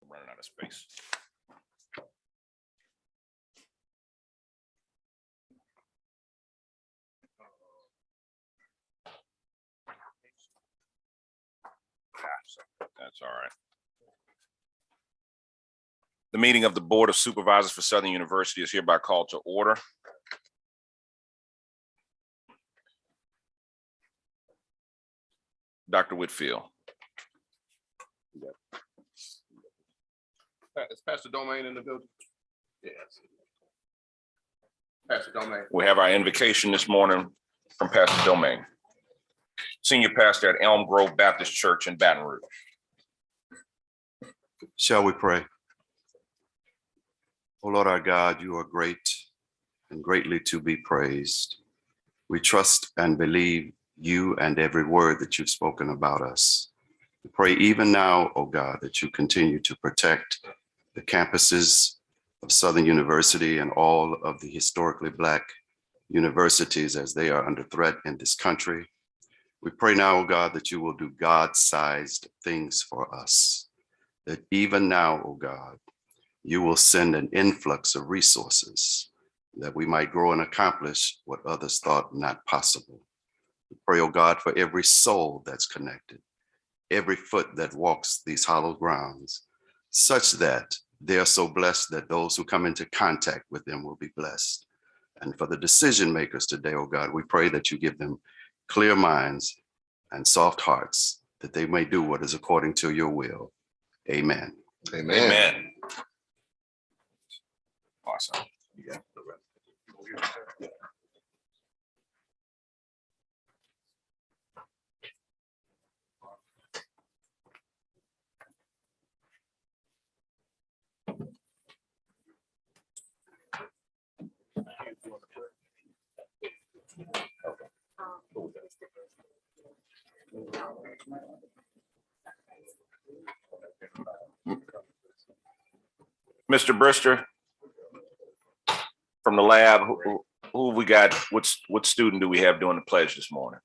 running out of space. That's all right. The meeting of the Board of Supervisors for Southern University is hereby called to order. Dr. Whitfield. Is Pastor Domain in the building? Yes. Pastor Domain. We have our invocation this morning from Pastor Domain, Senior Pastor at Elm Grove Baptist Church in Baton Rouge. Shall we pray? Oh Lord our God, you are great and greatly to be praised. We trust and believe you and every word that you've spoken about us. We pray even now, oh God, that you continue to protect the campuses of Southern University and all of the historically Black universities as they are under threat in this country. We pray now, oh God, that you will do God-sized things for us, that even now, oh God, you will send an influx of resources that we might grow and accomplish what others thought not possible. We pray, oh God, for every soul that's connected, every foot that walks these hallowed grounds, such that they are so blessed that those who come into contact with them will be blessed. And for the decision makers today, oh God, we pray that you give them clear minds and soft hearts, that they may do what is according to your will. Amen. Amen. Amen. Awesome. Yeah. Mr. Brister from the lab, who we got? What student do we have doing the pledge this morning?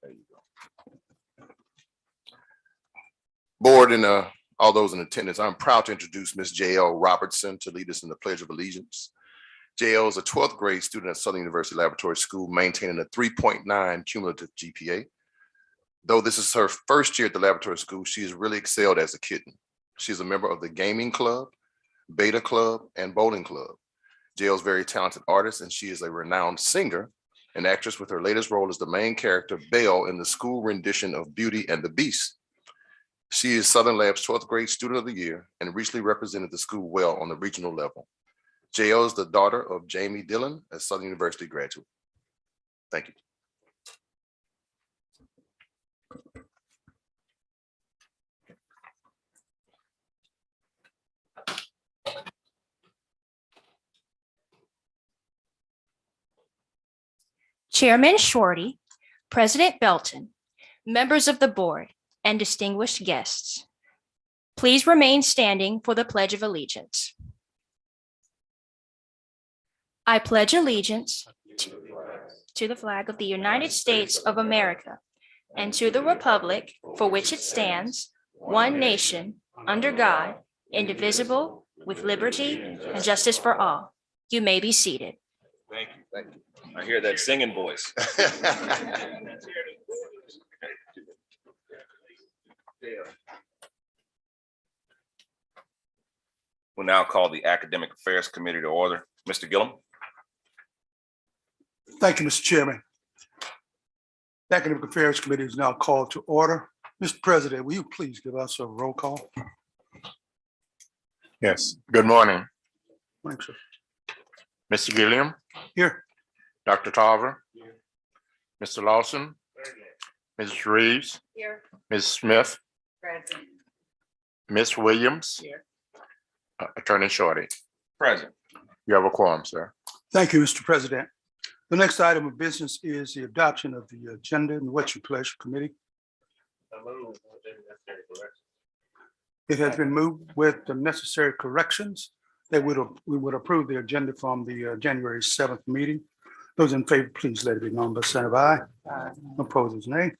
There you go. Board and all those in attendance, I'm proud to introduce Ms. J.L. Robertson to lead us in the Pledge of Allegiance. J.L. is a 12th grade student at Southern University Laboratory School, maintaining a 3.9 cumulative GPA. Though this is her first year at the laboratory school, she has really excelled as a kitten. She's a member of the gaming club, beta club, and bowling club. J.L. is a very talented artist, and she is a renowned singer and actress, with her latest role as the main character, Belle, in the school rendition of Beauty and the Beast. She is Southern Lab's 12th grade student of the year and recently represented the school well on the regional level. J.L. is the daughter of Jamie Dillon, a Southern University graduate. Thank you. Chairman Shorty, President Belton, members of the board, and distinguished guests, please remain standing for the Pledge of Allegiance. I pledge allegiance to the flag of the United States of America and to the republic for which it stands, one nation, under God, indivisible, with liberty and justice for all. You may be seated. Thank you. Thank you. I hear that singing voice. We'll now call the Academic Affairs Committee to order. Mr. Gillum. Thank you, Mr. Chairman. The Academic Affairs Committee is now called to order. Mr. President, will you please give us a roll call? Yes, good morning. Thanks, sir. Mr. Gilliam, Here. Dr. Tarver, Mr. Lawson, Mrs. Reeves, Here. Ms. Smith, Present. Ms. Williams, Here. Attorney Shorty. Present. You have a quorum, sir. Thank you, Mr. President. The next item of business is the adoption of the agenda. And what's your pleasure, committee? It has been moved with the necessary corrections that we would approve the agenda from the January 7th meeting. Those in favor, please let it be known by sign of aye. Opposers, nay.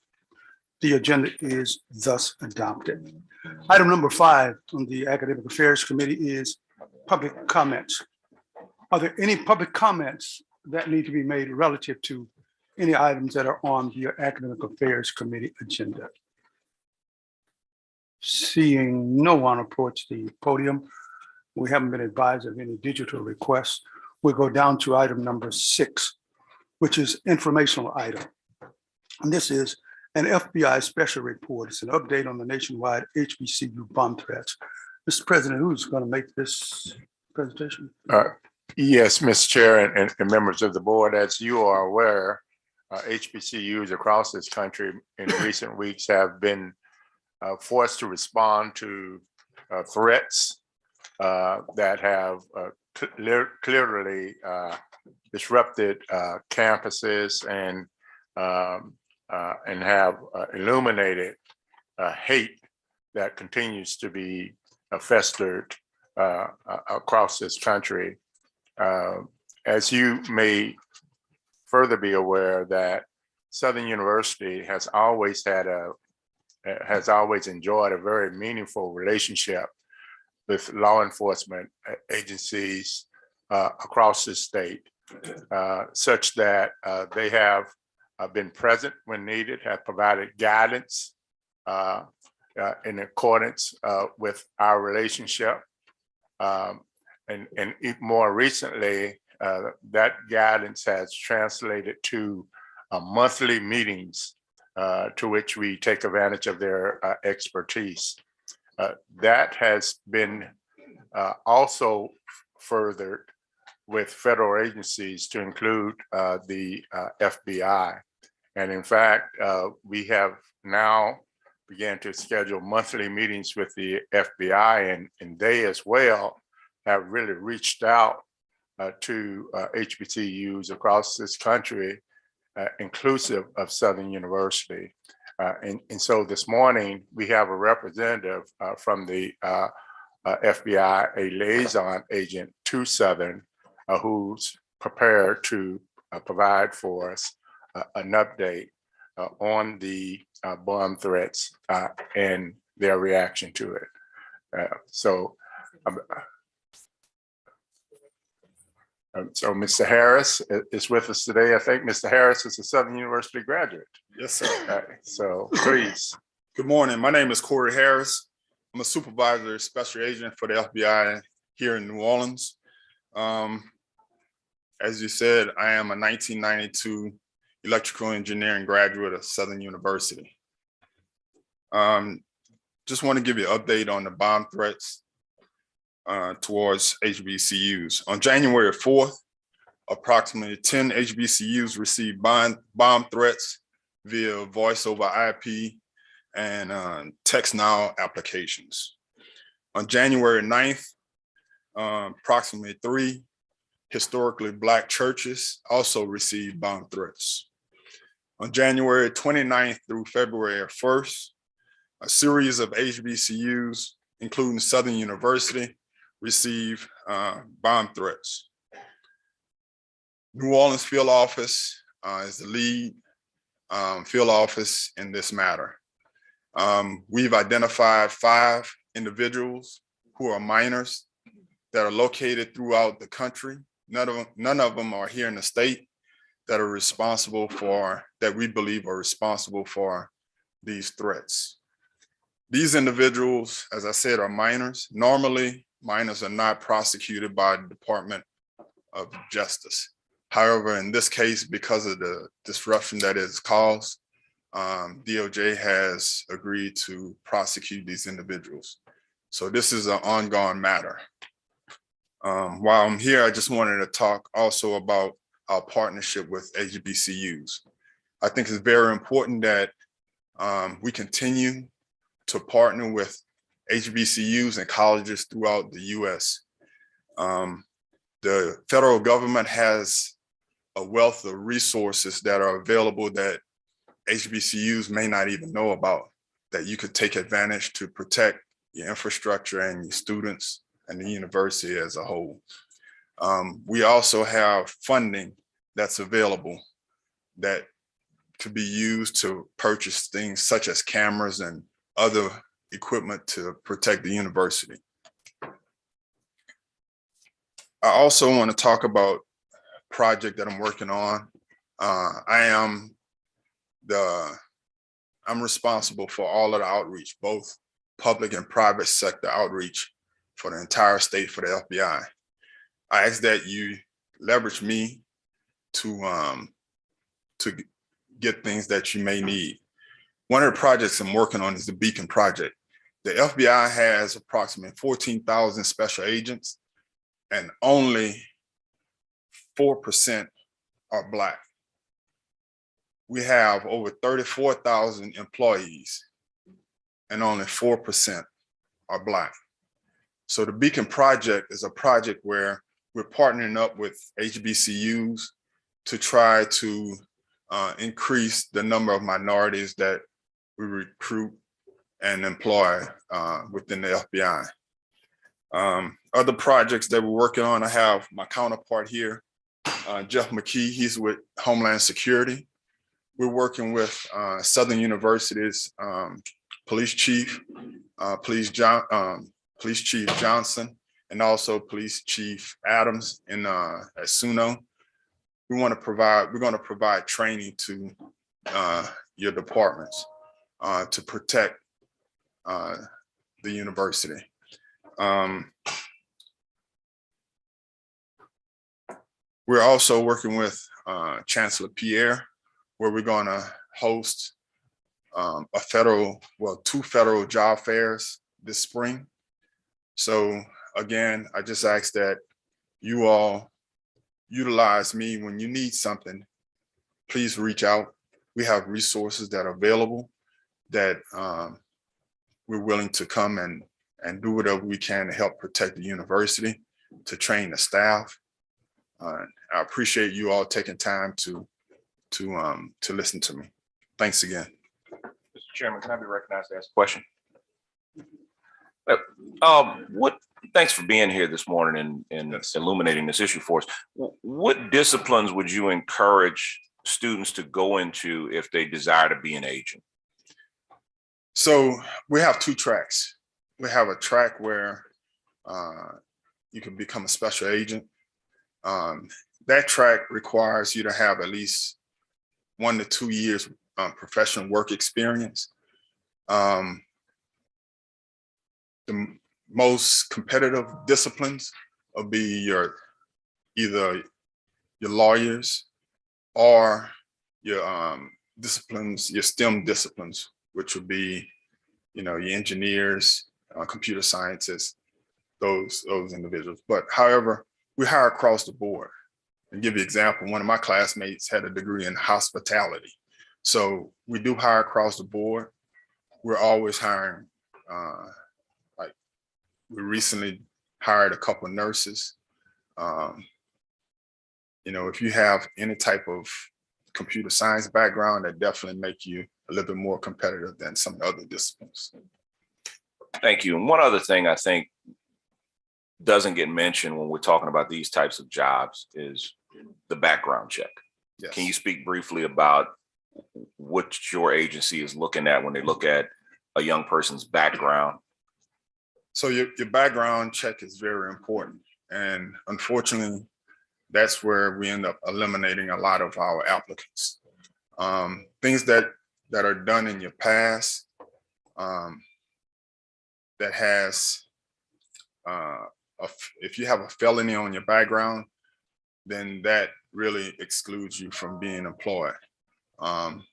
The agenda is thus adopted. Item number 5 on the Academic Affairs Committee is public comments. Are there any public comments that need to be made relative to any items that are on the Academic Affairs Committee agenda? Seeing no one approach the podium, we haven't been advised of any digital requests. We'll go down to item number 6, which is informational item. And this is an FBI special report. It's an update on the nationwide HBCU bomb threats. Mr. President, who's going to make this presentation? Yes, Mr. Chair and members of the board, as you are aware, HBCUs across this country in recent weeks have been forced to respond to threats that have clearly disrupted campuses and have illuminated hate that continues to be festered across this country. As you may further be aware, that Southern University has always enjoyed a very meaningful relationship with law enforcement agencies across the state, such that they have been present when needed, have provided guidance in accordance with our relationship. And more recently, that guidance has translated to monthly meetings to which we take advantage of their expertise. That has been also furthered with federal agencies to include the FBI. And in fact, we have now began to schedule monthly meetings with the FBI, and they as well have really reached out to HBCUs across this country, inclusive of Southern University. And so this morning, we have a representative from the FBI, a liaison agent to Southern, who's prepared to provide for us an update on the bomb threats and their reaction to it. So Mr. Harris is with us today. I think Mr. Harris is a Southern University graduate. Yes, sir. So please. Good morning. My name is Corey Harris. I'm a supervisor, special agent for the FBI here in New Orleans. As you said, I am a 1992 electrical engineering graduate of Southern University. Just want to give you an update on the bomb threats towards HBCUs. On January 4th, approximately 10 HBCUs received bomb threats via voice over IP and text now applications. On January 9th, approximately 3 historically Black churches also received bomb threats. On January 29th through February 1st, a series of HBCUs, including Southern University, received bomb threats. New Orleans field office is the lead field office in this matter. We've identified 5 individuals who are minors that are located throughout the country. None of them are here in the state that are responsible for, that we believe are responsible for these threats. These individuals, as I said, are minors. Normally, minors are not prosecuted by the Department of Justice. However, in this case, because of the disruption that it's caused, DOJ has agreed to prosecute these individuals. So this is an ongoing matter. While I'm here, I just wanted to talk also about our partnership with HBCUs. I think it's very important that we continue to partner with HBCUs and colleges throughout the US. The federal government has a wealth of resources that are available that HBCUs may not even know about, that you could take advantage to protect your infrastructure and your students and the university as a whole. We also have funding that's available that could be used to purchase things such as cameras and other equipment to protect the university. I also want to talk about a project that I'm working on. I'm responsible for all of the outreach, both public and private sector outreach for the entire state for the FBI. I ask that you leverage me to get things that you may need. One of the projects I'm working on is the Beacon Project. The FBI has approximately 14,000 special agents, and only 4% are Black. We have over 34,000 employees, and only 4% are Black. So the Beacon Project is a project where we're partnering up with HBCUs to try to increase the number of minorities that we recruit and employ within the FBI. Other projects that we're working on, I have my counterpart here, Jeff McKee, he's with Homeland Security. We're working with Southern University's Police Chief, Police Chief Johnson, and also Police Chief Adams at SUNO. We're going to provide training to your departments to protect the university. We're also working with Chancellor Pierre, where we're going to host two federal job fairs this spring. So again, I just ask that you all utilize me when you need something. Please reach out. We have resources that are available that we're willing to come and do whatever we can to help protect the university, to train the staff. I appreciate you all taking time to listen to me. Thanks again. Mr. Chairman, can I be recognized to ask a question? Thanks for being here this morning and illuminating this issue for us. What disciplines would you encourage students to go into if they desire to be an agent? So we have two tracks. We have a track where you can become a special agent. That track requires you to have at least 1 to 2 years professional work experience. The most competitive disciplines will be either your lawyers or your disciplines, your STEM disciplines, which would be, your engineers, computer scientists, those individuals. But however, we hire across the board. And give you an example, one of my classmates had a degree in hospitality. So we do hire across the board. We're always hiring. We recently hired a couple of nurses. If you have any type of computer science background, that definitely make you a little bit more competitive than some other disciplines. Thank you. And one other thing I think doesn't get mentioned when we're talking about these types of jobs is the background check. Yes. Can you speak briefly about what your agency is looking at when they look at a young person's background? So your background check is very important. And unfortunately, that's where we end up eliminating a lot of our applicants. Things that are done in your past that has, if you have a felony on your background, then that really excludes you from being employed. I'm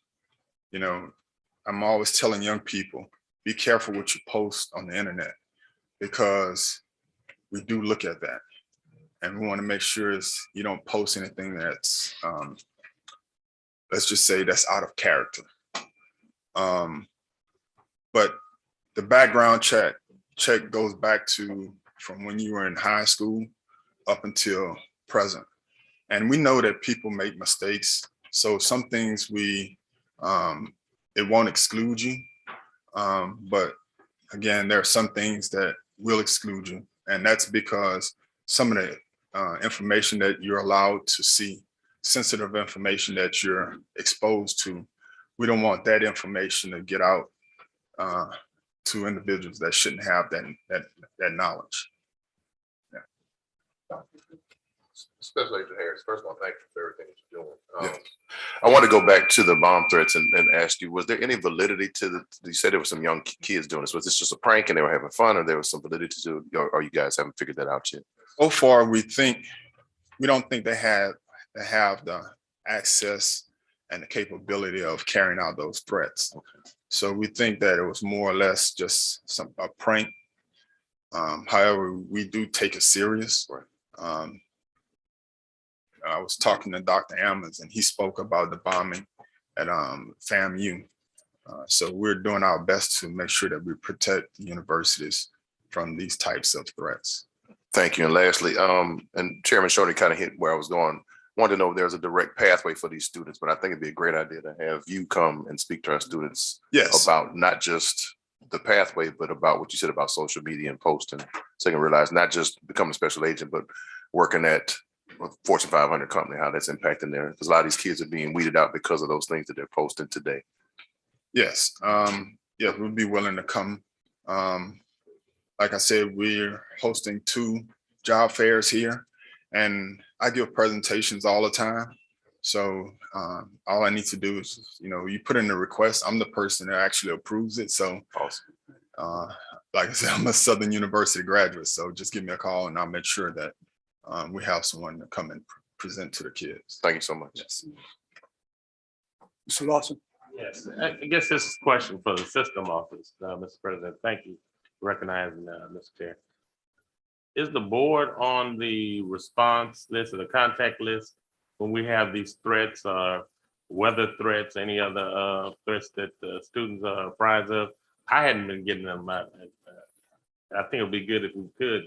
always telling young people, be careful what you post on the internet, because we do look at that. And we want to make sure you don't post anything that's, let's just say, that's out of character. But the background check check goes back to from when you were in high school up until present. And we know that people make mistakes. So some things it won't exclude you. But again, there are some things that will exclude you. And that's because some of the information that you're allowed to see, sensitive information that you're exposed to, we don't want that information to get out to individuals that shouldn't have that knowledge. Special Agent Harris, first of all, thank you for everything that you're doing. I want to go back to the bomb threats and ask you, was there any validity to you said there were some young kids doing this? Was this just a prank and they were having fun, or there was some validity to it, or you guys haven't figured that out yet? So far, we don't think they have the access and the capability of carrying out those threats. Okay. So we think that it was more or less just a prank. However, we do take it serious. Right. I was talking to Dr. Ammons, and he spoke about the bombing at FAMU. So we're doing our best to make sure that we protect the universities from these types of threats. Thank you. And lastly, and Chairman Shorty kind of hit where I was going. Wanted to know if there's a direct pathway for these students, but I think it'd be a great idea to have you come and speak to our students about not just the pathway, but about what you said about social media and posting. So they can realize not just becoming a special agent, but working at a Fortune 500 company, how that's impacting there. Because a lot of these kids are being weeded out because of those things that they're posting today. Yes. Yeah, we'd be willing to come. Like I said, we're hosting 2 job fairs here, and I give presentations all the time. So all I need to do is, you put in the request. I'm the person that actually approves it. So awesome. Like I said, I'm a Southern University graduate. So just give me a call and I'll make sure that we have someone to come and present to the kids. Thank you so much. Yes. Mr. Lawson. Yes, I guess this is a question for the system office, Mr. President. Thank you for recognizing Mr. Chair. Is the board on the response list or the contact list when we have these threats, weather threats, any other threats that students are apprised of? I hadn't been getting them. I think it'd be good if we could.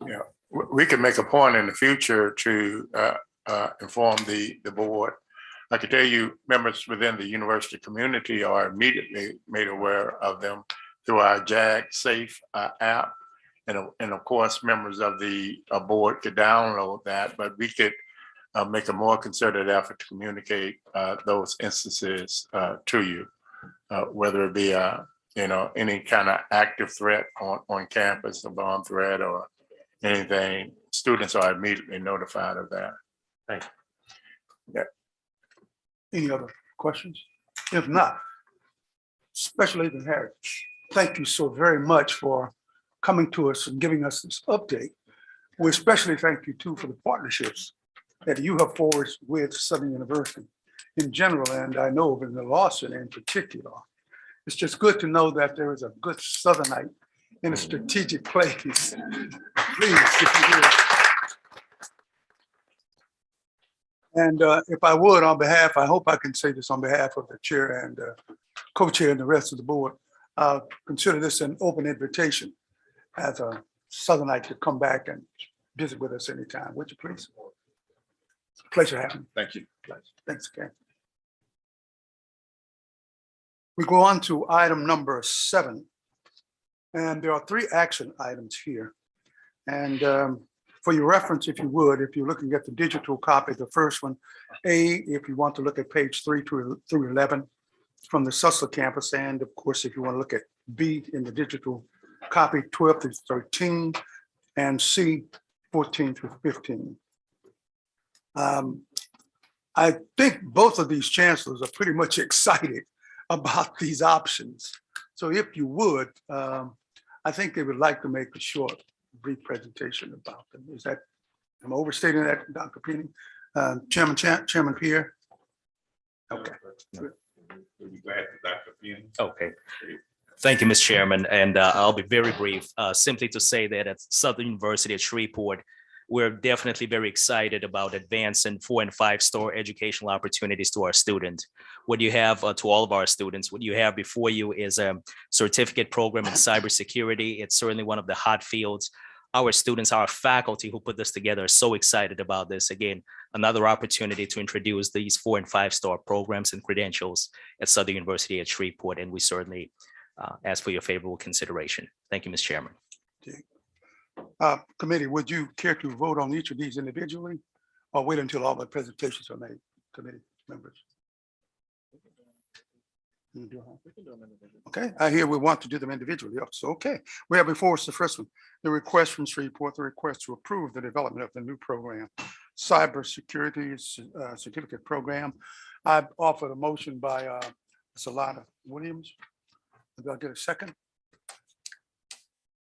Yeah, we can make a point in the future to inform the board. I can tell you, members within the university community are immediately made aware of them through our JAG Safe app. And of course, members of the board could download that, but we could make a more concerted effort to communicate those instances to you, whether it be any kind of active threat on campus, a bomb threat or anything. Students are immediately notified of that. Thank you. Yeah. Any other questions? If not, Special Agent Harris, thank you so very much for coming to us and giving us this update. We especially thank you too for the partnerships that you have forged with Southern University in general, and I know in the Lawson in particular. It's just good to know that there is a good Southernite in a strategic place. Please, if you will. And if I would, on behalf, I hope I can say this on behalf of the chair and co-chair and the rest of the board, consider this an open invitation as a Southernite to come back and visit with us anytime. Would you please? It's a pleasure having you. Thank you. Thanks again. We go on to item number 7. And there are 3 action items here. And for your reference, if you would, if you're looking at the digital copy, the first one, A, if you want to look at page 3 through 11 from the Sussex campus, and of course, if you want to look at B in the digital copy, 12 through 13, and C, 14 through 15. I think both of these chancellors are pretty much excited about these options. So if you would, I think they would like to make a short, brief presentation about them. Is that, am I overstating that, Dr. Penny? Chairman Pierre? Okay. Okay. Thank you, Mr. Chairman. And I'll be very brief, simply to say that at Southern University at Shreveport, we're definitely very excited about advancing 4- and 5-star educational opportunities to our students. What you have to all of our students, what you have before you is a certificate program in cybersecurity. It's certainly one of the hot fields. Our students, our faculty who put this together are so excited about this. Again, another opportunity to introduce these 4- and 5-star programs and credentials at Southern University at Shreveport. And we certainly ask for your favorable consideration. Thank you, Mr. Chairman. Committee, would you care to vote on each of these individually or wait until all the presentations are made, committee members? Okay, I hear we want to do them individually. So, okay, we have before us the first one, the request from Shreveport, the request to approve the development of the new program, cybersecurity certificate program. I've offered a motion by Salada Williams. Do I get a second?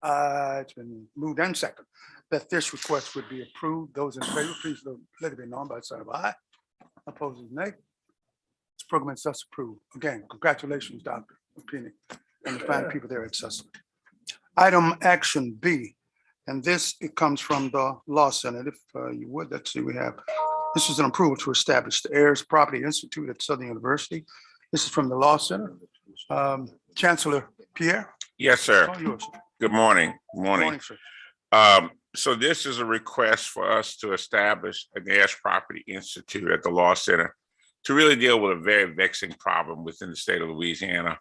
It's been moved and second that this request would be approved. Those in favor, please let it be known by the sign of aye. Opposers, nay. This program is thus approved. Again, congratulations, Dr. Penny, and the fine people there at Cecil. Item action B, and this, it comes from the Law Center. If you would, let's see, we have, this is an approval to establish the Heirs Property Institute at Southern University. This is from the Law Center. Chancellor Pierre. Yes, sir. All yours. Good morning. Good Good morning. morning, sir. So this is a request for us to establish an Heirs Property Institute at the Law Center to really deal with a very vexing problem within the state of Louisiana,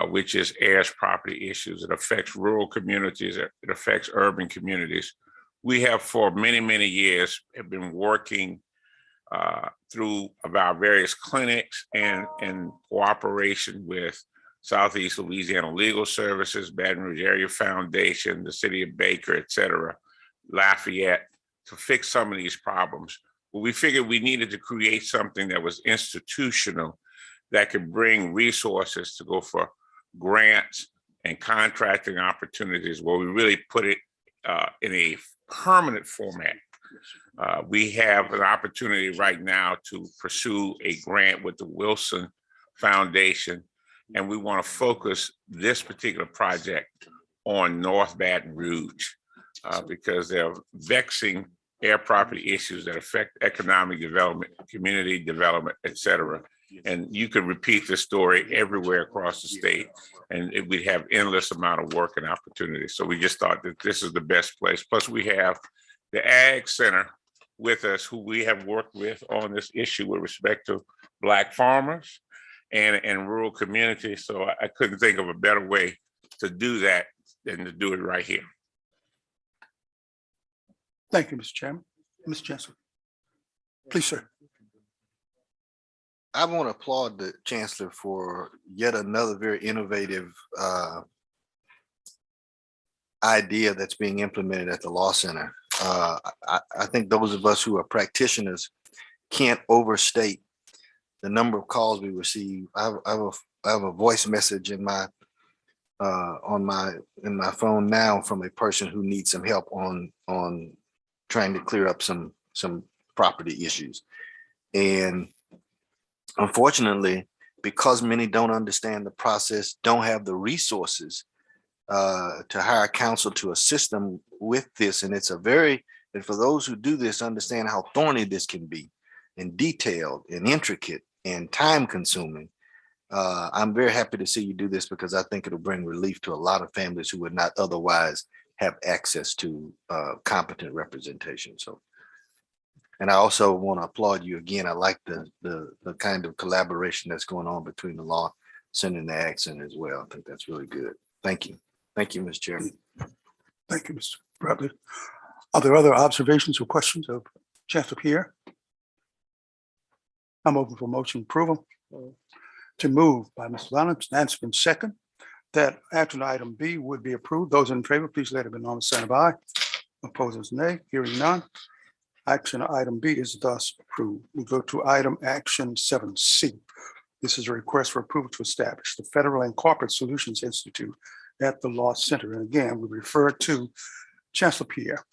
which is heirs property issues. It affects rural communities. It affects urban communities. We have for many, many years have been working through about various clinics and in cooperation with Southeast Louisiana Legal Services, Baton Rouge Area Foundation, the City of Baker, et cetera, Lafayette, to fix some of these problems. But we figured we needed to create something that was institutional, that could bring resources to go for grants and contracting opportunities where we really put it in a permanent format. We have an opportunity right now to pursue a grant with the Wilson Foundation, and we want to focus this particular project on North Baton Rouge because there are vexing air property issues that affect economic development, community development, et cetera. And you could repeat this story everywhere across the state, and we'd have endless amount of work and opportunity. So we just thought that this is the best place. Plus, we have the Ag Center with us, who we have worked with on this issue with respect to Black farmers and rural communities. So I couldn't think of a better way to do that than to do it right here. Thank you, Mr. Chairman. Mr. Chancellor. Please, sir. I want to applaud the Chancellor for yet another very innovative idea that's being implemented at the Law Center. I think those of us who are practitioners can't overstate the number of calls we receive. I have a voice message in my phone now from a person who needs some help on trying to clear up some property issues. And unfortunately, because many don't understand the process, don't have the resources to hire counsel to assist them with this. And and for those who do this, understand how thorny this can be, and detailed and intricate and time consuming. I'm very happy to see you do this because I think it'll bring relief to a lot of families who would not otherwise have access to competent representation. So, and I also want to applaud you again. I like the kind of collaboration that's going on between the Law Center and the Ag Center as well. I think that's really good. Thank you. Thank you, Mr. Chairman. Thank you, Mr. Bradley. Are there other observations or questions of Chancellor Pierre? I'm open for motion approval. To move by Mr. Lawrence, and it's been second, that action item B would be approved. Those in favor, please let it be known by the sign of aye. Opposers, nay. Hearing none. Action item B is thus approved. We go to item action 7C. This is a request for approval to establish the Federal and Corporate Solutions Institute at the Law Center. And again, we refer to Chancellor Pierre.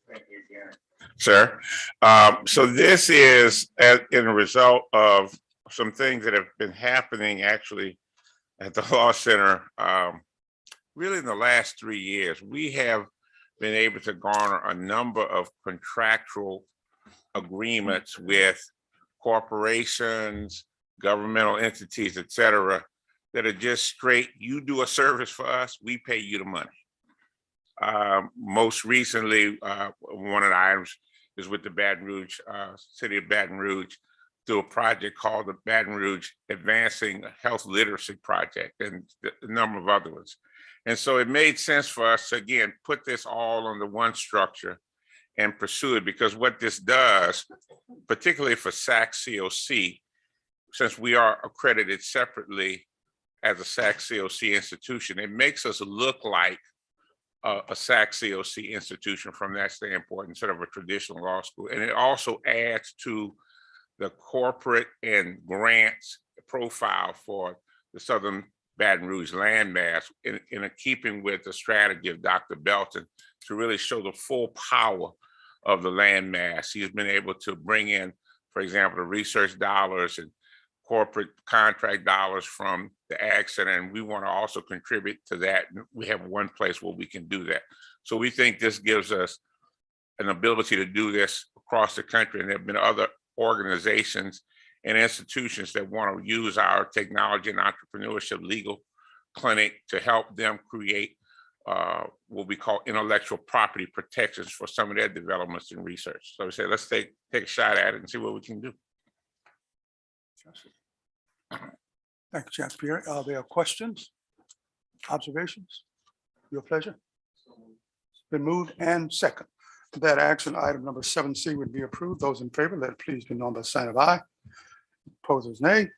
Thank you again, sir. So this is in a result of some things that have been happening actually at the Law Center really in the last 3 years. We have been able to garner a number of contractual agreements with corporations, governmental entities, et cetera, that are just straight, you do a service for us, we pay you the money. Most recently, one of the items is with the Baton Rouge, city of Baton Rouge, through a project called the Baton Rouge Advancing Health Literacy Project, and a number of other ones. And so it made sense for us to, again, put this all under one structure and pursue it, because what this does, particularly for SAC-COC, since we are accredited separately as a SAC-COC institution, it makes us look like a SAC-COC institution from that standpoint instead of a traditional law school. And it also adds to the corporate and grants profile for the Southern Baton Rouge landmass in keeping with the strategy of Dr. Belton to really show the full power of the landmass. He's been able to bring in, for example, the research dollars and corporate contract dollars from the Ag Center, and we want to also contribute to that. We have one place where we can do that. So we think this gives us an ability to do this across the country, and there have been other organizations and institutions that want to use our technology and entrepreneurship legal clinic to help them create what we call intellectual property protections for some of their developments and research. So we say, let's take a shot at it and see what we can do. Thank you, Chancellor Pierre. Are there questions, observations? Your pleasure. It's been moved and second that action item number 7C would be approved. Those in favor, let it please be known by sign of aye. Opposers, nay.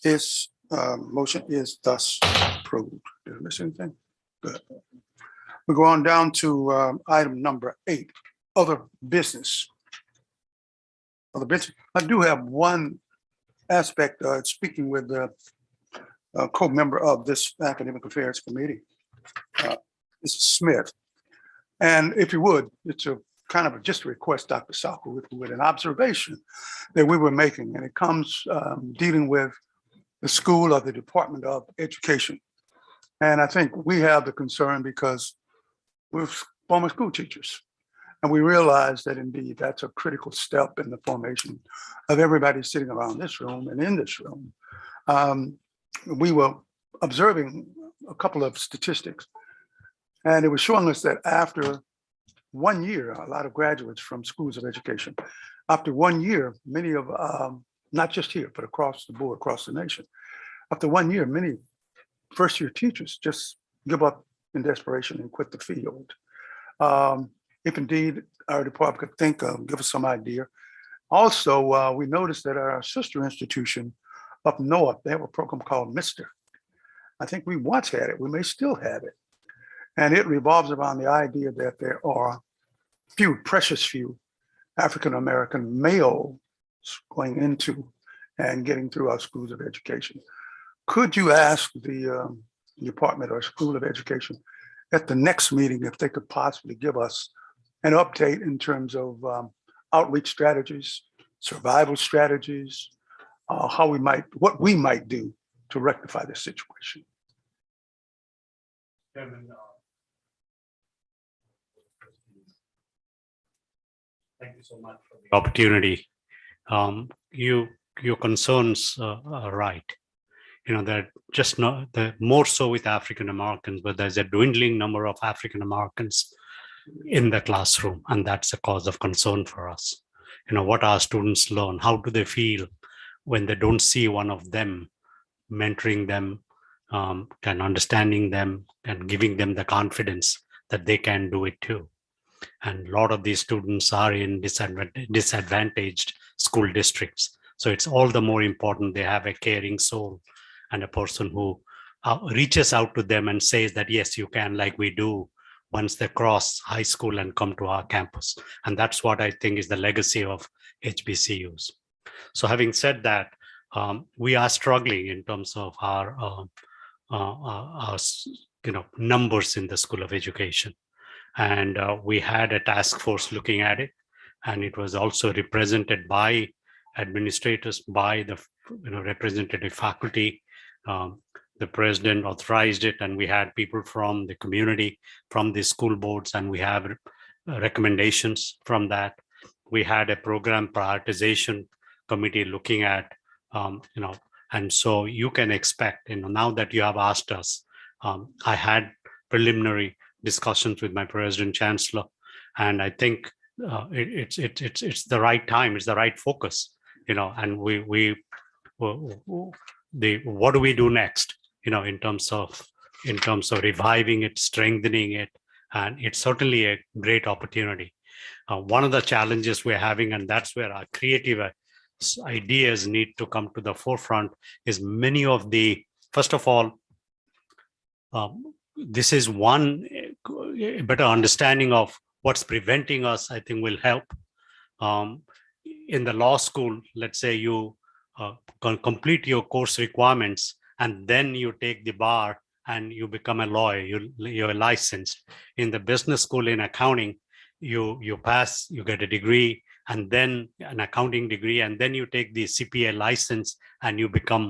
This motion is thus approved. Did I miss anything? Good. We go on down to item number 8, other business. Other business. I do have one aspect, speaking with the co-member of this Academic Affairs Committee, Mrs. Smith. And if you would, it's a kind of just a request, Dr. Salko, if you would, an observation that we were making, and it comes dealing with the school or the Department of Education. And I think we have the concern because we're former school teachers. And we realize that indeed that's a critical step in the formation of everybody sitting around this room and in this room. We were observing a couple of statistics, and it was showing us that after 1 year, a lot of graduates from schools of education, after 1 year, many of, not just here, but across the board, across the nation, after 1 year, many first-year teachers just give up in desperation and quit the field. If indeed our department could think of, give us some idea. Also, we noticed that our sister institution up north, they have a program called Mr. I think we once had it, we may still have it. And it revolves around the idea that there are few, precious few African-American males going into and getting through our schools of education. Could you ask the Department or School of Education at the next meeting if they could possibly give us an update in terms of outreach strategies, survival strategies, what we might do to rectify this situation? Thank you so much for the opportunity. Your concerns are right. You know, that just not the more so with African Americans, but there's a dwindling number of African Americans in the classroom, and that's a cause of concern for us. You know, what our students learn, how do they feel when they don't see one of them mentoring them, and understanding them and giving them the confidence that they can do it too. And a lot of these students are in disadvantaged school districts. So it's all the more important they have a caring soul and a person who reaches out to them and says that, yes, you can, like we do once they cross high school and come to our campus. And that's what I think is the legacy of HBCUs. So having said that, we are struggling in terms of our numbers in the School of Education. And we had a task force looking at it, and it was also represented by administrators, by the representative faculty. the president authorized it, and we had people from the community, from the school boards, and we have recommendations from that. We had a program prioritization committee looking at, and so you can expect, now that you have asked us, I had preliminary discussions with my president chancellor, and I think it's the right time, it's the right focus, and what do we do next, in terms of reviving it, strengthening it, and it's certainly a great opportunity. One of the challenges we're having, and that's where our creative ideas need to come to the forefront, is many of the, first of all, this is one better understanding of what's preventing us, I think will help. In the law school, let's say you complete your course requirements and then you take the bar and you become a lawyer, you're licensed. In the business school, in accounting, you pass, you get a degree, and then an accounting degree, and then you take the CPA license and you become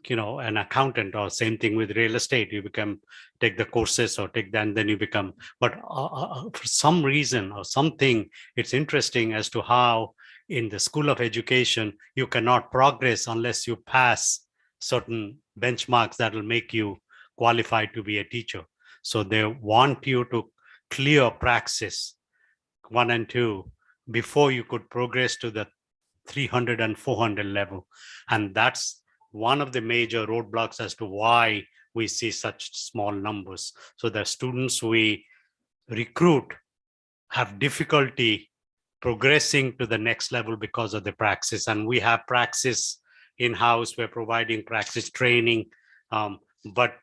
an accountant. Or same thing with real estate, you take the courses or take that, and then you become, but for some reason or something, it's interesting as to how in the School of Education, you cannot progress unless you pass certain benchmarks that will make you qualified to be a teacher. So they want you to clear praxis 1 and 2 before you could progress to the 300 and 400 level. And that's one of the major roadblocks as to why we see such small numbers. So the students we recruit have difficulty progressing to the next level because of the praxis. And we have praxis in-house, we're providing praxis training, but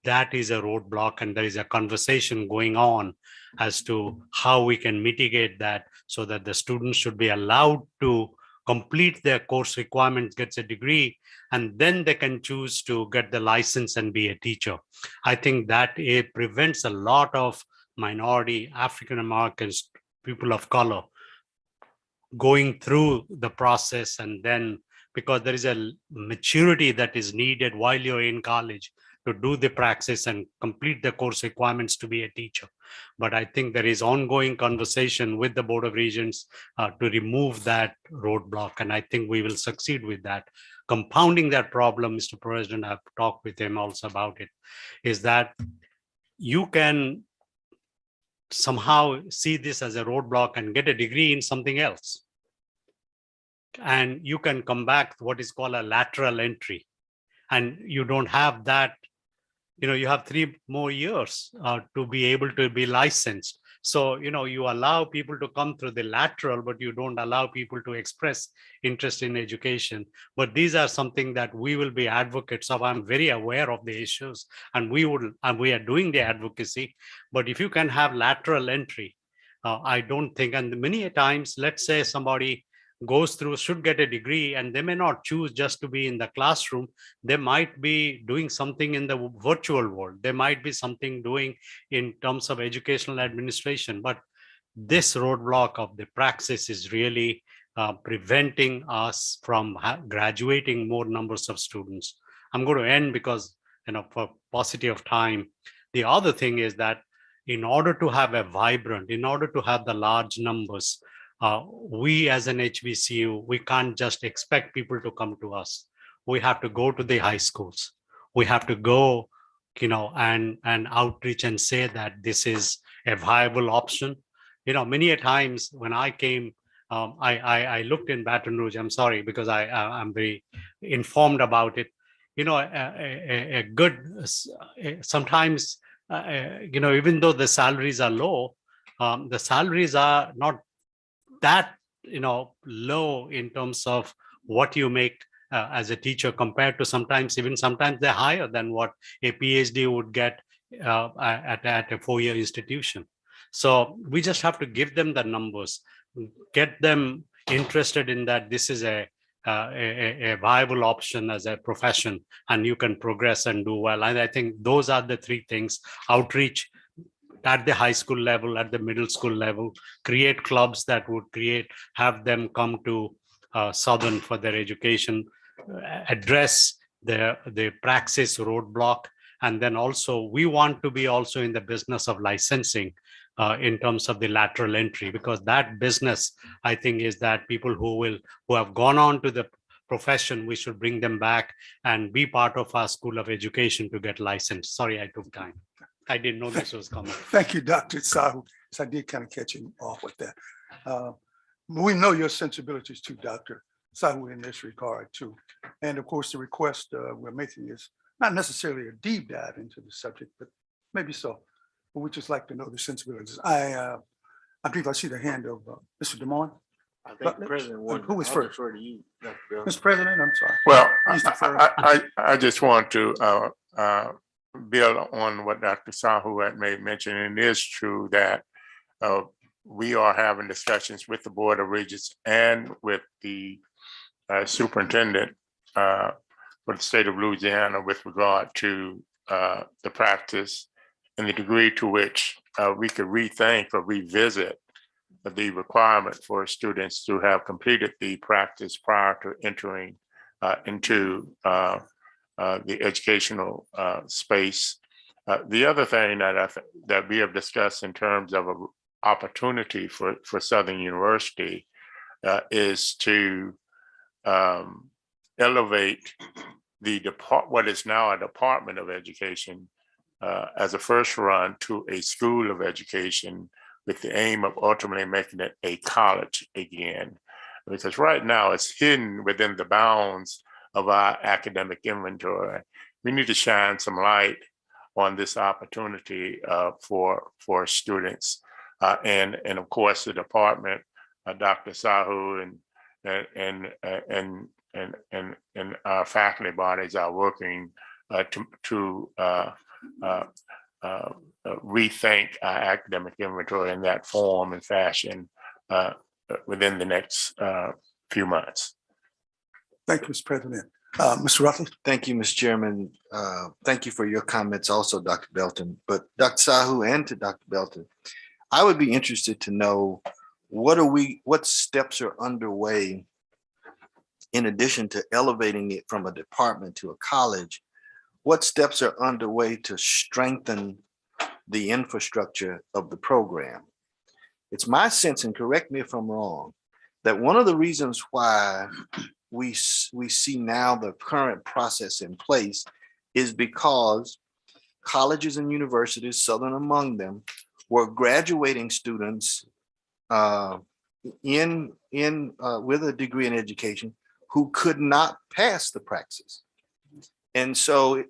that is a roadblock, and there is a conversation going on as to how we can mitigate that so that the students should be allowed to complete their course requirements, gets a degree, and then they can choose to get the license and be a teacher. I think that it prevents a lot of minority, African Americans, people of color going through the process, and then because there is a maturity that is needed while you're in college to do the praxis and complete the course requirements to be a teacher. But I think there is ongoing conversation with the Board of Regents to remove that roadblock, and I think we will succeed with that. Compounding that problem, Mr. President, I've talked with him also about it, is that you can somehow see this as a roadblock and get a degree in something else. And you can come back to what is called a lateral entry. And you don't have that, you have 3 more years to be able to be licensed. So, you allow people to come through the lateral, but you don't allow people to express interest in education. But these are something that we will be advocates of. I'm very aware of the issues, and we are doing the advocacy. But if you can have lateral entry, I don't think, and many a times, let's say somebody goes through, should get a degree, and they may not choose just to be in the classroom. They might be doing something in the virtual world. There might be something doing in terms of educational administration. But this roadblock of the praxis is really preventing us from graduating more numbers of students. I'm going to end because, for paucity of time. The other thing is that in order to have the large numbers, we as an HBCU, we can't just expect people to come to us. We have to go to the high schools. We have to go, and outreach and say that this is a viable option. Many a times when I came, I looked in Baton Rouge. I'm sorry, because I'm very informed about it. A good, sometimes, even though the salaries are low, the salaries are not that low in terms of what you make as a teacher compared to sometimes they're higher than what a PhD would get at a 4-year institution. So we just have to give them the numbers, get them interested in that this is a viable option as a profession, and you can progress and do well. And I think those are the 3 things: outreach at the high school level, at the middle school level, create clubs that would have them come to Southern for their education, address the praxis roadblock. And then also we want to be also in the business of licensing in terms of the lateral entry, because that business, I think, is that people who have gone on to the profession, we should bring them back and be part of our School of Education to get licensed. Sorry, I took time. I didn't know this was coming. Thank you, Dr. Sahu. So I did kind of catch him off with that. We know your sensibilities too, Dr. Sahu, in this regard too. And of course, the request we're making is not necessarily a deep dive into the subject, but maybe so. But we just like to know the sensibilities. I believe I see the hand of Mr. Des Moines. I think the president wanted. Who was I'll first? defer to you, Dr. Bell. Mr. President, I'm sorry. Well, He's the first. I just want to build on what Dr. Sahu had made mention. And it is true that we are having discussions with the Board of Regents and with the superintendent for the state of Louisiana with regard to the practice and the degree to which we could rethink or revisit the requirement for students to have completed the practice prior to entering into the educational space. The other thing that that we have discussed in terms of an opportunity for Southern University is to elevate what is now a Department of Education as a first run to a School of Education, with the aim of ultimately making it a college again. Because right now it's hidden within the bounds of our academic inventory. We need to shine some light on this opportunity for students. And of course, the department, Dr. Sahu and our faculty bodies are working to rethink our academic inventory in that form and fashion within the next few months. Thank you, Mr. President. Mr. Rutledge. Thank you, Mr. Chairman. Thank you for your comments also, Dr. Belton. But Dr. Sahu and to Dr. Belton, I would be interested to know what steps are underway in addition to elevating it from a department to a college. What steps are underway to strengthen the infrastructure of the program? It's my sense, and correct me if I'm wrong, that one of the reasons why we see now the current process in place is because colleges and universities, Southern among them, were graduating students with a degree in education who could not pass the praxis. And so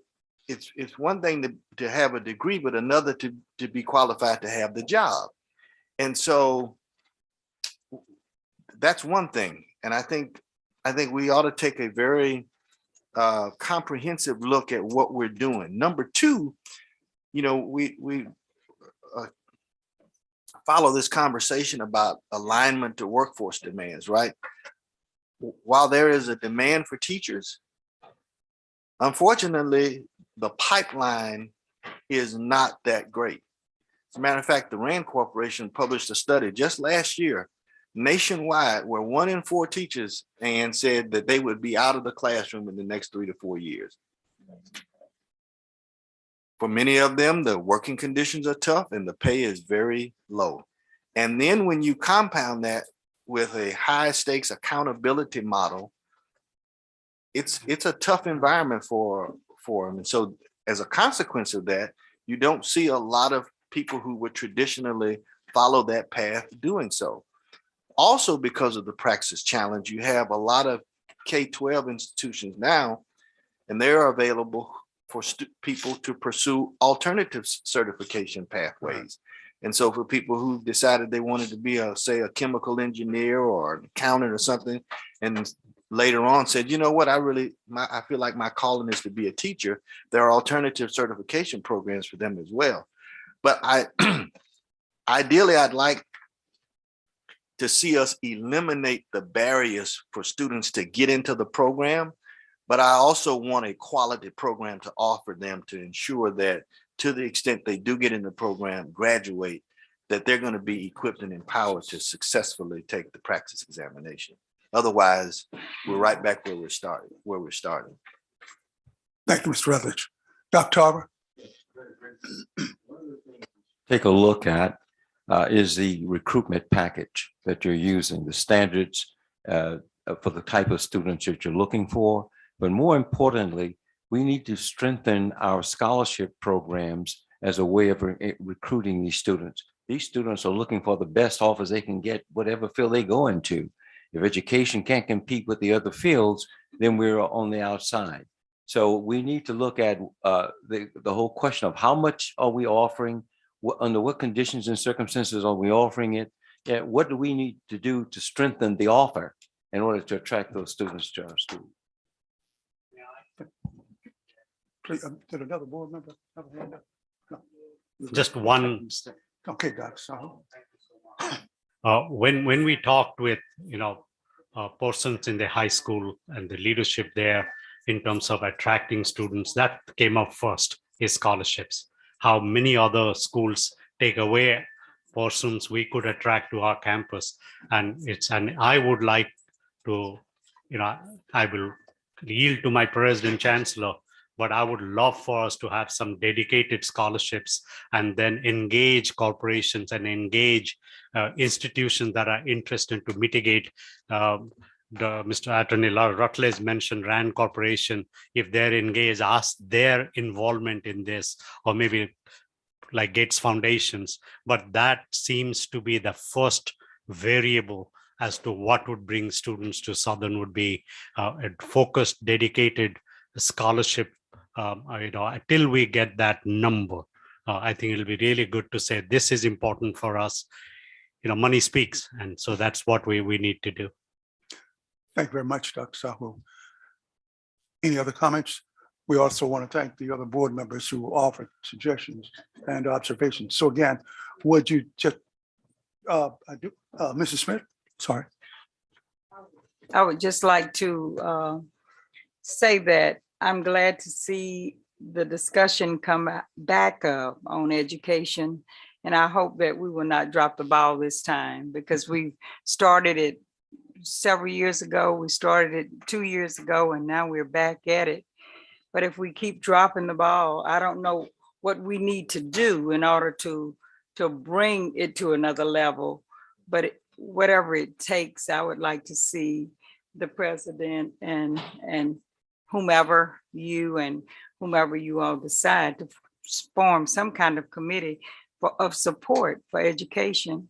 it's one thing to have a degree, but another to be qualified to have the job. And so that's one thing. And I think we ought to take a very comprehensive look at what we're doing. Number two, we follow this conversation about alignment to workforce demands, right? While there is a demand for teachers, unfortunately, the pipeline is not that great. As a matter of fact, the RAND Corporation published a study just last year nationwide where 1 in 4 teachers and said that they would be out of the classroom in the next 3 to 4 years. For many of them, the working conditions are tough and the pay is very low. And then when you compound that with a high stakes accountability model, it's a tough environment for them. And so as a consequence of that, you don't see a lot of people who would traditionally follow that path doing so. Also, because of the praxis challenge, you have a lot of K-12 institutions now, and they're available for people to pursue alternative certification pathways. And so for people who decided they wanted to be say a chemical engineer or an accountant or something, and later on said, you know what, I feel like my calling is to be a teacher, there are alternative certification programs for them as well. But ideally, I'd like to see us eliminate the barriers for students to get into the program. But I also want a quality program to offer them to ensure that to the extent they do get in the program, graduate, that they're going to be equipped and empowered to successfully take the practice examination. Otherwise, we're right back where we're starting. Thank you, Mr. Rutledge. Dr. Tarver? Take a look at is the recruitment package that you're using, the standards for the type of students that you're looking for. But more importantly, we need to strengthen our scholarship programs as a way of recruiting these students. These students are looking for the best offers they can get, whatever field they go into. If education can't compete with the other fields, then we're on the outside. So we need to look at the whole question of how much are we offering, under what conditions and circumstances are we offering it? What do we need to do to strengthen the offer in order to attract those students to our school? Please, did another board member have a hand up? No. Just one. Okay, Dr. Sahu. When we talked with, persons in the high school and the leadership there in terms of attracting students, that came up first is scholarships. How many other schools take away persons we could attract to our campus. And I would like to, I will yield to my president chancellor, but I would love for us to have some dedicated scholarships and then engage corporations and engage institutions that are interested to mitigate. Mr. Attorney Rutledge mentioned RAND Corporation. If they're engaged, ask their involvement in this, or maybe like Gates Foundations. But that seems to be the first variable as to what would bring students to Southern would be a focused, dedicated scholarship. Until we get that number, I think it'll be really good to say this is important for us. Money speaks, and so that's what we need to do. Thank you very much, Dr. Sahu. Any other comments? We also want to thank the other board members who offered suggestions and observations. So again, would you just, Mrs. Smith, sorry. I would just like to say that I'm glad to see the discussion come back up on education. And I hope that we will not drop the ball this time, because we started it several years ago. We started it 2 years ago, and now we're back at it. But if we keep dropping the ball, I don't know what we need to do in order to bring it to another level. But whatever it takes, I would like to see the president and whomever you all decide to form some kind of committee of support for education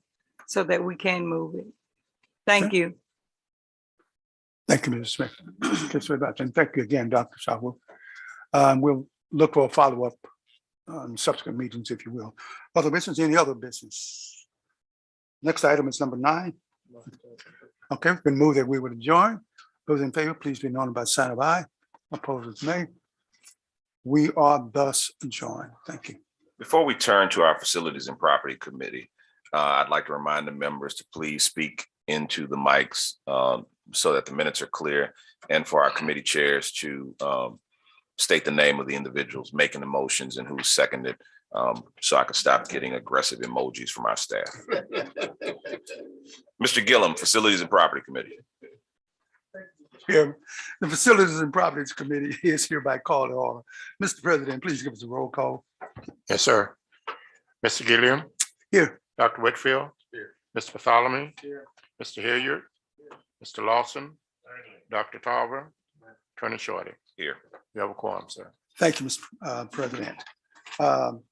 so that we can move it. Thank you. Thank you, Mrs. Smith. Thank you very much. And thank you again, Dr. Sahu. We'll look for a follow-up on subsequent meetings, if you will. Other business, any other business? Next item is number 9. Okay, it's been moved that we would adjourn. Those in favor, please be known by sign of aye. Opposed, nay. We are thus adjourned. Thank you. Before we turn to our Facilities and Property Committee, I'd like to remind the members to please speak into the mics so that the minutes are clear, and for our committee chairs to state the name of the individuals making the motions and who seconded, so I can stop getting aggressive emojis from our staff. Mr. Gillum, Facilities and Property Committee. Here, the Facilities and Properties Committee is hereby called to order. Mr. President, please give us a roll call. Yes, sir. Mr. Gilliam. Here. Dr. Whitfield. Here. Mr. Bartholomew. Here. Mr. Hilliard. Here. Mr. Lawson. Dr. Tarver. Attorney Shorty. Here. You have a quorum, sir. Thank you, Mr. President. So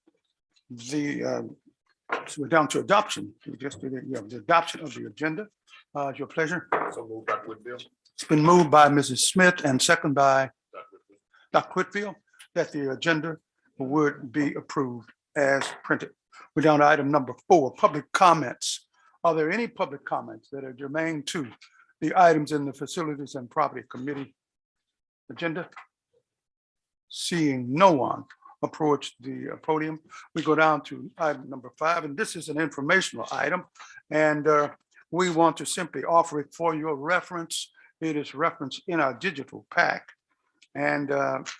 we're down to adoption. We just did the adoption of the agenda. It's your pleasure. So move, Dr. Whitfield. It's been moved by Mrs. Smith and second by Dr. Whitfield that the agenda would be approved as printed. We're down to item number 4, public comments. Are there any public comments that are germane to the items in the Facilities and Property Committee agenda? Seeing no one approach the podium, we go down to item number 5, and this is an informational item, and we want to simply offer it for your reference. It is referenced in our digital pack, and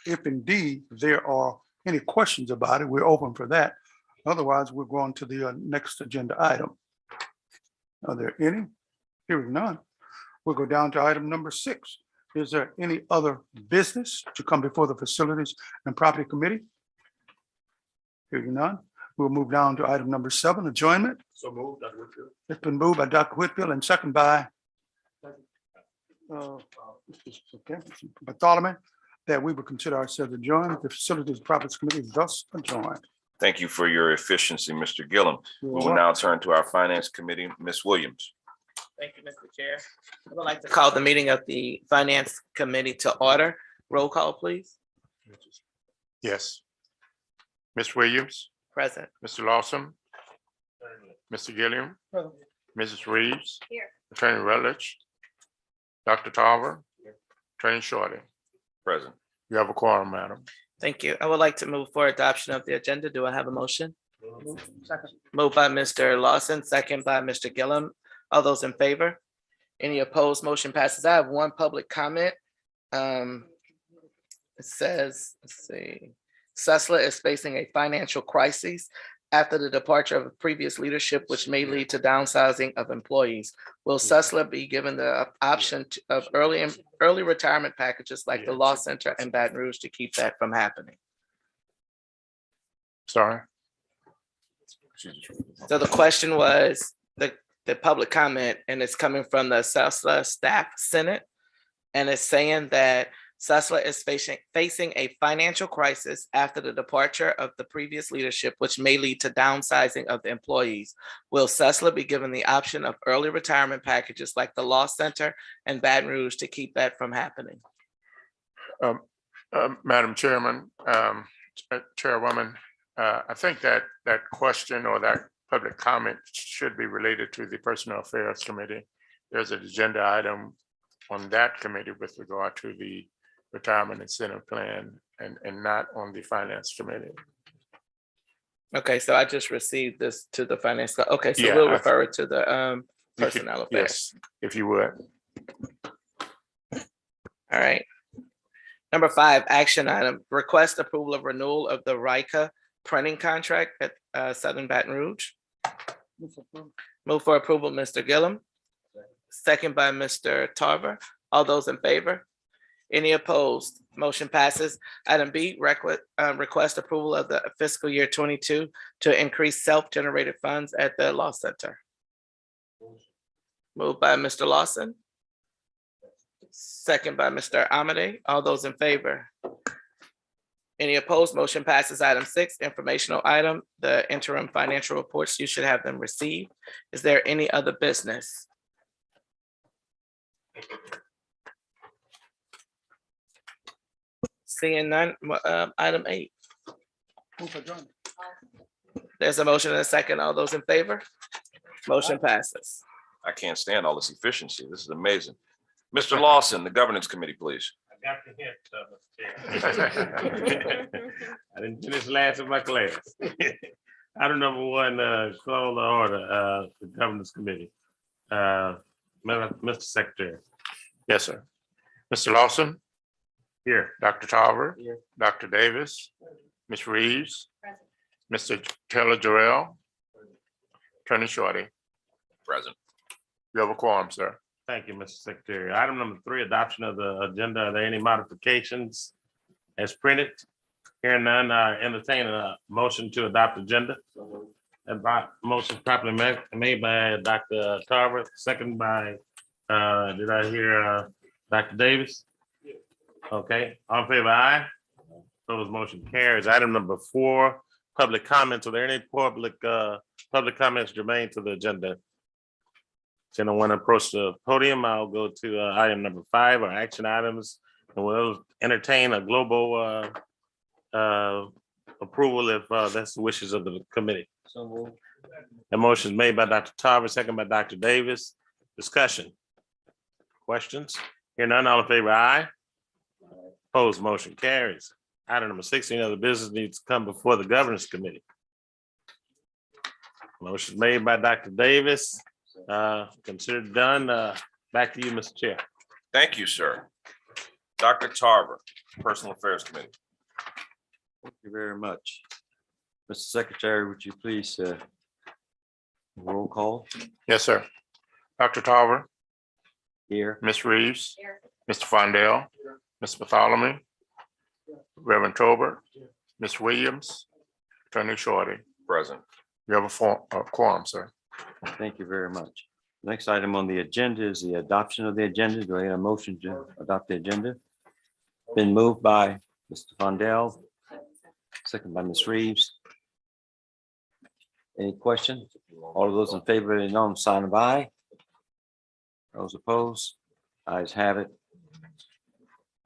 if indeed there are any questions about it, we're open for that. Otherwise, we're going to the next agenda item. Are there any? Here is none. We'll go down to item number 6. Is there any other business to come before the Facilities and Property Committee? Hearing none, we'll move down to item number 7, adjournment. So moved, Dr. Whitfield. It's been moved by Dr. Whitfield and second by Bartholomew, that we will consider ourselves adjourned. The Facilities and Property Committee is thus adjourned. Thank you for your efficiency, Mr. Gillum. We will now turn to our Finance Committee, Ms. Williams. Thank you, Mr. Chair. I would like to call the meeting of the Finance Committee to order. Roll call, please. Yes. Ms. Williams, Present. Mr. Lawson, Mr. Gilliam, Mrs. Reeves. Here. Attorney Rutledge, Dr. Tarver, Attorney Shorty. Present. You have a quorum, madam. Thank you. I would like to move for adoption of the agenda. Do I have a motion? Moved by Mr. Lawson, second by Mr. Gillum. All those in favor? Any opposed? Motion passes. I have one public comment. It says, let's see, Susla is facing a financial crisis after the departure of previous leadership, which may lead to downsizing of employees. Will Susla be given the option of early retirement packages like the Law Center and Baton Rouge to keep that from happening? Sorry. So the question was the public comment, and it's coming from the Susla Staff Senate. And it's saying that Susla is facing a financial crisis after the departure of the previous leadership, which may lead to downsizing of the employees. Will Susla be given the option of early retirement packages like the Law Center and Baton Rouge to keep that from happening? Madam Chairman, Chairwoman, I think that question or that public comment should be related to the Personnel Affairs Committee. There's an agenda item on that committee with regard to the retirement incentive plan and not on the Finance Committee. Okay, so I just received this to the finance. Okay, so Yeah, we'll refer it to the Personnel Affairs. Yes, if you would. All right. Number 5, action item, request approval of renewal of the Rika printing contract at Southern Baton Rouge. Move for approval, Mr. Gillum. Second by Mr. Tarver. All those in favor? Any opposed? Motion passes. Item B, request approval of the fiscal year 22 to increase self-generated funds at the Law Center. Moved by Mr. Lawson. Second by Mr. Amade. All those in favor? Any opposed? Motion passes. Item 6, informational item, the interim financial reports, you should have them received. Is there any other business? Seeing none, item 8. There's a motion and a second. All those in favor? Motion passes. I can't stand all this efficiency. This is amazing. Mr. Lawson, the Governance Committee, please. I got the hint, Mr. Chair. I didn't finish last in my class. Item number 1, call the order, the Governance Committee. Mr. Secretary. Yes, sir. Mr. Lawson, Here. Dr. Tarver, Here. Dr. Davis, Ms. Reeves, Mr. Taylor Jarrell, Attorney Shorty. Present. You have a quorum, sir. Thank you, Mr. Secretary. Item number 3, adoption of the agenda. Are there any modifications as printed? Hearing none, I entertain a motion to adopt agenda. Motion properly made by Dr. Tarver, second by, did I hear Dr. Davis? Okay, all in favor, aye. Opposed, motion carries. Item number 4, public comments. Are there any public comments germane to the agenda? If anyone want to approach the podium, I'll go to item number 5, or action items, and we'll entertain a global approval if that's the wishes of the committee. The motion is made by Dr. Tarver, second by Dr. Davis. Discussion. Questions? Hear none, all in favor, aye. Opposed, motion carries. Item number 16, other business needs to come before the Governance Committee. Motion made by Dr. Davis. Considered done. Back to you, Mr. Chair. Thank you, sir. Dr. Tarver, Personal Affairs Committee. Thank you very much. Mr. Secretary, would you please roll call? Yes, sir. Dr. Tarver, Here. Ms. Reeves, Mr. Fondell, Ms. Bartholomew, Reverend Tolbert, Ms. Williams, Attorney Shorty. Present. You have a quorum, sir. Thank you very much. Next item on the agenda is the adoption of the agenda. Do I hear a motion to adopt the agenda? Been moved by Mr. Fondell, second by Ms. Reeves. Any questions? All of those in favor, of the norm sign of aye. Those opposed? Ayes have it.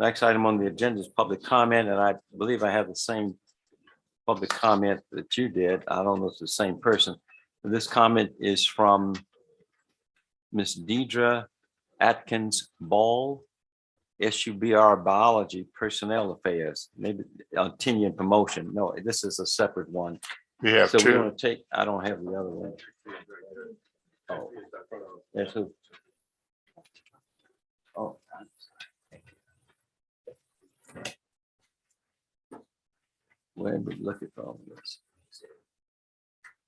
Next item on the agenda is public comment, and I believe I have the same public comment that you did. I don't know if it's the same person. This comment is from Ms. Deidre Atkins Ball, SUBR Biology Personnel Affairs, maybe on tenure and promotion. No, this is a separate one. We have So we two. want to take, I don't have the other one. Oh, there's who? Oh. Where did we look at all of this?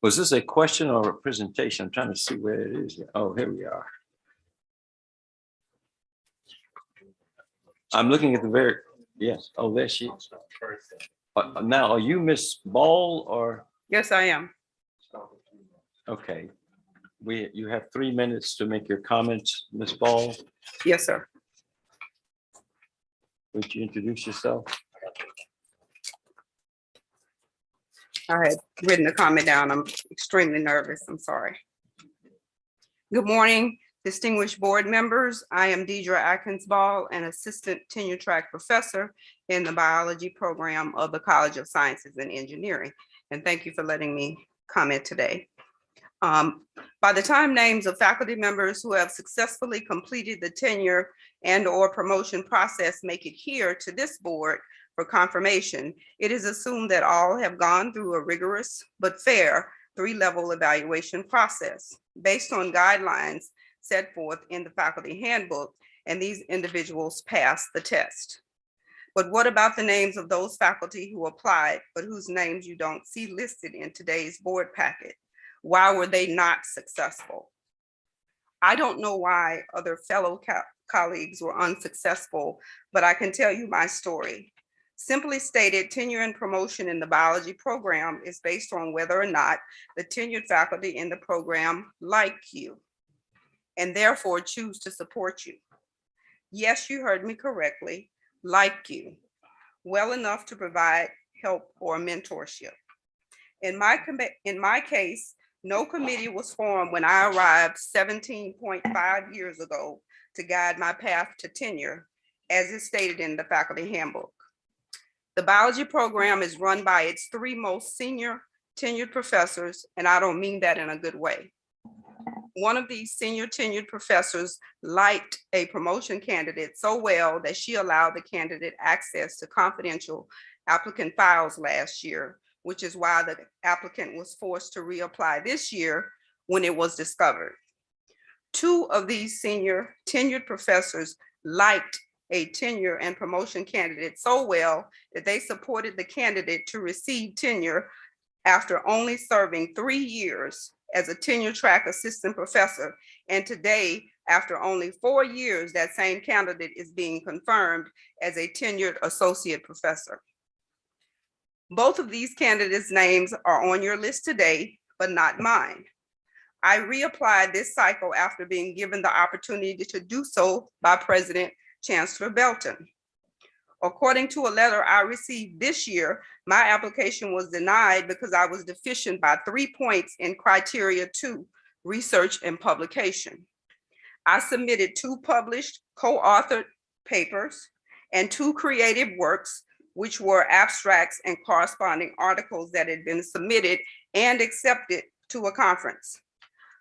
Was this a question or a presentation? I'm trying to see where it is. Oh, here we are. I'm looking at the very, yes. Oh, there she is. Now, are you Miss Ball or? Yes, I am. Okay. You have 3 minutes to make your comments, Miss Ball. Yes, sir. Would you introduce yourself? I had written the comment down. I'm extremely nervous. I'm sorry. Good morning, distinguished board members. I am Deidre Atkins Ball, an assistant tenure track professor in the biology program of the College of Sciences and Engineering. And thank you for letting me comment today. By the time names of faculty members who have successfully completed the tenure and/or promotion process make it here to this board for confirmation, it is assumed that all have gone through a rigorous but fair 3-level evaluation process based on guidelines set forth in the faculty handbook, and these individuals passed the test. But what about the names of those faculty who applied, but whose names you don't see listed in today's board packet? Why were they not successful? I don't know why other fellow colleagues were unsuccessful, but I can tell you my story. Simply stated, tenure and promotion in the biology program is based on whether or not the tenured faculty in the program like you and therefore choose to support you. Yes, you heard me correctly, like you, well enough to provide help or mentorship. In my case, no committee was formed when I arrived 17.5 years ago to guide my path to tenure, as is stated in the faculty handbook. The biology program is run by its 3 most senior tenured professors, and I don't mean that in a good way. One of these senior tenured professors liked a promotion candidate so well that she allowed the candidate access to confidential applicant files last year, which is why the applicant was forced to reapply this year when it was discovered. 2 of these senior tenured professors liked a tenure and promotion candidate so well that they supported the candidate to receive tenure after only serving 3 years as a tenure track assistant professor. And today, after only 4 years, that same candidate is being confirmed as a tenured associate professor. Both of these candidates' names are on your list today, but not mine. I reapplied this cycle after being given the opportunity to do so by President Chancellor Belton. According to a letter I received this year, my application was denied because I was deficient by 3 points in criteria 2, research and publication. I submitted 2 published co-authored papers and 2 creative works, which were abstracts and corresponding articles that had been submitted and accepted to a conference.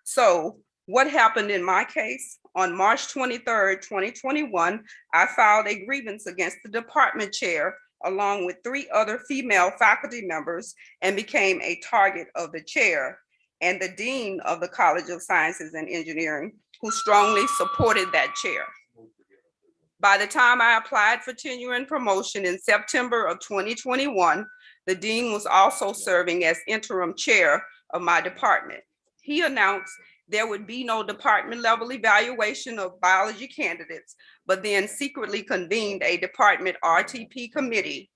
So what happened in my case? On March 23rd, 2021, I filed a grievance against the department chair along with 3 other female faculty members and became a target of the chair and the dean of the College of Sciences and Engineering, who strongly supported that chair. By the time I applied for tenure and promotion in September of 2021, the dean was also serving as interim chair of my department. He announced there would be no department level evaluation of biology candidates, but then secretly convened a department RTP committee,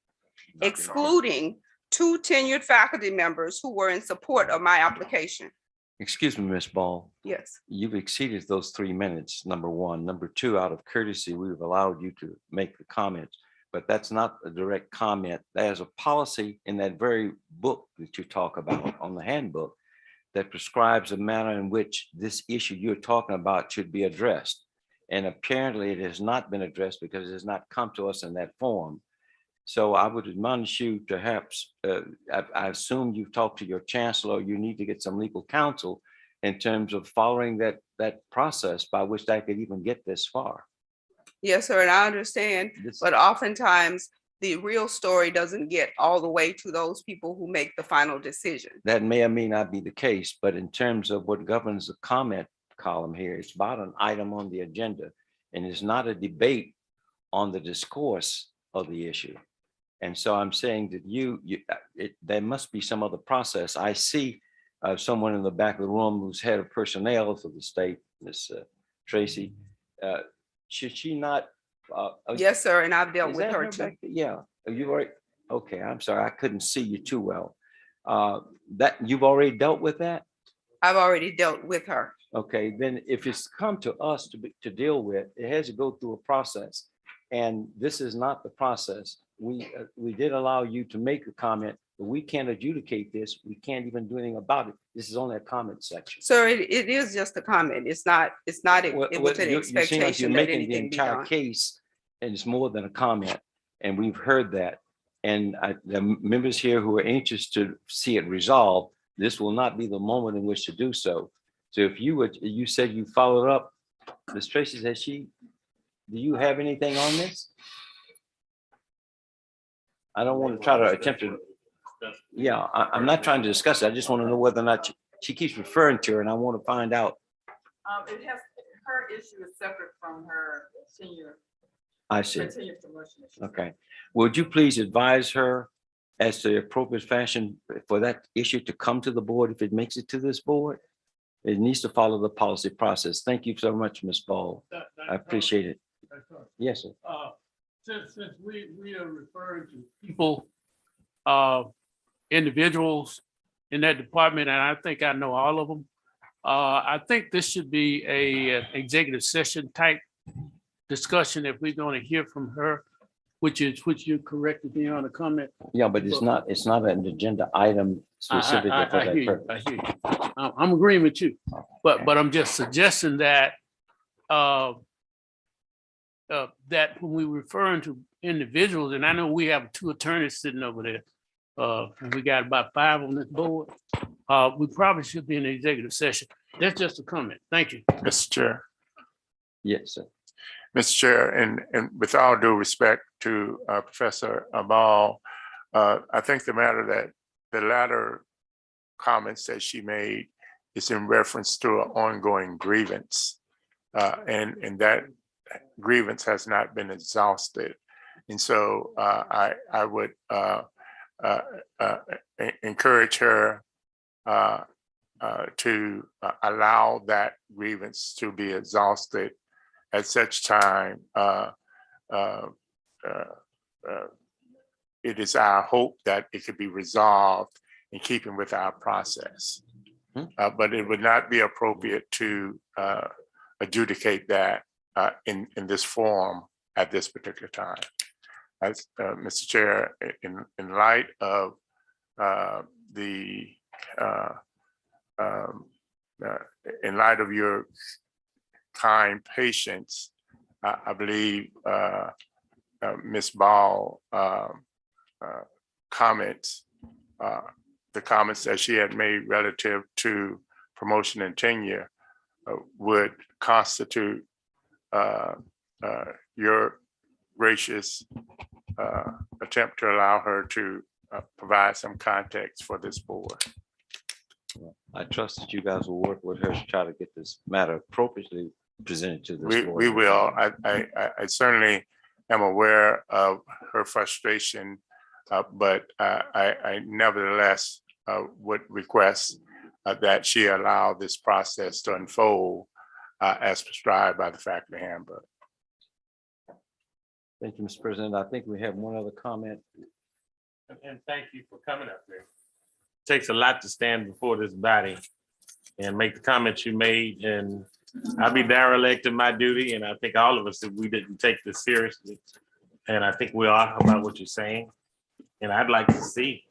excluding 2 tenured faculty members who were in support of my application. Excuse me, Ms. Ball. Yes. You've exceeded those 3 minutes, number one. Number two, out of courtesy, we've allowed you to make the comments, but that's not a direct comment. There's a policy in that very book that you talk about on the handbook that prescribes the manner in which this issue you're talking about should be addressed. And apparently it has not been addressed because it has not come to us in that form. So I would admonish you perhaps, I assume you've talked to your chancellor, you need to get some legal counsel in terms of following that process by which that could even get this far. Yes, sir, and I understand, but oftentimes the real story doesn't get all the way to those people who make the final decision. That may or may not be the case, but in terms of what governs the comment column here, it's about an item on the agenda, and it's not a debate on the discourse of the issue. And so I'm saying that there must be some other process. I see someone in the back of the room who's head of personnel for the state, Ms. Tracy. Should she not? Yes, sir, and I've dealt Is with that her her too. back there? Yeah, you already, okay, I'm sorry, I couldn't see you too well. That you've already dealt with that? I've already dealt with her. Okay, then if it's come to us to deal with, it has to go through a process. And this is not the process. We did allow you to make a comment, but we can't adjudicate this. We can't even do anything about it. This is only a comment section. Sir, it is just a comment. It's not with an You seem like you're expectation that making the anything be entire done. case, and it's more than a comment, and we've heard that. And the members here who are anxious to see it resolved, this will not be the moment in which to do so. So if you said you followed up, Ms. Tracy, do you have anything on this? I don't want to try to attempt to, yeah, I'm not trying to discuss it. I just want to know whether or not she keeps referring to her, and I want to find out. Her issue is separate from her senior. I see. her senior promotion issue. Okay. Would you please advise her as to the appropriate fashion for that issue to come to the board if it makes it to this board? It needs to follow the policy process. Thank you so much, Ms. Ball. I appreciate it. Yes, sir. Since we are referring to people, individuals in that department, and I think I know all of them, I think this should be a executive session type discussion if we're going to hear from her, which you corrected me on a comment. Yeah, but it's not an agenda item specifically for I that hear you. purpose. I hear you. I'm agreeing with you, but I'm just suggesting that that when we referring to individuals, and I know we have 2 attorneys sitting over there, and we got about 5 on this board, we probably should be in an executive session. That's just a comment. Thank you. Mr. Chair. Yes, sir. Mr. Chair, and with all due respect to Professor Ball, I think the latter comments that she made is in reference to an ongoing grievance, and that grievance has not been exhausted. And so I would encourage her to allow that grievance to be exhausted at such time. It is our hope that it could be resolved in keeping with our process. But it would not be appropriate to adjudicate that in this forum at this particular time. As Mr. Chair, in light of in light of your kind patience, I believe Ms. Ball comments, the comments that she had made relative to promotion and tenure would constitute your gracious attempt to allow her to provide some context for this board. I trust that you guys will work with her to try to get this matter appropriately presented to this board. We will. I certainly am aware of her frustration, but I nevertheless would request that she allow this process to unfold as prescribed by the faculty handbook. Thank you, Mr. President. I think we have one other comment. And thank you for coming up there. Takes a lot to stand before this body and make the comments you made, and I'll be derelict in my duty, and I think all of us, if we didn't take this seriously, and I think we are about what you're saying, and I'd like to see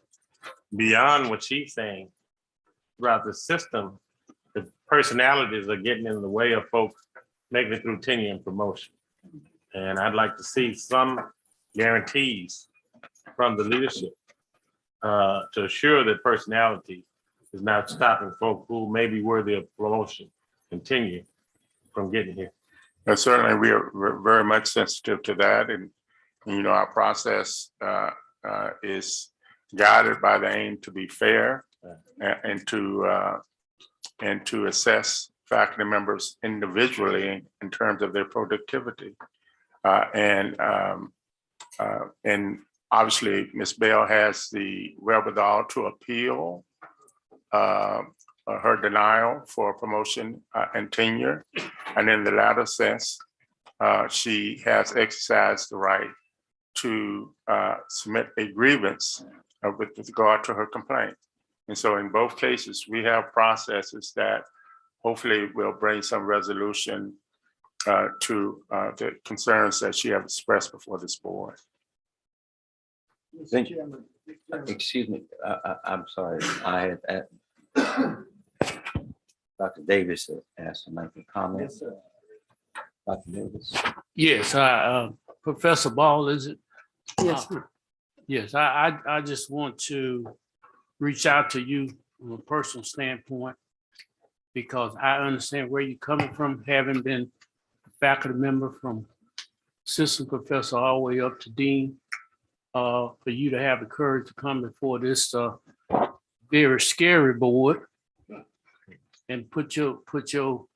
beyond what she's saying throughout the system, the personalities are getting in the way of folks making it through tenure and promotion. And I'd like to see some guarantees from the leadership to assure that personality is not stopping folk who may be worthy of promotion, continue from getting here. And certainly we are very much sensitive to that. And you know, our process is guided by the aim to be fair and to assess faculty members individually in terms of their productivity. And obviously, Ms. Bell has the wherewithal to appeal her denial for promotion and tenure. And in the latter sense, she has exercised the right to submit a grievance with regard to her complaint. And so in both cases, we have processes that hopefully will bring some resolution to the concerns that she has expressed before this board. Thank you. Excuse me, I'm sorry. I had Dr. Davis asked to make a comment. Dr. Davis. Yes, Professor Ball, is it? Yes. Yes, I just want to reach out to you from a personal standpoint, because I understand where you're coming from, having been a faculty member from assistant professor all the way up to dean. For you to have the courage to come before this very scary board and put yourself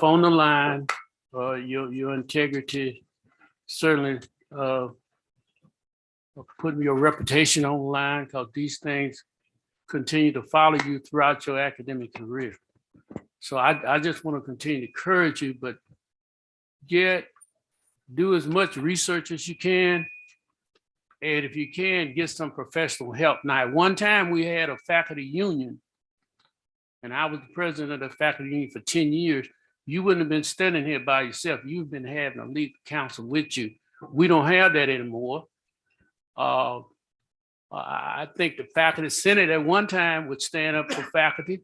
on the line, your integrity, certainly putting your reputation on the line, because these things continue to follow you throughout your academic career. So I just want to continue to encourage you, but do as much research as you can. And if you can, get some professional help. Now, at one time we had a faculty union, and I was the president of the faculty union for 10 years. You wouldn't have been standing here by yourself. You've been having a legal counsel with you. We don't have that anymore. I think the faculty senate at one time would stand up for faculty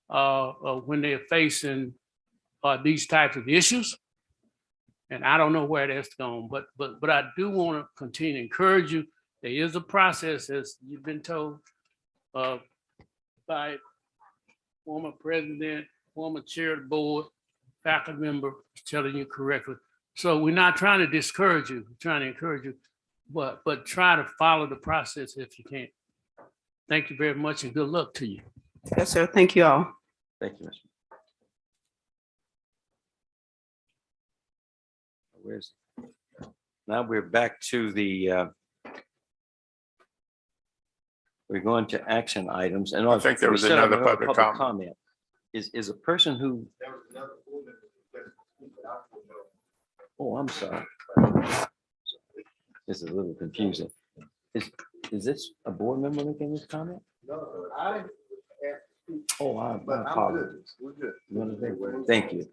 when they're facing these types of issues. And I don't know where that's gone, but I do want to continue to encourage you. There is a process, as you've been told by former president, former chair of the board, faculty member telling you correctly. So we're not trying to discourage you, we're trying to encourage you, but try to follow the process if you can. Thank you very much and good luck to you. Yes, sir. Thank you all. Thank you, Mr. Where's, now we're back to the, we're going to action items. And I think there was we still have another public comment. Is a person who, oh, I'm sorry. This is a little confusing. Is this a board member making this comment? No, Oh, I apologize. Thank you.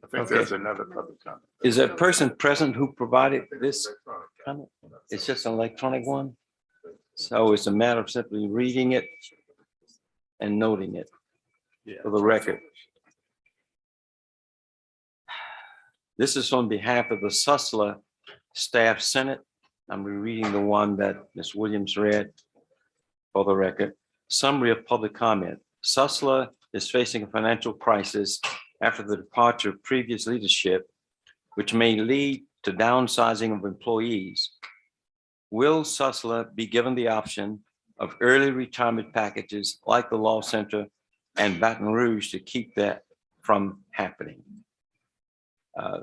I think there's another public comment. Is a person present who provided this comment? It's just an electronic one? So it's a matter of simply reading it and noting it for the record. This is on behalf of the Susla Staff Senate. I'm rereading the one that Ms. Williams read for the record. Summary of public comment. Susla is facing a financial crisis after the departure of previous leadership, which may lead to downsizing of employees. Will Susla be given the option of early retirement packages like the Law Center and Baton Rouge to keep that from happening? I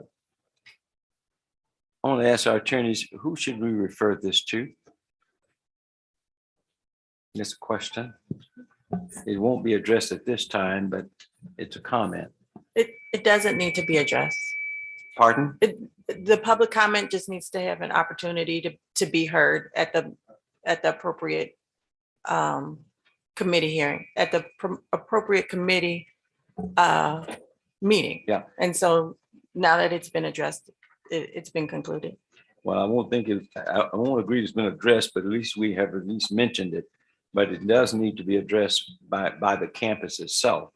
want to ask our attorneys, who should we refer this to? This question. It won't be addressed at this time, but it's a comment. It doesn't need to be addressed. Pardon? The public comment just needs to have an opportunity to be heard at the appropriate committee hearing, at the appropriate committee meeting. Yeah. And so now that it's been addressed, it's been concluded. Well, I won't think it, I won't agree it's been addressed, but at least we have at least mentioned it. But it does need to be addressed by the campus itself.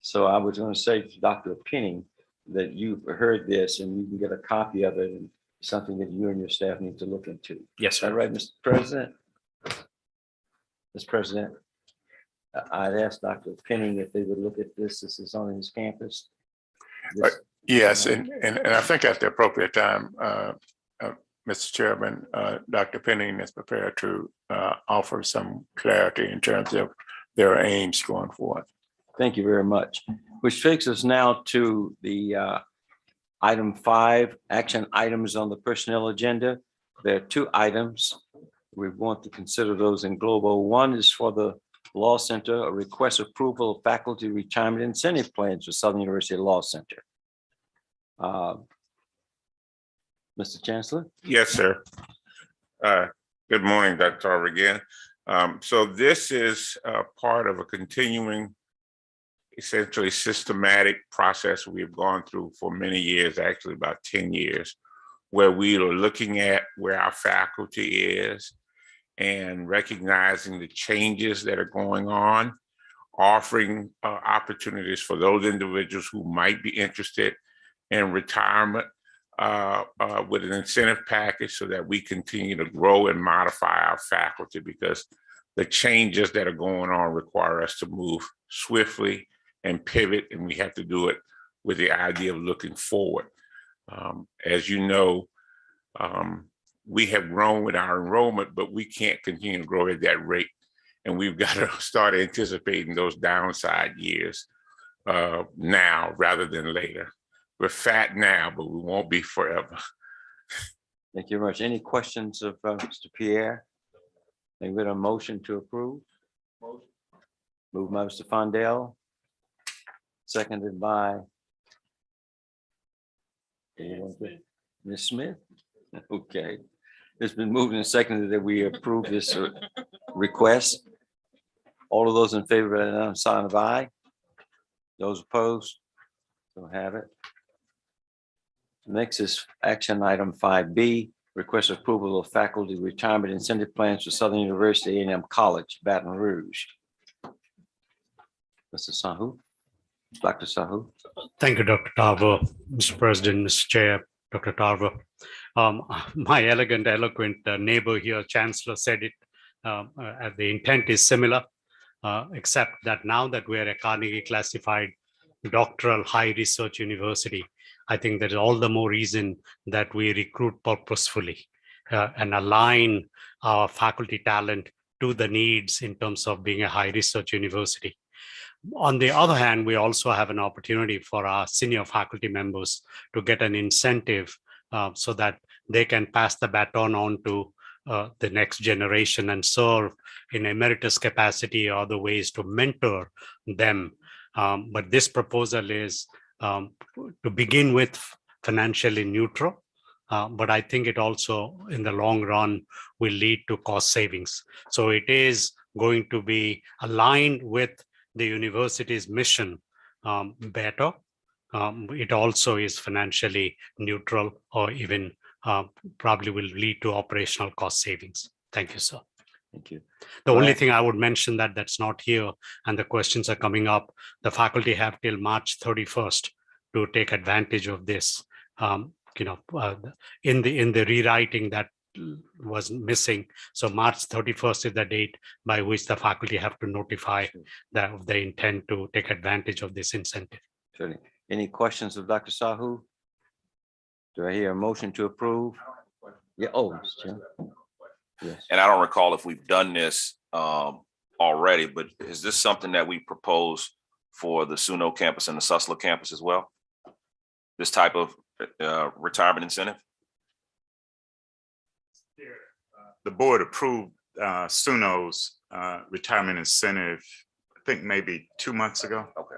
So I was going to say to Dr. Penning that you've heard this and you can get a copy of it and something that you and your staff need to look into. Yes, Is that sir. right, Mr. President? Mr. President, I'd asked Dr. Penning if they would look at this. This is on his campus. Yes, and I think at the appropriate time, Mr. Chairman, Dr. Penning is prepared to offer some clarity in terms of their aims going forward. Thank you very much. Which takes us now to the item 5, action items on the personnel agenda. There are 2 items. We want to consider those in global. One is for the Law Center, a request approval of faculty retirement incentive plans for Southern University Law Center. Mr. Chancellor? Yes, sir. Good morning, Dr. Tarver again. So this is part of a continuing, essentially systematic process we've gone through for many years, actually about 10 years, where we are looking at where our faculty is and recognizing the changes that are going on, offering opportunities for those individuals who might be interested in retirement with an incentive package so that we continue to grow and modify our faculty, because the changes that are going on require us to move swiftly and pivot, and we have to do it with the idea of looking forward. As you know, we have grown with our enrollment, but we can't continue to grow at that rate. And we've got to start anticipating those downside years now rather than later. We're fat now, but we won't be forever. Thank you very much. Any questions of Mr. Pierre? Can we get a motion to approve? Moved by Mr. Fondell. Seconded by Ms. Smith. Okay. It's been moved and seconded that we approve this request. All of those in favor, sign of aye. Those opposed? Don't have it. Next is action item 5B, request approval of faculty retirement incentive plans for Southern University A&M College, Baton Rouge. Mr. Sahu, Dr. Sahu. Thank you, Dr. Tarver, Mr. President, Mr. Chair, Dr. Tarver. My elegant, eloquent neighbor here, Chancellor, said it. The intent is similar, except that now that we are a Carnegie classified doctoral high research university, I think there is all the more reason that we recruit purposefully and align our faculty talent to the needs in terms of being a high research university. On the other hand, we also have an opportunity for our senior faculty members to get an incentive so that they can pass the baton on to the next generation and serve in emeritus capacity or other ways to mentor them. But this proposal is to begin with financially neutral, but I think it also in the long run will lead to cost savings. So it is going to be aligned with the university's mission better. It also is financially neutral or even probably will lead to operational cost savings. Thank you, sir. Thank you. The only thing I would mention that's not here and the questions are coming up, the faculty have till March 31st to take advantage of this. In the rewriting that was missing. So March 31st is the date by which the faculty have to notify that they intend to take advantage of this incentive. Certainly. Any questions of Dr. Sahu? Do I hear a motion to approve? Yeah. Oh, Mr. Chairman. Yes. And I don't recall if we've done this already, but is this something that we propose for the Suno campus and the Susla campus as well? This type of retirement incentive? The board approved Suno's retirement incentive think maybe 2 months ago. Okay.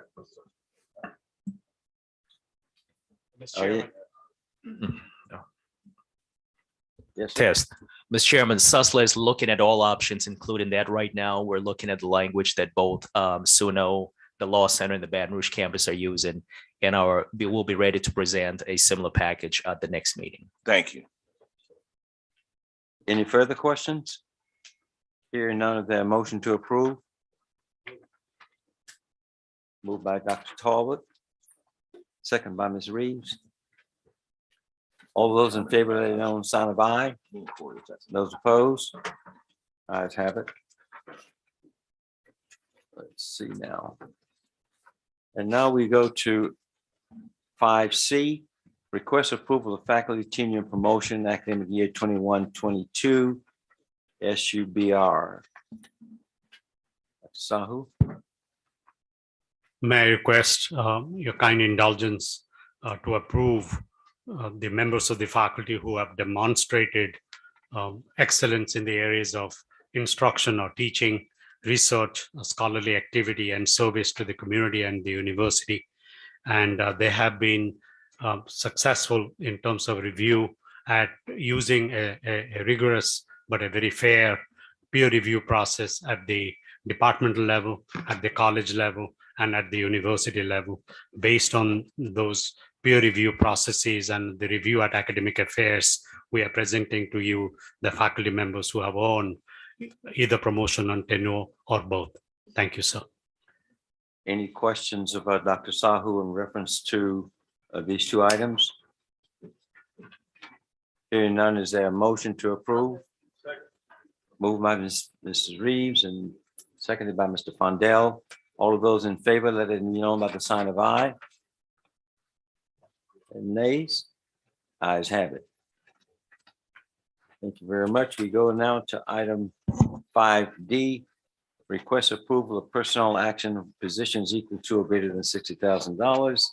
Oh, yeah. Yes, sir. Test. Mr. Chairman, Susla is looking at all options, including that right now. We're looking at the language that both SUNO, the Law Center, and the Baton Rouge campus are using. And we'll be ready to present a similar package at the next meeting. Thank you. Any further questions? Hearing none, of their motion to approve. Moved by Dr. Talbot, second by Ms. Reeves. All those in favor, let it know, sign of aye. Those opposed? Ayes have it. Let's see now. And now we go to 5C, request approval of faculty tenure and promotion academic year 21-22 SUBR. Dr. Sahu. May I request your kind indulgence to approve the members of the faculty who have demonstrated excellence in the areas of instruction or teaching, research, scholarly activity, and service to the community and the university. And they have been successful in terms of review at using a rigorous but a very fair peer review process at the departmental level, at the college level, and at the university level. Based on those peer review processes and the review at academic affairs, we are presenting to you the faculty members who have earned either promotion on tenure or both. Thank you, sir. Any questions about Dr. Sahu in reference to these two items? Hearing none, is there a motion to approve? Moved by Mrs. Reeves and seconded by Mr. Fondell. All of those in favor, let it be known by the sign of aye. And nays? Ayes have it. Thank you very much. We go now to item 5D, request approval of personnel action positions equal to or greater than $60,000.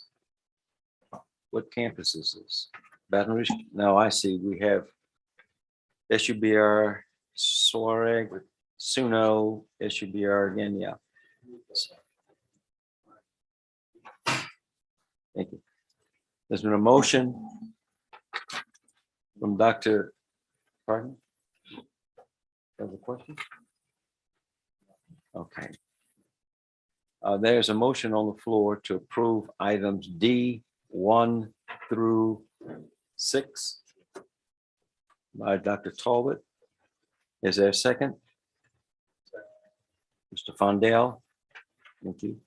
What campus is this? Baton Rouge? No, I see. We have SUBR, SOREG, SUNO, SUBR again, yeah. Thank you. There's been a motion from Dr. Pardon? Have a question? Okay. There's a motion on the floor to approve items D1 through 6 by Dr. Talbot. Is there a second? Mr. Fondell? Thank you.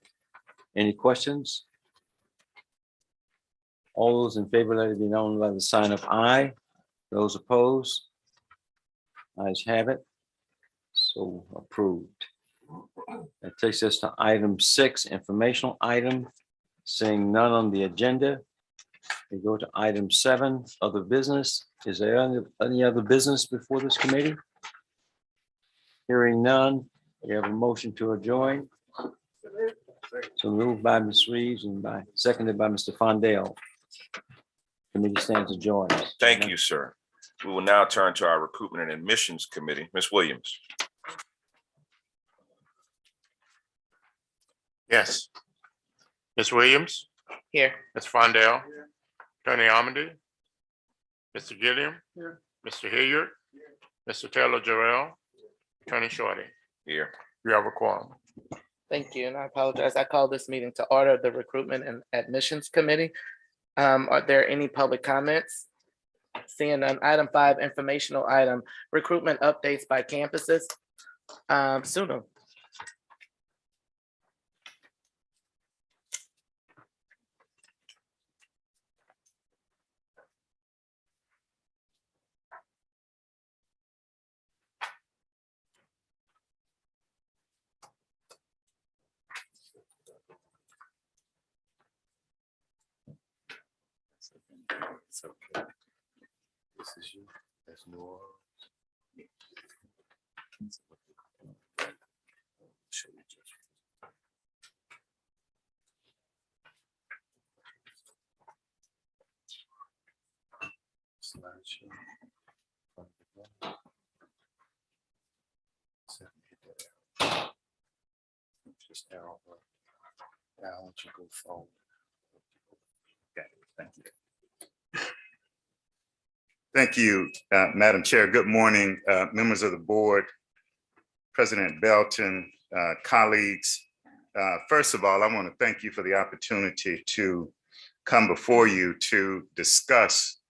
Any questions? All those in favor, let it be known by the sign of aye. Those opposed? Ayes have it. So approved. That takes us to item 6, informational item. Seeing none on the agenda, we go to item 7, other business. Is there any other business before this committee? Hearing none, we have a motion to adjourn. So moved by Ms. Reeves and seconded by Mr. Fondell. Committee stands adjourned. Thank you, sir. We will now turn to our Recruitment and Admissions Committee. Ms. Williams. Yes. Ms. Williams, Here. Ms. Fondell, Attorney Amity, Mr. Gilliam, Mr. Hilliard, Mr. Taylor Jarrell, Attorney Shorty. Here. You have a quorum. Thank you, and I apologize. I called this meeting to order, the Recruitment and Admissions Committee. Are there any public comments? Seeing none. Item 5, informational item, recruitment updates by campuses. Suno. It's okay. This is you. That's Noah. Show you just. Slideshow. Just down. Now, I want you to go forward. Okay, thank you. Thank you, Madam Chair. Good morning, members of the board, President Belton, colleagues. First of all, I want to thank you for the opportunity to come before you to discuss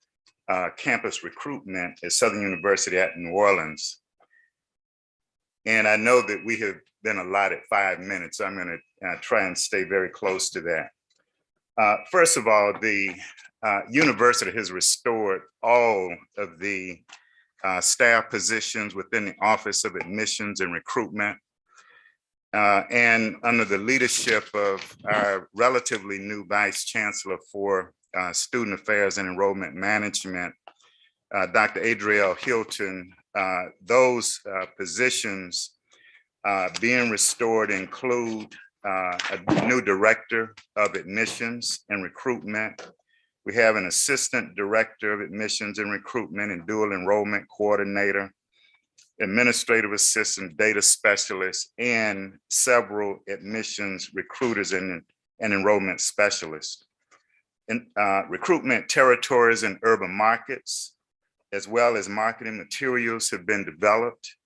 campus recruitment at Southern University at New Orleans. And I know that we have been allotted 5 minutes. I'm going to try and stay very close to that. First of all, the university has restored all of the staff positions within the Office of Admissions and Recruitment. And under the leadership of our relatively new Vice Chancellor for Student Affairs and Enrollment Management, Dr. Adriel Hilton, those positions being restored include a new Director of Admissions and Recruitment. We have an Assistant Director of Admissions and Recruitment and Dual Enrollment Coordinator, Administrative Assistant, Data Specialist, and several admissions recruiters and enrollment specialists. Recruitment territories in urban markets, as well as marketing materials, have been developed.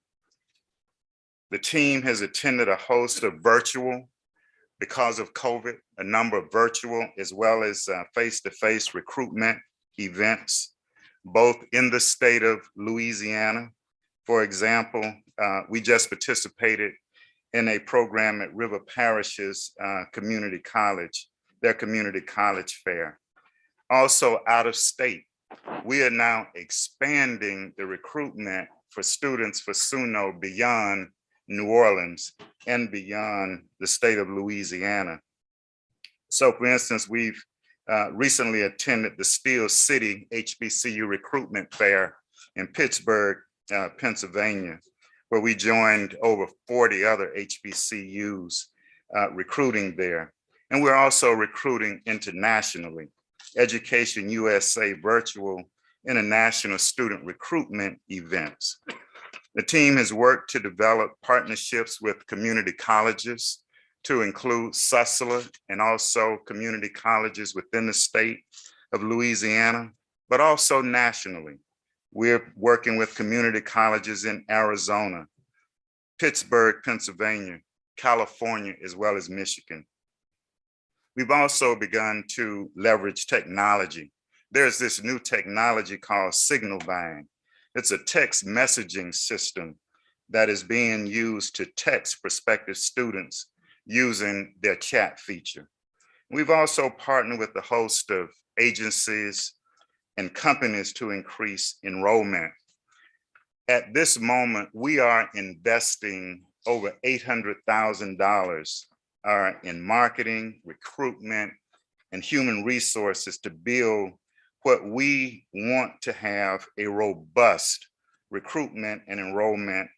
The team has attended a host of virtual, because of COVID, a number of virtual as well as face-to-face recruitment events, both in the state of Louisiana. For example, we just participated in a program at River Parish's community college, their community college fair. Also out of state, we are now expanding the recruitment for students for SUNO beyond New Orleans and beyond the state of Louisiana. So for instance, we've recently attended the Steel City Hbcu Recruitment Fair in Pittsburgh, Pennsylvania, where we joined over 40 other HBCUs recruiting there. And we're also recruiting internationally. Education USA virtual international student recruitment events. The team has worked to develop partnerships with community colleges to include SUSLA and also community colleges within the state of Louisiana, but also nationally. We're working with community colleges in Arizona, Pittsburgh, Pennsylvania, California, as well as Michigan. We've also begun to leverage technology. There's this new technology called signal buying. It's a text messaging system that is being used to text prospective students using their chat feature. We've also partnered with a host of agencies and companies to increase enrollment. At this moment, we are investing over $800,000 in marketing, recruitment, and human resources to build what we want to have a robust recruitment and enrollment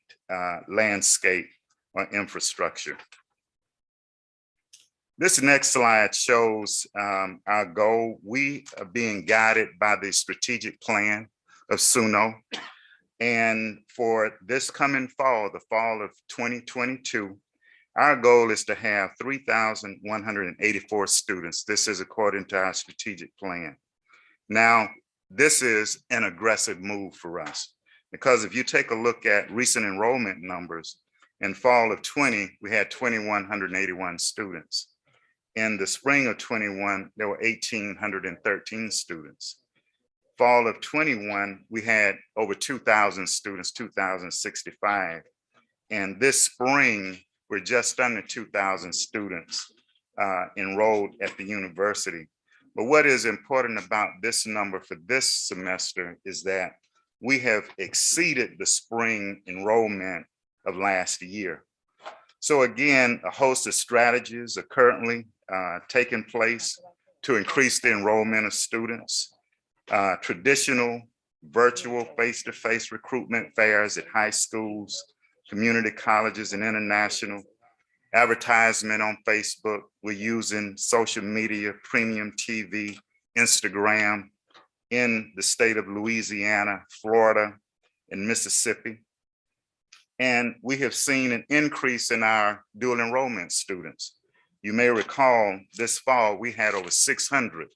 landscape or infrastructure. This next slide shows our goal. We are being guided by the strategic plan of SUNO. And for this coming fall, the fall of 2022, our goal is to have 3,184 students. This is according to our strategic plan. Now, this is an aggressive move for us because if you take a look at recent enrollment numbers, in fall of 20, we had 2,181 students. In the spring of 21, there were 1,813 students. Fall of 21, we had over 2,000 students, 2,065. And this spring, we're just under 2,000 students enrolled at the university. But what is important about this number for this semester is that we have exceeded the spring enrollment of last year. So again, a host of strategies are currently taking place to increase the enrollment of students. Traditional virtual face-to-face recruitment fairs at high schools, community colleges, and international. Advertisement on Facebook. We're using social media, premium TV, Instagram in the state of Louisiana, Florida, and Mississippi. And we have seen an increase in our dual enrollment students. You may recall this fall, we had over 600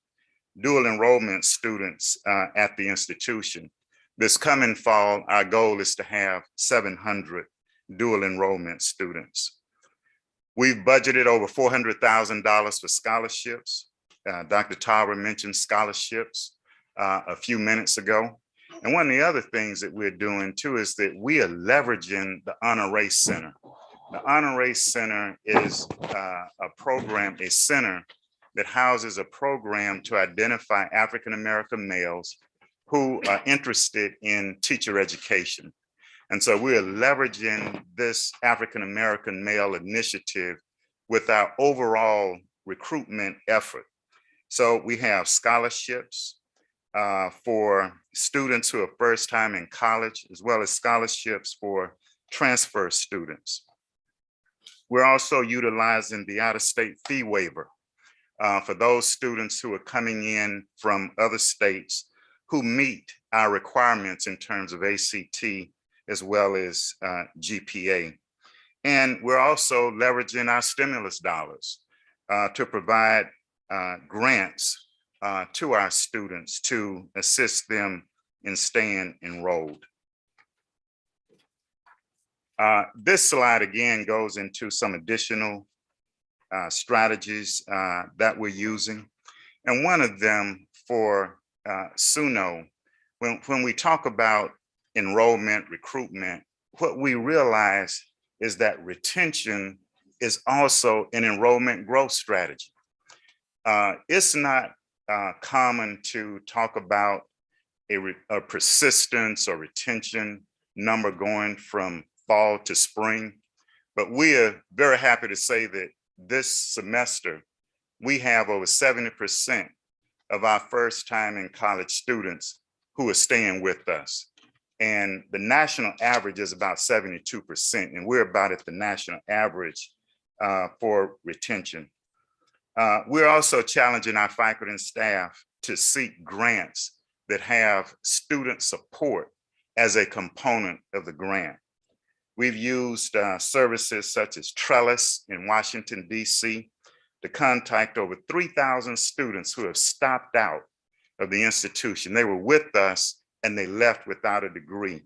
dual enrollment students at the institution. This coming fall, our goal is to have 700 dual enrollment students. We've budgeted over $400,000 for scholarships. Dr. Tarver mentioned scholarships a few minutes ago. And one of the other things that we're doing too is that we are leveraging the Honor Race Center. The Honor Race Center is a program, a center that houses a program to identify African-American males who are interested in teacher education. And so we are leveraging this African-American male initiative with our overall recruitment effort. So we have scholarships for students who are first time in college, as well as scholarships for transfer students. We're also utilizing the out-of-state fee waiver for those students who are coming in from other states who meet our requirements in terms of ACT as well as GPA. And we're also leveraging our stimulus dollars to provide grants to our students to assist them in staying enrolled. This slide again goes into some additional strategies that we're using. And one of them for SUNO, when we talk about enrollment, recruitment, what we realize is that retention is also an enrollment growth strategy. It's not common to talk about a persistence or retention number going from fall to spring, but we are very happy to say that this semester, we have over 70% of our first time in college students who are staying with us. And the national average is about 72%, and we're about at the national average for retention. We're also challenging our faculty and staff to seek grants that have student support as a component of the grant. We've used services such as Trellis in Washington, DC, to contact over 3,000 students who have stopped out of the institution. They were with us and they left without a degree.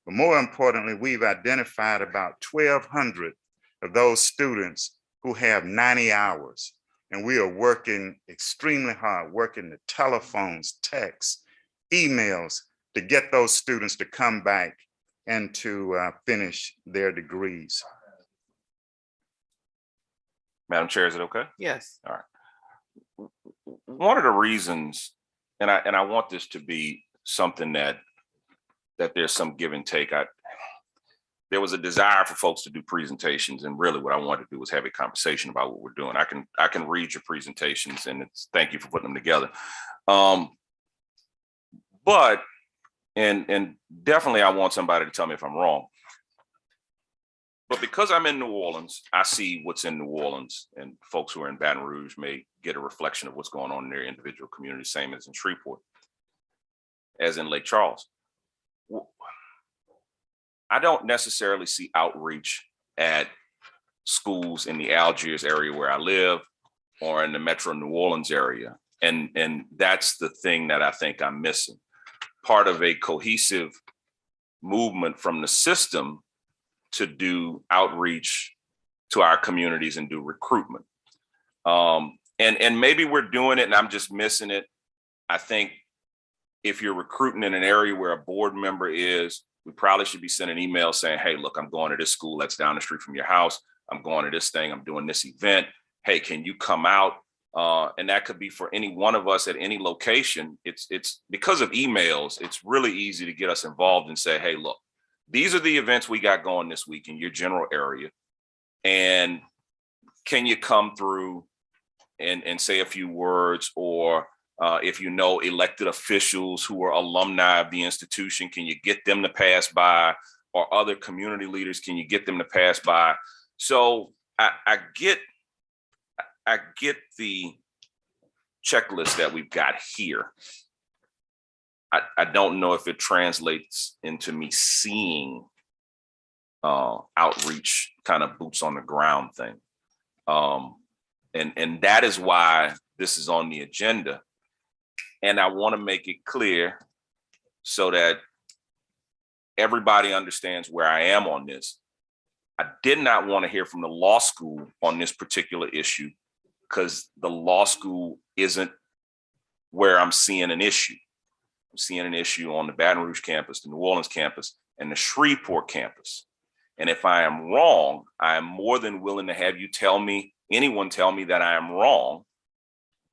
But more importantly, we've identified about 1,200 of those students who have 90 hours. And we are working extremely hard, working the telephones, texts, emails to get those students to come back and to finish their degrees. Madam Chair, is it okay? Yes. All right. One of the reasons, and I want this to be something that there's some give and take. There was a desire for folks to do presentations, and really what I wanted to do was have a conversation about what we're doing. I can read your presentations, and thank you for putting them together. But definitely I want somebody to tell me if I'm wrong. But because I'm in New Orleans, I see what's in New Orleans, and folks who are in Baton Rouge may get a reflection of what's going on in their individual community, same as in Shreveport, as in Lake Charles. I don't necessarily see outreach at schools in the Algiers area where I live or in the Metro New Orleans area. And that's the thing that I think I'm missing. Part of a cohesive movement from the system to do outreach to our communities and do recruitment. And maybe we're doing it and I'm just missing it. I think if you're recruiting in an area where a board member is, we probably should be sending an email saying, hey, look, I'm going to this school that's down the street from your house. I'm going to this thing, I'm doing this event. Hey, can you come out? And that could be for any one of us at any location. It's because of emails, it's really easy to get us involved and say, hey, look, these are the events we got going this week in your general area. And can you come through and say a few words, or if you know elected officials who are alumni of the institution, can you get them to pass by, or other community leaders, can you get them to pass by? So I get the checklist that we've got here. I don't know if it translates into me seeing outreach kind of boots on the ground thing. And that is why this is on the agenda. And I want to make it clear so that everybody understands where I am on this. I did not want to hear from the law school on this particular issue because the law school isn't where I'm seeing an issue. I'm seeing an issue on the Baton Rouge campus, the New Orleans campus, and the Shreveport campus. And if I am wrong, I am more than willing to have you tell me, anyone tell me that I am wrong.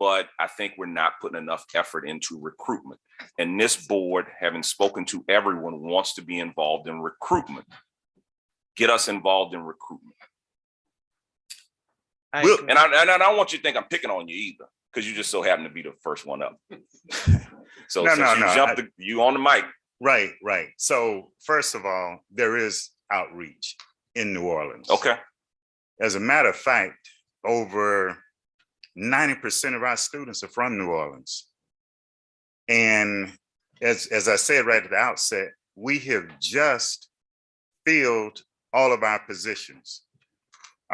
But I think we're not putting enough effort into recruitment. And this board, having spoken to everyone, wants to be involved in recruitment. Get us involved in recruitment. And I don't want you to think I'm picking on you either, because you just so happen to be the first one up. So No, since you jumped, you on the mic. Right, right. So first of all, there is outreach in New Orleans. Okay. As a matter of fact, over 90% of our students are from New Orleans. And as I said right at the outset, we have just filled all of our positions.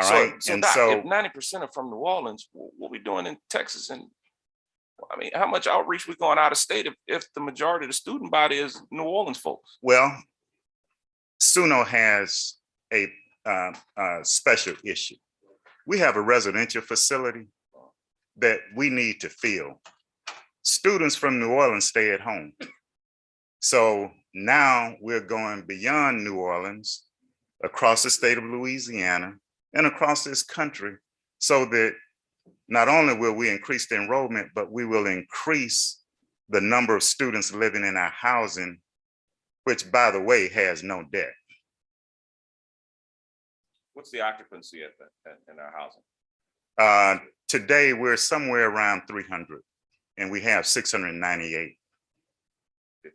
All right. So, And Doc, so if 90% are from New Orleans, what we doing in Texas? And I mean, how much outreach we going out of state if the majority of the student body is New Orleans folks? well, SUNO has a special issue. We have a residential facility that we need to fill. Students from New Orleans stay at home. So now we're going beyond New Orleans, across the state of Louisiana and across this country, so that not only will we increase the enrollment, but we will increase the number of students living in our housing, which, by the way, has no debt. What's the occupancy in our housing? Today, we're somewhere around 300, and we have 698. 50%.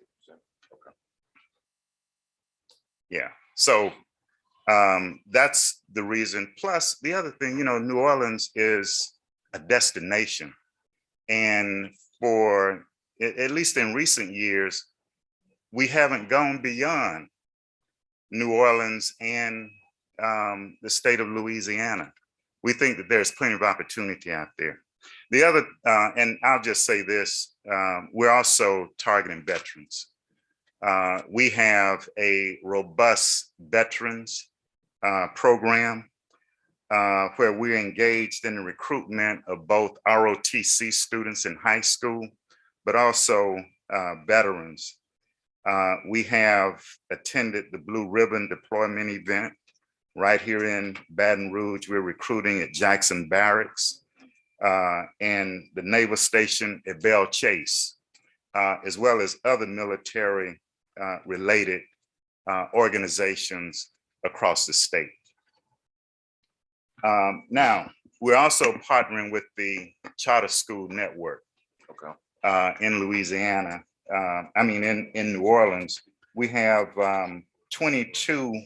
Okay. Yeah, so that's the reason. Plus, the other thing, New Orleans is a destination. And for, at least in recent years, we haven't gone beyond New Orleans and the state of Louisiana. We think that there's plenty of opportunity out there. The other, and I'll just say this, we're also targeting veterans. We have a robust veterans program where we're engaged in the recruitment of both ROTC students in high school, but also veterans. We have attended the Blue Ribbon deployment event right here in Baton Rouge. We're recruiting at Jackson Barracks and the Naval Station at Belle Chase, as well as other military related organizations across the state. Now, we're also partnering with the Charter School Network in Louisiana. In New Orleans. We have 22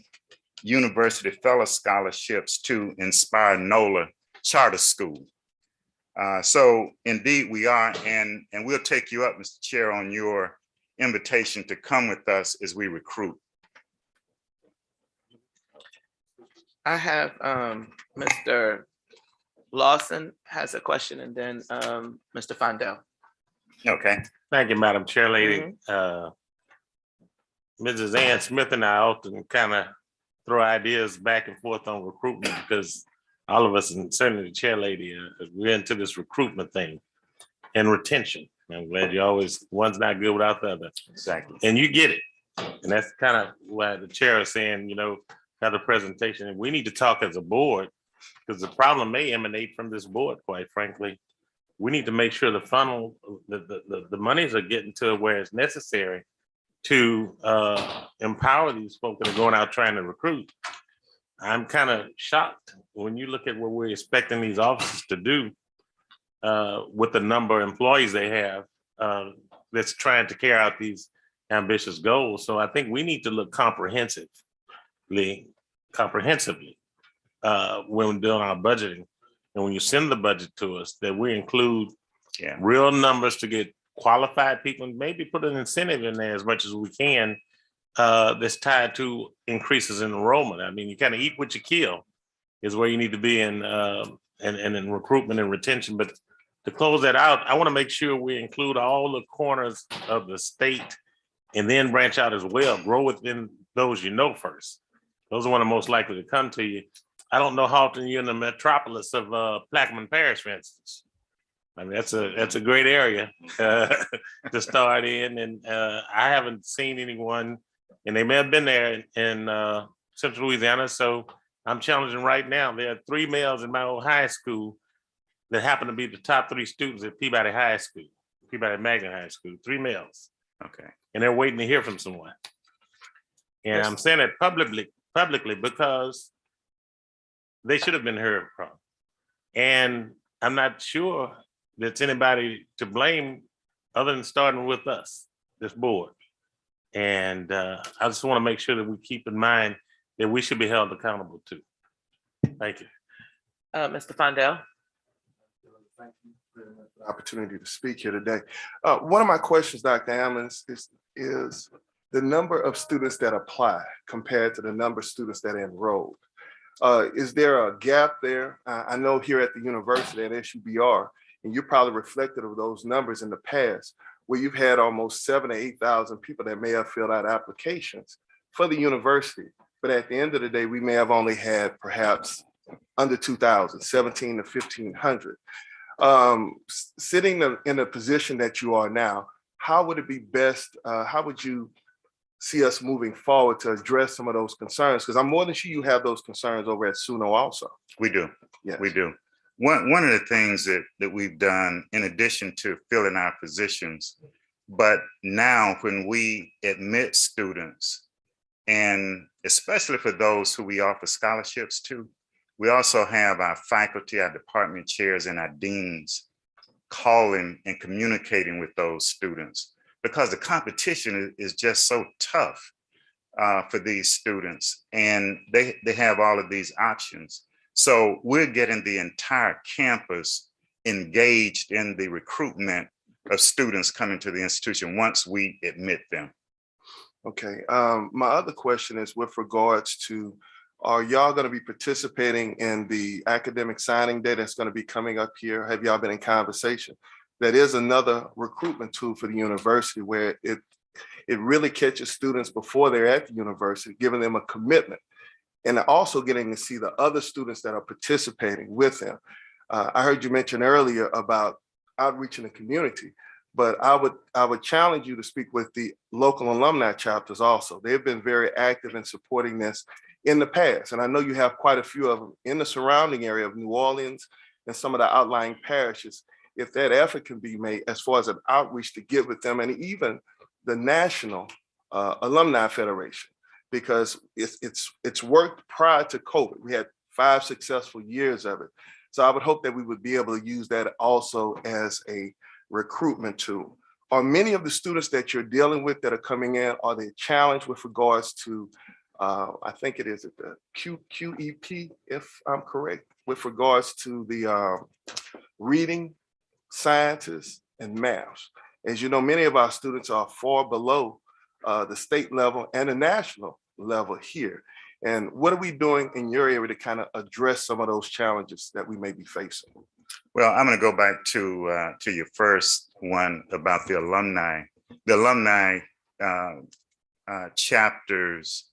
University Fellow Scholarships to Inspire NOLA Charter School. So indeed we are, and we'll take you up, Mr. Chair, on your invitation to come with us as we recruit. I have Mr. Lawson has a question, and then Mr. Fondell. Okay. Thank you, Madam Chair Lady. Mrs. Ann Smith and I often kind of throw ideas back and forth on recruitment because all of us, and certainly the chair lady, we're into this recruitment thing and retention. I'm glad you always, one's not good without the other. Exactly. And you get it. And that's kind of why the chair is saying, kind of presentation. And we need to talk as a board because the problem may emanate from this board, quite frankly. We need to make sure the funnel, the monies are getting to where it's necessary to empower these folks that are going out trying to recruit. I'm kind of shocked when you look at what we're expecting these officers to do with the number of employees they have that's trying to carry out these ambitious goals. So I think we need to look comprehensively when we're doing our budgeting. And when you send the budget to us, that we include real numbers to get qualified people and maybe put an incentive in there as much as we can that's tied to increases in enrollment. I mean, you kind of eat what you kill is where you need to be in in recruitment and retention. But to close that out, I want to make sure we include all the corners of the state and then branch out as well. Grow within those you know first. Those are one of the most likely to come to you. I don't know how often you're in the metropolis of Plaquemine Parish, for instance. I mean, that's a great area to start in, and I haven't seen anyone, and they may have been there in Central Louisiana. So I'm challenging right now. There are 3 males in my old high school that happen to be the top 3 students at Peabody High School, Peabody Magnet High School. 3 males. Okay. And they're waiting to hear from someone. And I'm saying it publicly because they should have been heard from. And I'm not sure there's anybody to blame other than starting with us, this board. And I just want to make sure that we keep in mind that we should be held accountable too. Thank you. Mr. Fondell. Thank you for the opportunity to speak here today. One of my questions, Dr. Ammons, is the number of students that apply compared to the number of students that enrolled. Is there a gap there? I know here at the university at SUBR, and you're probably reflective of those numbers in the past, where you've had almost 7,000 to 8,000 people that may have filled out applications for the university. But at the end of the day, we may have only had perhaps under 2,000, 17 to 1,500. Sitting in a position that you are now, how would it be best, how would you see us moving forward to address some of those concerns? Because I'm more than sure you have those concerns over at SUNO also. We do. Yes. We do. One of the things that we've done, in addition to filling our positions, but now when we admit students, and especially for those who we offer scholarships to, we also have our faculty, our department chairs, and our deans calling and communicating with those students, because the competition is just so tough for these students, and they have all of these options. So we're getting the entire campus engaged in the recruitment of students coming to the institution once we admit them. Okay, my other question is with regards to, are y'all going to be participating in the academic signing day that's going to be coming up here? Have y'all been in conversation? That is another recruitment tool for the university, where it really catches students before they're at the university, giving them a commitment, and also getting to see the other students that are participating with them. I heard you mention earlier about outreach in the community, but I would challenge you to speak with the local alumni chapters also. They've been very active in supporting this in the past, and I know you have quite a few of them in the surrounding area of New Orleans and some of the outlying parishes. If that effort can be made as far as an outreach to get with them, and even the National Alumni Federation, because it's worked prior to COVID. We had 5 successful years of it. So I would hope that we would be able to use that also as a recruitment tool. Are many of the students that you're dealing with that are coming in, are they challenged with regards to, I think it is at the QEP, if I'm correct, with regards to the reading, sciences, and math? As you know, many of our students are far below the state level and the national level here. And what are we doing in your area to kind of address some of those challenges that we may be facing? Well, I'm going to go back to your first one about the alumni. The alumni chapters,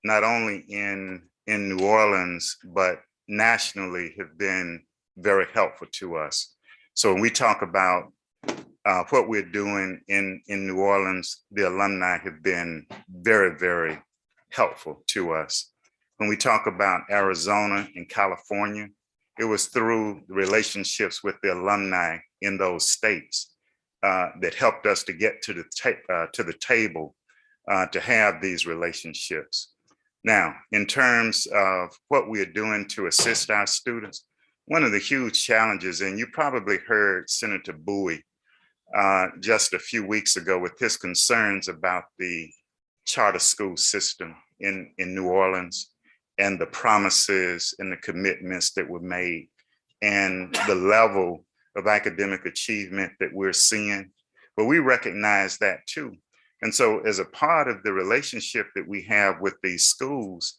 not only in New Orleans, but nationally, have been very helpful to us. So when we talk about what we're doing in New Orleans, the alumni have been very, very helpful to us. When we talk about Arizona and California, it was through the relationships with the alumni in those states that helped us to get to the table to have these relationships. Now, in terms of what we are doing to assist our students, one of the huge challenges, and you probably heard Senator Bowie just a few weeks ago with his concerns about the charter school system in New Orleans, and the promises and the commitments that were made, and the level of academic achievement that we're seeing. But we recognize that too. And so as a part of the relationship that we have with these schools,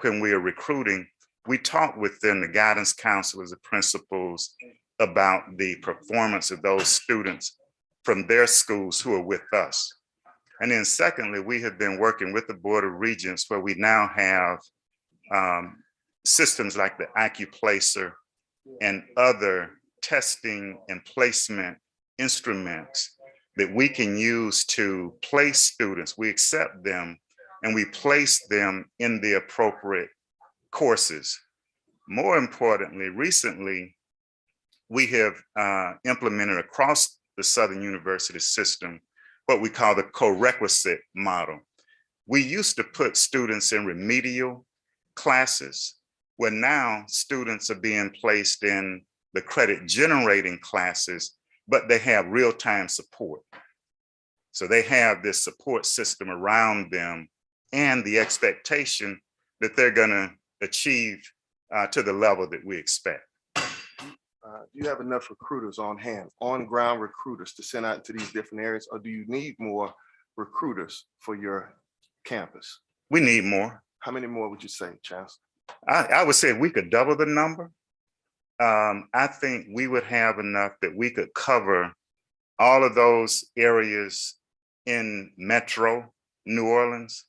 when we are recruiting, we talk with them, the guidance counselors, the principals, about the performance of those students from their schools who are with us. And then secondly, we have been working with the Board of Regents where we now have systems like the Occupancy and other testing and placement instruments that we can use to place students. We accept them and we place them in the appropriate courses. More importantly, recently, we have implemented across the Southern University system what we call the co-requisite model. We used to put students in remedial classes, where now students are being placed in the credit generating classes, but they have real-time support. So they have this support system around them and the expectation that they're gonna achieve to the level that we expect. Do you have enough recruiters on hand, on-ground recruiters to send out to these different areas, or do you need more recruiters for your campus? We need more. How many more would you say, Chancellor? I would say if we could double the number, I think we would have enough that we could cover all of those areas in Metro New Orleans,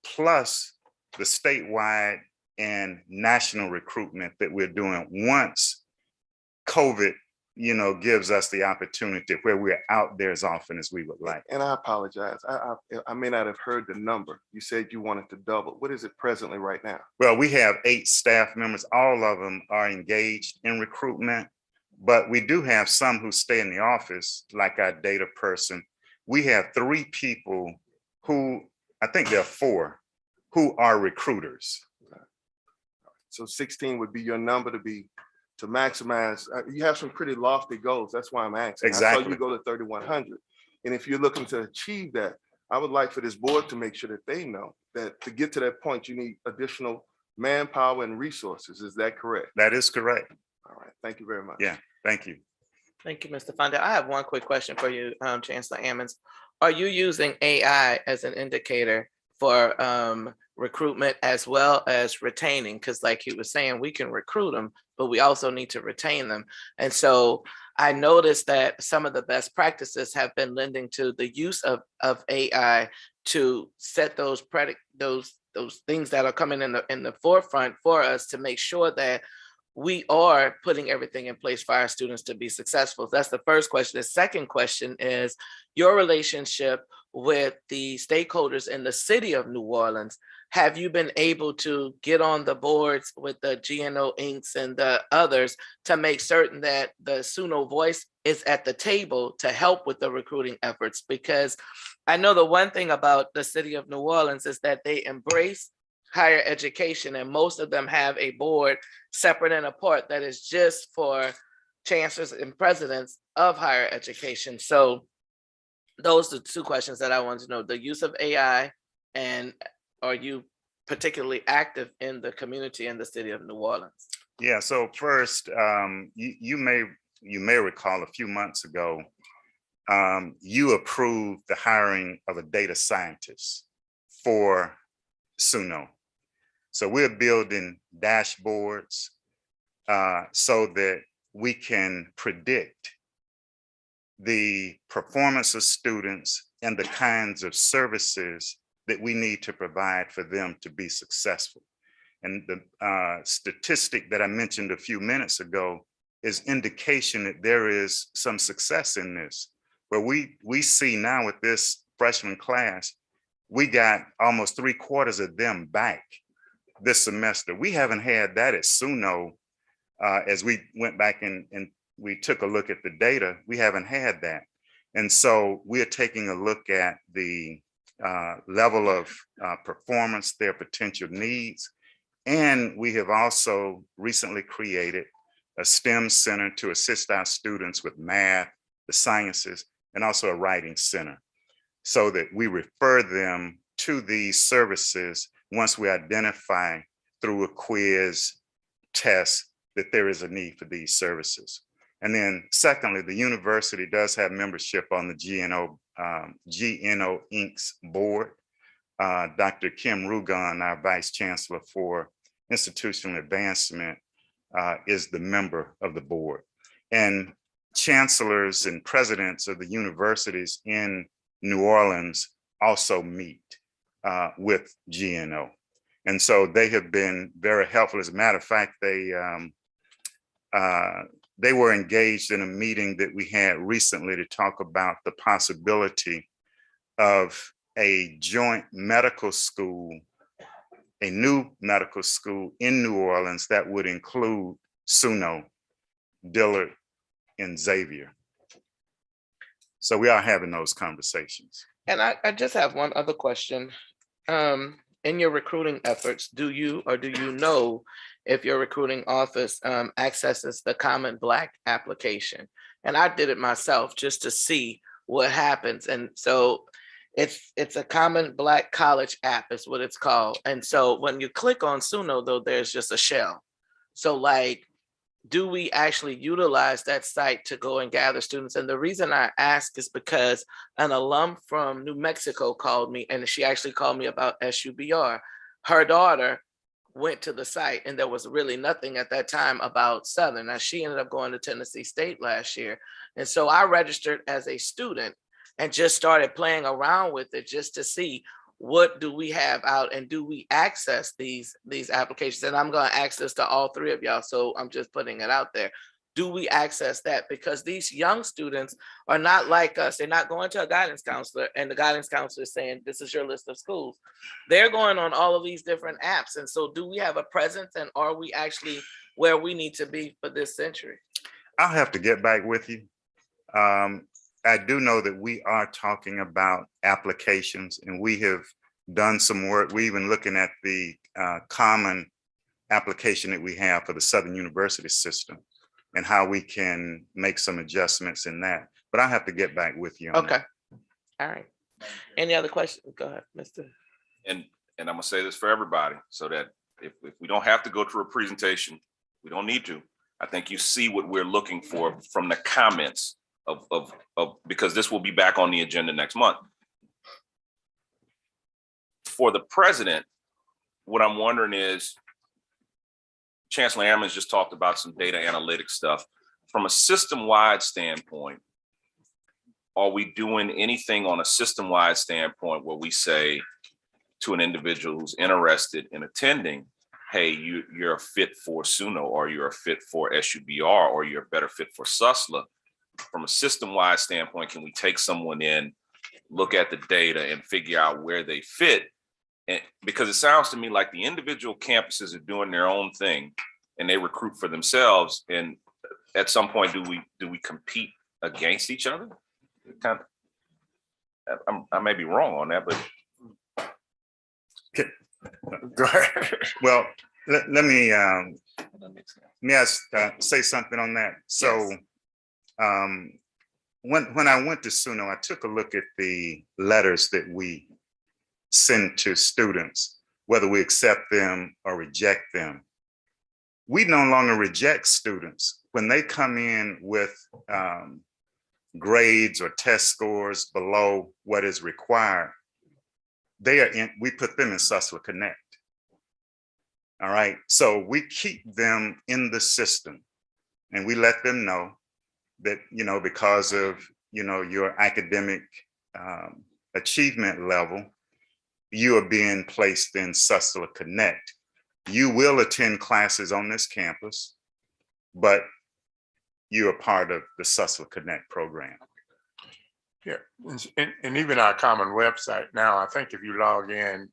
plus the statewide and national recruitment that we're doing once COVID, gives us the opportunity where we're out there as often as we would like. And I apologize. I may not have heard the number. You said you wanted to double. What is it presently right now? Well, we have 8 staff members. All of them are engaged in recruitment, but we do have some who stay in the office, like our data person. We have 3 people who, I think there are 4, who are recruiters. So 16 would be your number to maximize. You have some pretty lofty goals. That's why I'm asking. Exactly. I saw you go to 3,100. And if you're looking to achieve that, I would like for this board to make sure that they know that to get to that point, you need additional manpower and resources. Is that correct? That is correct. All right. Thank you very much. Yeah, thank you. Thank you, Mr. Fonda. I have one quick question for you, Chancellor Ammons. Are you using AI as an indicator for recruitment as well as retaining? Because like he was saying, we can recruit them, but we also need to retain them. And so I noticed that some of the best practices have been lending to the use of AI to set those things that are coming in the forefront for us to make sure that we are putting everything in place for our students to be successful. That's the first question. The second question is your relationship with the stakeholders in the city of New Orleans. Have you been able to get on the boards with the GNO Incs and the others to make certain that the SUNO voice is at the table to help with the recruiting efforts? Because I know the one thing about the city of New Orleans is that they embrace higher education, and most of them have a board separate and apart that is just for chancellors and presidents of higher education. So those are 2 questions that I wanted to know: the use of AI, and are you particularly active in the community in the city of New Orleans? Yeah, so first, you may recall a few months ago, you approved the hiring of a data scientist for SUNO. So we're building dashboards so that we can predict the performance of students and the kinds of services that we need to provide for them to be successful. And the statistic that I mentioned a few minutes ago is indication that there is some success in this. But we see now with this freshman class, we got almost 3/4 of them back this semester. We haven't had that at SUNO. As we went back and we took a look at the data, we haven't had that. And so we're taking a look at the level of performance, their potential needs. And we have also recently created a STEM center to assist our students with math, the sciences, and also a writing center, so that we refer them to these services once we identify through a quiz test that there is a need for these services. And then secondly, the university does have membership on the GNO GNO Inc.'s board. Dr. Kim Rugan, our Vice Chancellor for Institutional Advancement, is the member of the board. And chancellors and presidents of the universities in New Orleans also meet with GNO. And so they have been very helpful. As a matter of fact, they were engaged in a meeting that we had recently to talk about the possibility of a joint medical school, a new medical school in New Orleans that would include SUNO, Dillard, and Xavier. So we are having those conversations. And I just have one other question. In your recruiting efforts, do you know if your recruiting office accesses the Common Black application? And I did it myself just to see what happens. And so it's a Common Black College app is what it's called. And so when you click on SUNO, though, there's just a shell. So like, do we actually utilize that site to go and gather students? And the reason I ask is because an alum from New Mexico called me, and she actually called me about SUBR. Her daughter went to the site and there was really nothing at that time about Southern. Now she ended up going to Tennessee State last year. And so I registered as a student and just started playing around with it just to see what do we have out and do we access these applications? And I'm going to access to all three of y'all. So I'm just putting it out there. Do we access that? Because these young students are not like us. They're not going to a guidance counselor and the guidance counselor is saying, this is your list of schools. They're going on all of these different apps. And so do we have a presence and are we actually where we need to be for this century? I'll have to get back with you. I do know that we are talking about applications and we have done some work. We're even looking at the common application that we have for the Southern University system and how we can make some adjustments in that. But I have to get back with you on Okay. that. All right. Any other questions? Go ahead, Mr. And I'm gonna say this for everybody so that if we don't have to go through a presentation, we don't need to. I think you see what we're looking for from the comments of because this will be back on the agenda next month. For the president, what I'm wondering is, Chancellor Ammons just talked about some data analytics stuff. From a system-wide standpoint, are we doing anything on a system-wide standpoint where we say to an individual who's interested in attending, hey, you're a fit for SUNO, or you're a fit for SUBR, or you're a better fit for SUSLA? From a system-wide standpoint, can we take someone in, look at the data and figure out where they fit? And because it sounds to me like the individual campuses are doing their own thing and they recruit for themselves. And at some point, do we compete against each other? Kind of, I may be wrong on that, but go ahead. Well, let me say something on that. So when I went to SUNO, I took a look at the letters that we send to students, whether we accept them or reject them. We no longer reject students when they come in with grades or test scores below what is required. We put them in SUSLA Connect. All right, so we keep them in the system and we let them know that, because of, your academic achievement level, you are being placed in SUSLA Connect. You will attend classes on this campus, but you are part of the SUSLA Connect program. Yeah, and even our common website now, I think if you log in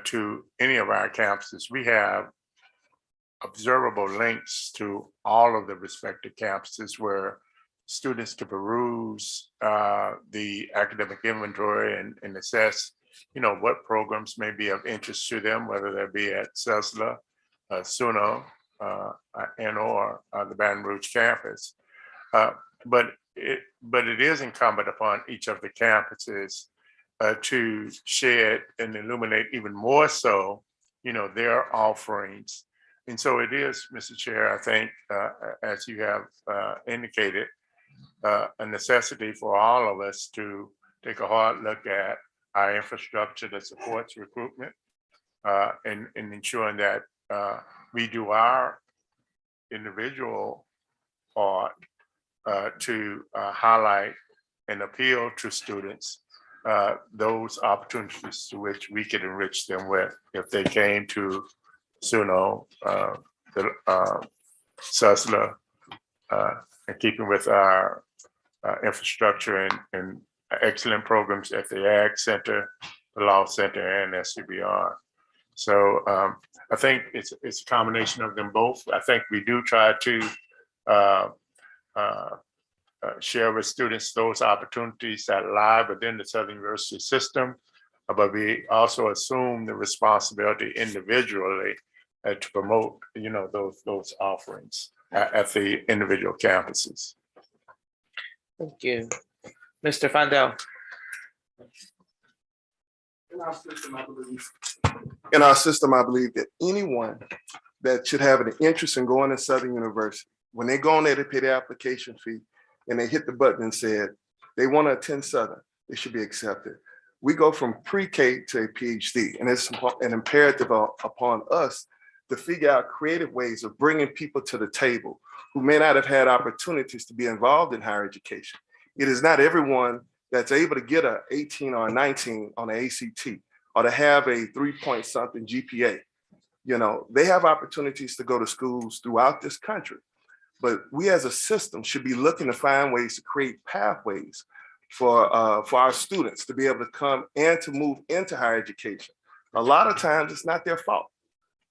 to any of our campuses, we have observable links to all of the respective campuses where students can peruse the academic inventory and assess, what programs may be of interest to them, whether they be at SUSLA, SUNO, and or the Baton Rouge campus. But it is incumbent upon each of the campuses to shed and illuminate even more so, their offerings. And so it is, Mr. Chair, I think, as you have indicated, a necessity for all of us to take a hard look at our infrastructure that supports recruitment, and ensuring that we do our individual part to highlight and appeal to students those opportunities to which we could enrich them with if they came to SUNO, the Susler, and keeping with our infrastructure and excellent programs at the Ag Center, the Law Center, and SCBR. So I think it's a combination of them both. I think we do try to share with students those opportunities that lie within the Southern University system, but we also assume the responsibility individually to promote, those offerings at the individual campuses. Thank you. Mr. Fondell. In our system, I believe that anyone that should have an interest in going to Southern University, when they go on there to pay their application fee and they hit the button and said they want to attend Southern, they should be accepted. We go from pre-K to a PhD, and it's an imperative upon us to figure out creative ways of bringing people to the table who may not have had opportunities to be involved in higher education. It is not everyone that's able to get a 18 or a 19 on the ACT or to have a 3-point-something GPA. They have opportunities to go to schools throughout this country, but we as a system should be looking to find ways to create pathways for our students to be able to come and to move into higher education. A lot of times it's not their fault.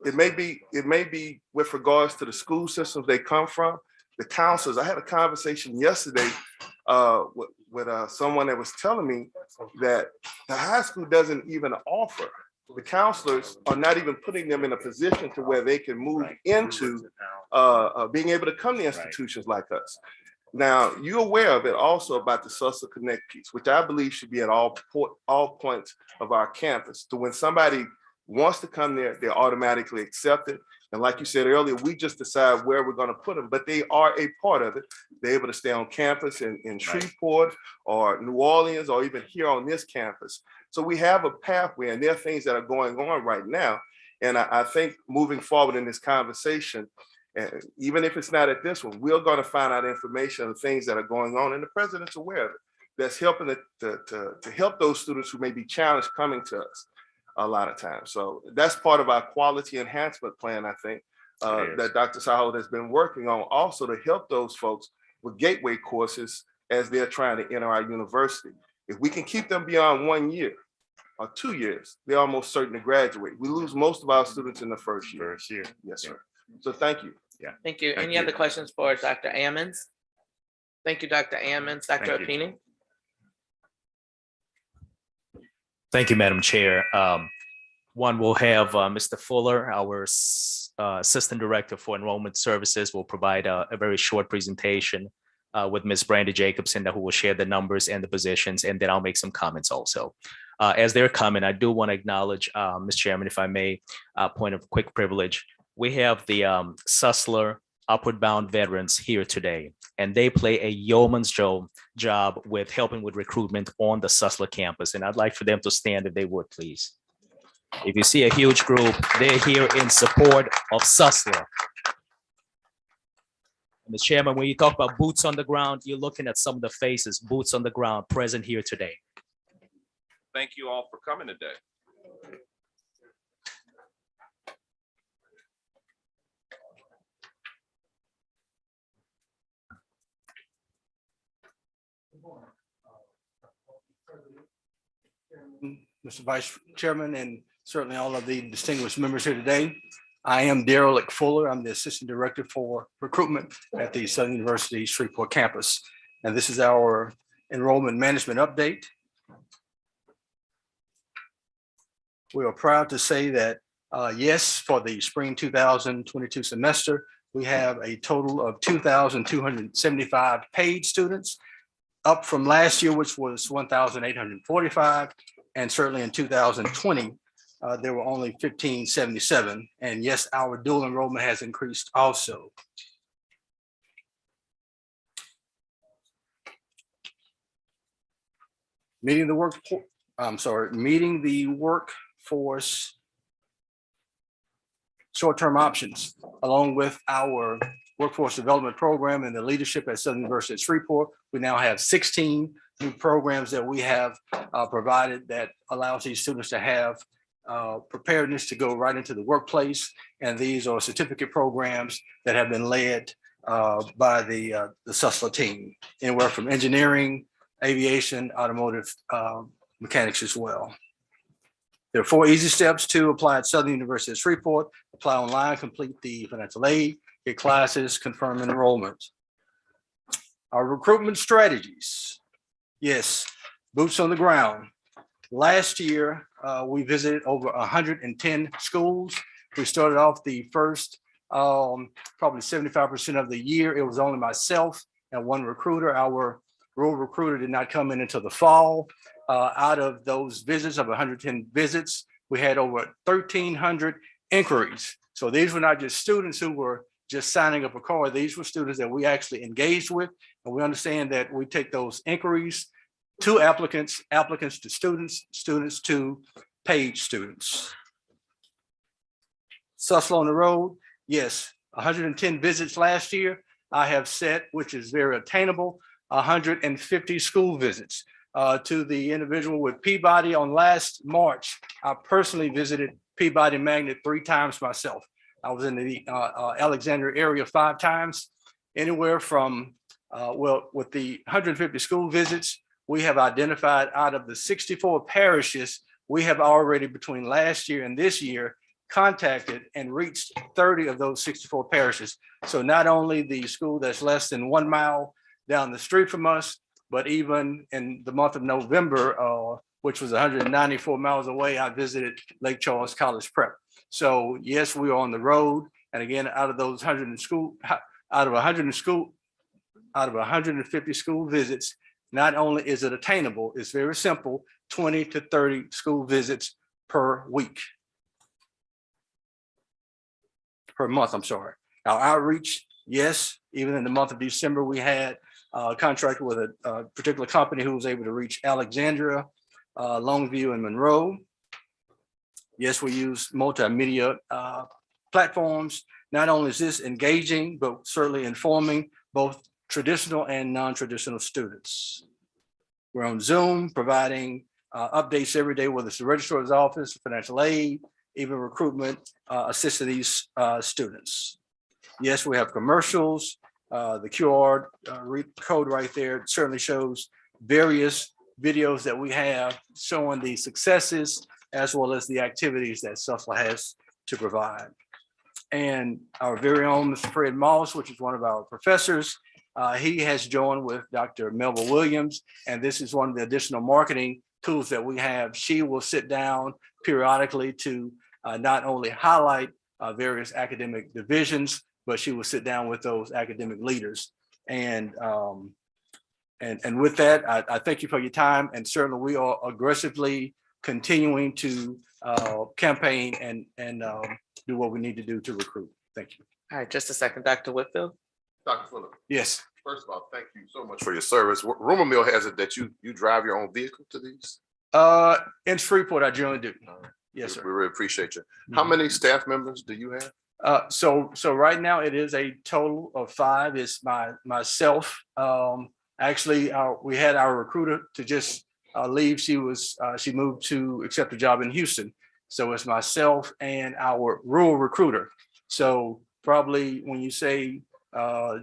It may be with regards to the school systems they come from, the counselors. I had a conversation yesterday with someone that was telling me that the high school doesn't even offer. The counselors are not even putting them in a position to where they can move into being able to come to institutions like us. Now, you're aware of it also about the Susler Connect piece, which I believe should be at all points of our campus. So when somebody wants to come there, they're automatically accepted. And like you said earlier, we just decide where we're going to put them, but they are a part of it. They're able to stay on campus in Shreveport or New Orleans or even here on this campus. So we have a pathway, and there are things that are going on right now. And I think moving forward in this conversation, even if it's not at this one, we're going to find out information of things that are going on, and the president's aware of it. That's helping to help those students who may be challenged coming to us a lot of times. So that's part of our quality enhancement plan, I think, that Dr. Sahoud has been working on, also to help those folks with gateway courses as they're trying to enter our university. If we can keep them beyond 1 year or 2 years, they're almost certain to graduate. We lose most of our students in the first year. Yes, sir. So thank you. Thank you. Any other questions for Dr. Ammons? Thank you, Dr. Ammons. Dr. Apini? Thank you, Madam Chair. One, we'll have Mr. Fuller, our Assistant Director for Enrollment Services, will provide a very short presentation with Ms. Brandy Jacobson, who will share the numbers and the positions, and then I'll make some comments also. As they're coming, I do want to acknowledge, Mr. Chairman, if I may, point of quick privilege. We have the Susler Upward Bound veterans here today, and they play a yeoman's job with helping with recruitment on the Susler campus. And I'd like for them to stand if they would, please. If you see a huge group, they're here in support of Susler. Mr. Chairman, when you talk about boots on the ground, you're looking at some of the faces, boots on the ground present here today. Thank you all for coming today. Mr. Vice Chairman, and certainly all of the distinguished members here today. I am Derek Fuller. I'm the Assistant Director for Recruitment at the Southern University Shreveport campus. And this is our enrollment management update. We are proud to say that, yes, for the spring 2022 semester, we have a total of 2,275 paid students, up from last year, which was 1,845. And certainly in 2020, there were only 1,577. And yes, our dual enrollment has increased also. meeting the workforce short-term options, along with our workforce development program and the leadership at Southern University at Shreveport. We now have 16 new programs that we have provided that allows these students to have preparedness to go right into the workplace. And these are certificate programs that have been led by the SUSLA team, anywhere from engineering, aviation, automotive, mechanics as well. There are 4 easy steps to apply at Southern University at Shreveport. Apply online, complete the financial aid, get classes, confirm enrollment. Our recruitment strategies. Yes, boots on the ground. Last year, we visited over 110 schools. We started off the first, probably 75% of the year. It was only myself and 1 recruiter. Our rural recruiter did not come in until the fall. Out of those visits, of 110 visits, we had over 1,300 inquiries. So these were not just students who were just signing up a card. These were students that we actually engaged with. And we understand that we take those inquiries to applicants, applicants to students, students to paid students. SUSLA on the road, yes, 110 visits last year. I have set, which is very attainable, 150 school visits. To the individual with Peabody on last March, I personally visited Peabody Magnet 3 times myself. I was in the Alexandria area 5 times, anywhere from, well, with the 150 school visits, we have identified out of the 64 parishes, we have already between last year and this year contacted and reached 30 of those 64 parishes. So not only the school that's less than 1 mile down the street from us, but even in the month of November, which was 194 miles away, I visited Lake Charles College Prep. So yes, we are on the road. And again, out of those 150 school visits, not only is it attainable, it's very simple, 20 to 30 school visits per week. Per month, I'm sorry. Our outreach, yes, even in the month of December, we had contracted with a particular company who was able to reach Alexandria, Longview, and Monroe. Yes, we use multimedia platforms. Not only is this engaging, but certainly informing both traditional and non-traditional students. We're on Zoom, providing updates every day, whether it's the registrar's office, financial aid, even recruitment, assisting these students. Yes, we have commercials. The QR code right there certainly shows various videos that we have showing the successes as well as the activities that SUSLA has to provide. And our very own Mr. Fred Moss, which is one of our professors, he has joined with Dr. Melba Williams, and this is one of the additional marketing tools that we have. She will sit down periodically to not only highlight various academic divisions, but she will sit down with those academic leaders. And with that, I thank you for your time. And certainly we are aggressively continuing to campaign and do what we need to do to recruit. Thank you. All right, just a second, Dr. Whitfield. Dr. Fuller. Yes. First of all, thank you so much for your service. Rumor mill has it that you drive your own vehicle to these? In Shreveport, I generally do. Yes, sir. We really appreciate you. How many staff members do you have? So right now it is a total of 5. It's myself. Actually, we had our recruiter to just leave. She moved to accept a job in Houston. So it's myself and our rural recruiter. So probably when you say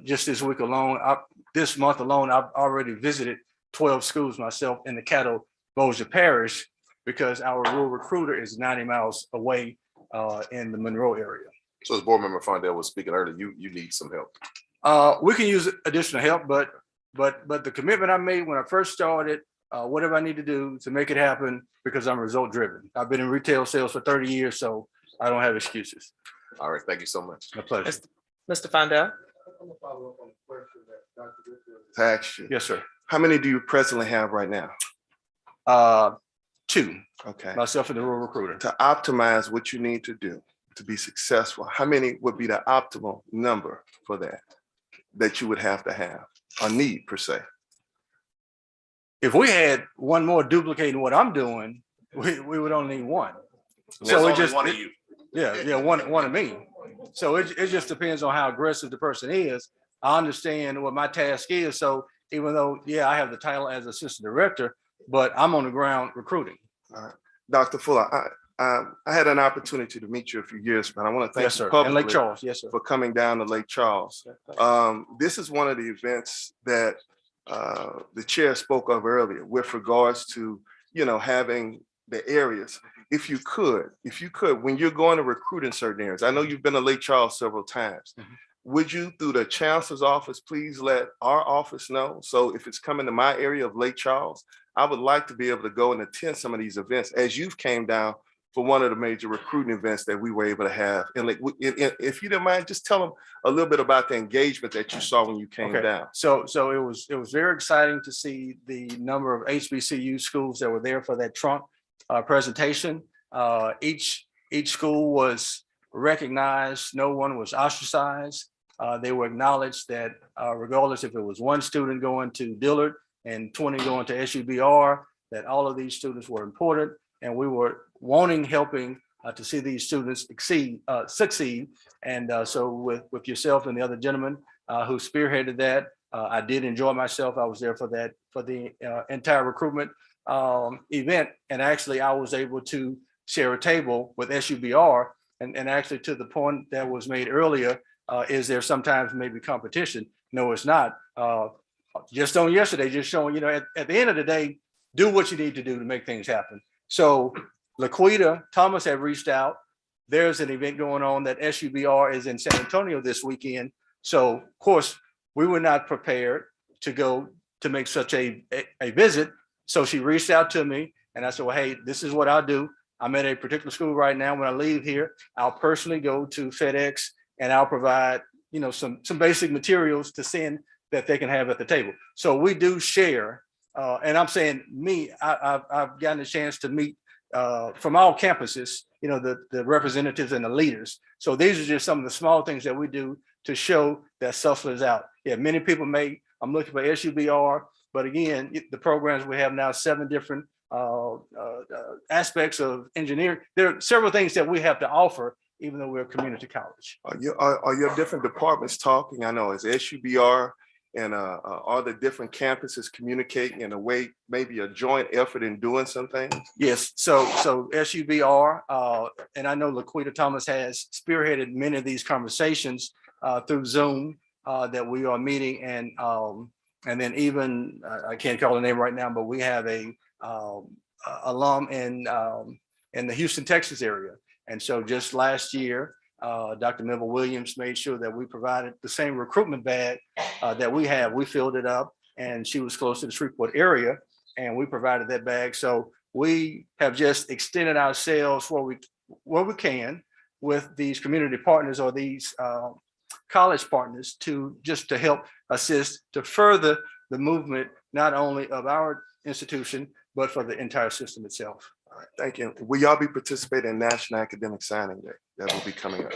just this week alone, this month alone, I've already visited 12 schools myself in the Caddo Bossier Parish, because our rural recruiter is 90 miles away in the Monroe area. So as board member Fondell was speaking earlier, you need some help. We can use additional help, but the commitment I made when I first started, whatever I need to do to make it happen, because I'm result driven. I've been in retail sales for 30 years, so I don't have excuses. All right, thank you so much. My pleasure. Mr. Fondell. Tax you. Yes, sir. How many do you presently have right now? 2. Okay. Myself and the rural recruiter. To optimize what you need to do to be successful, how many would be the optimal number for that you would have to have, or need per se? if we had one more duplicating what I'm doing, we would only need one. So it just, one of you. yeah, one of me. So it just depends on how aggressive the person is. I understand what my task is. So even though, yeah, I have the title as assistant director, but I'm on the ground recruiting. Dr. Fuller, I had an opportunity to meet you a few years, but I want to thank Yes, you sir. And publicly Lake Charles, yes, sir. for coming down to Lake Charles. This is one of the events that the chair spoke of earlier with regards to, having the areas. If you could, when you're going to recruit in certain areas, I know you've been to Lake Charles several times. Would you, through the chancellor's office, please let our office know? So if it's coming to my area of Lake Charles, I would like to be able to go and attend some of these events as you've came down for one of the major recruiting events that we were able to have. And like, if you don't mind, just tell them a little bit about the engagement that you saw when you came down. So it was very exciting to see the number of HBCU schools that were there for that trunk presentation. Each school was recognized. No one was ostracized. They were acknowledged that regardless if it was one student going to Dillard and 20 going to SUBR, that all of these students were important, and we were helping to see these students succeed. And so with yourself and the other gentleman who spearheaded that, I did enjoy myself. I was there for the entire recruitment event, and actually I was able to share a table with SUBR, and actually to the point that was made earlier, is there sometimes maybe competition? No, it's not. Just on yesterday, just showing, at the end of the day, do what you need to do to make things happen. So Laquita Thomas had reached out. There's an event going on that SUBR is in San Antonio this weekend. So of course, we were not prepared to go to make such a visit. So she reached out to me and I said, well, hey, this is what I'll do. I'm at a particular school right now. When I leave here, I'll personally go to FedEx and I'll provide, some basic materials to send that they can have at the table. So we do share. And I'm saying I've gotten a chance to meet from all campuses, the representatives and the leaders. So these are just some of the small things that we do to show that Suffolk is out. Yeah, many people I'm looking for SUBR, but again, the programs we have now, 7 different aspects of engineering. There are several things that we have to offer, even though we're a community college. Are your different departments talking? I know, is SUBR and are the different campuses communicating in a way, maybe a joint effort in doing some things? Yes, so SUBR, and I know Laquita Thomas has spearheaded many of these conversations through Zoom that we are meeting, and then even I can't call the name right now, but we have a alum in the Houston, Texas area, and so just last year, Dr. Melville Williams made sure that we provided the same recruitment bag that we have. We filled it up, and she was close to the Shreveport area, and we provided that bag. So we have just extended ourselves where we can with these community partners or these college partners to help assist to further the movement, not only of our institution, but for the entire system itself. All right, thank you. Will y'all be participating in National Academic Signing Day that will be coming up?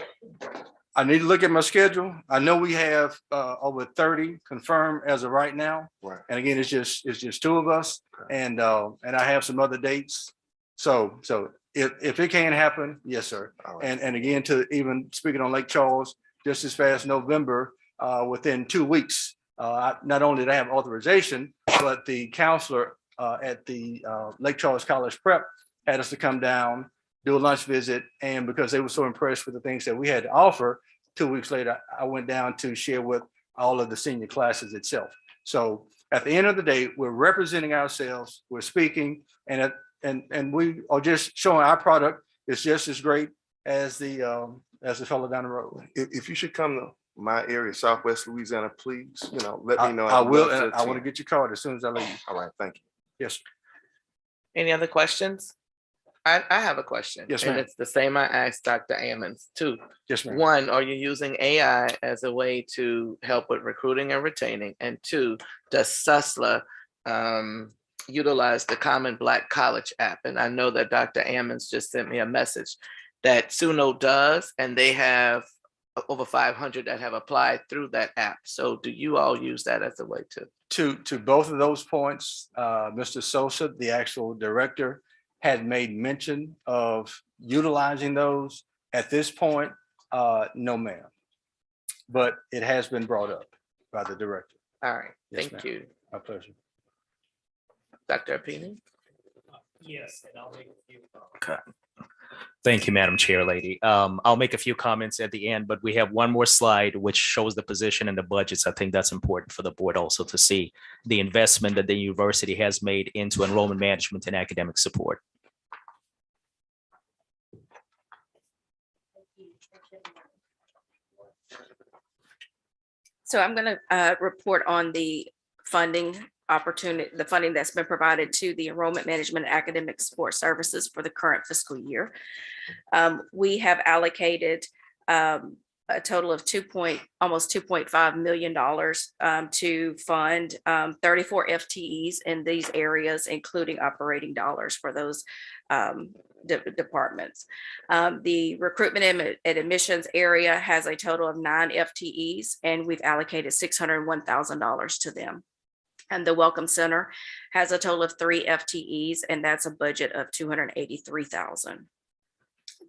I need to look at my schedule. I know we have over 30 confirmed as of right now. Right. And again, it's just 2 of us, and I have some other dates. So if it can happen, yes, sir. Right. And again, to even speaking on Lake Charles, just this past November, within 2 weeks, not only did I have authorization, but the counselor at the Lake Charles College Prep had us to come down, do a lunch visit, and because they were so impressed with the things that we had to offer, 2 weeks later, I went down to share with all of the senior classes itself. So at the end of the day, we're representing ourselves, we're speaking, and we are just showing our product is just as great as the fellow down the road. If you should come to my area, Southwest Louisiana, please, let me know. I will, and I want to get your card as soon as I leave. All right, thank you. Yes, sir. Any other questions? I have a question. Yes, and ma'am. it's the same I asked Dr. Ammons too. Yes, ma'am. 1, are you using AI as a way to help with recruiting and retaining? And 2, does SUSLA utilize the Common Black College app? And I know that Dr. Ammons just sent me a message that Suno does, and they have over 500 that have applied through that app. So do you all use that as a way to? To both of those points, Mr. Sosa, the actual director, had made mention of utilizing those. At this point, no, ma'am. But it has been brought up by the director. All right, Yes, thank ma'am. you. My pleasure. Dr. Apini? Yes, and I'll make a few. Thank you, Madam Chair Lady. I'll make a few comments at the end, but we have one more slide which shows the position and the budgets. I think that's important for the board also to see the investment that the university has made into enrollment management and academic support. So I'm going to report on the funding opportunity, the funding that's been provided to the enrollment management and academic support services for the current fiscal year. We have allocated a total of almost $2.5 million to fund 34 FTEs in these areas, including operating dollars for those departments. The recruitment and admissions area has a total of 9 FTEs, and we've allocated $601,000 to them. And the Welcome Center has a total of 3 FTEs, and that's a budget of $283,000.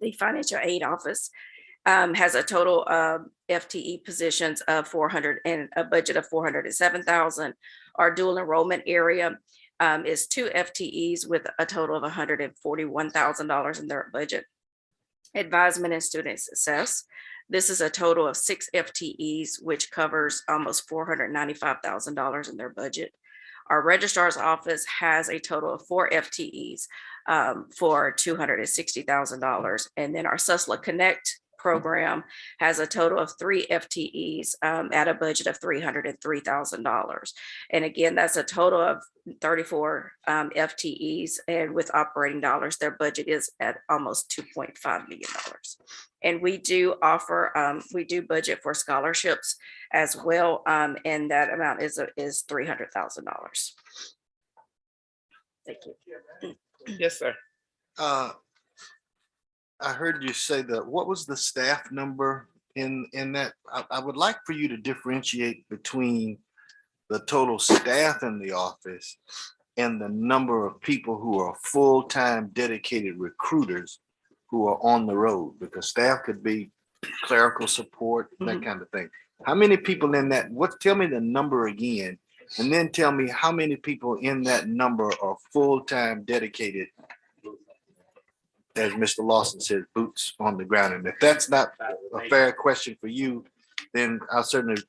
The Financial Aid Office has a total of FTE positions of 400 and a budget of $407,000. Our dual enrollment area is 2 FTEs with a total of $141,000 in their budget. Advisement and student success. This is a total of 6 FTEs, which covers almost $495,000 in their budget. Our registrar's office has a total of 4 FTEs for $260,000. And then our Susla Connect program has a total of 3 FTEs at a budget of $303,000. And again, that's a total of 34 FTEs, and with operating dollars, their budget is at almost $2.5 million. And we do offer, we do budget for scholarships as well, and that amount is $300,000. Thank you. Yes, sir. I heard you say that, what was the staff number in that? I would like for you to differentiate between the total staff in the office and the number of people who are full-time dedicated recruiters who are on the road, because staff could be clerical support, that kind of thing. How many people in that, tell me the number again, and then tell me how many people in that number are full-time dedicated, as Mr. Lawson said, boots on the ground. And if that's not a fair question for you, then I'll certainly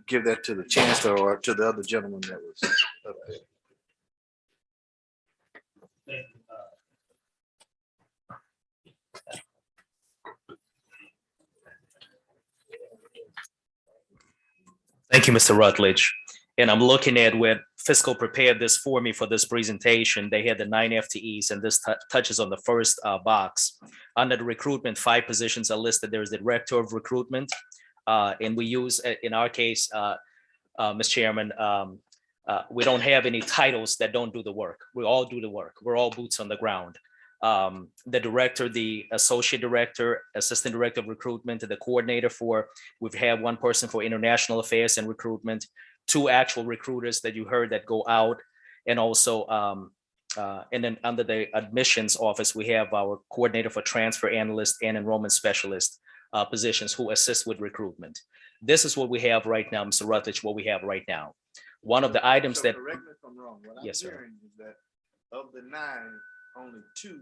give that to the chancellor or to the other gentleman that was up there. Thank you, Mr. Rutledge. And I'm looking at where Fiscal prepared this for me for this presentation. They had the 9 FTEs, and this touches on the first box. Under the recruitment, 5 positions are listed. There's the director of recruitment. And we use, in our case, Ms. Chairman, we don't have any titles that don't do the work. We all do the work. We're all boots on the ground. The director, the associate director, assistant director of recruitment, the coordinator for, we've had 1 person for international affairs and recruitment, 2 actual recruiters that you heard that go out, and also, and then under the admissions office, we have our coordinator for transfer analyst and enrollment specialist positions who assist with recruitment. This is what we have right now, Mr. Rutledge, what we have right now. One of the items that. Correct me if I'm wrong. What I'm Yes, sir. hearing is that of the 9, only 2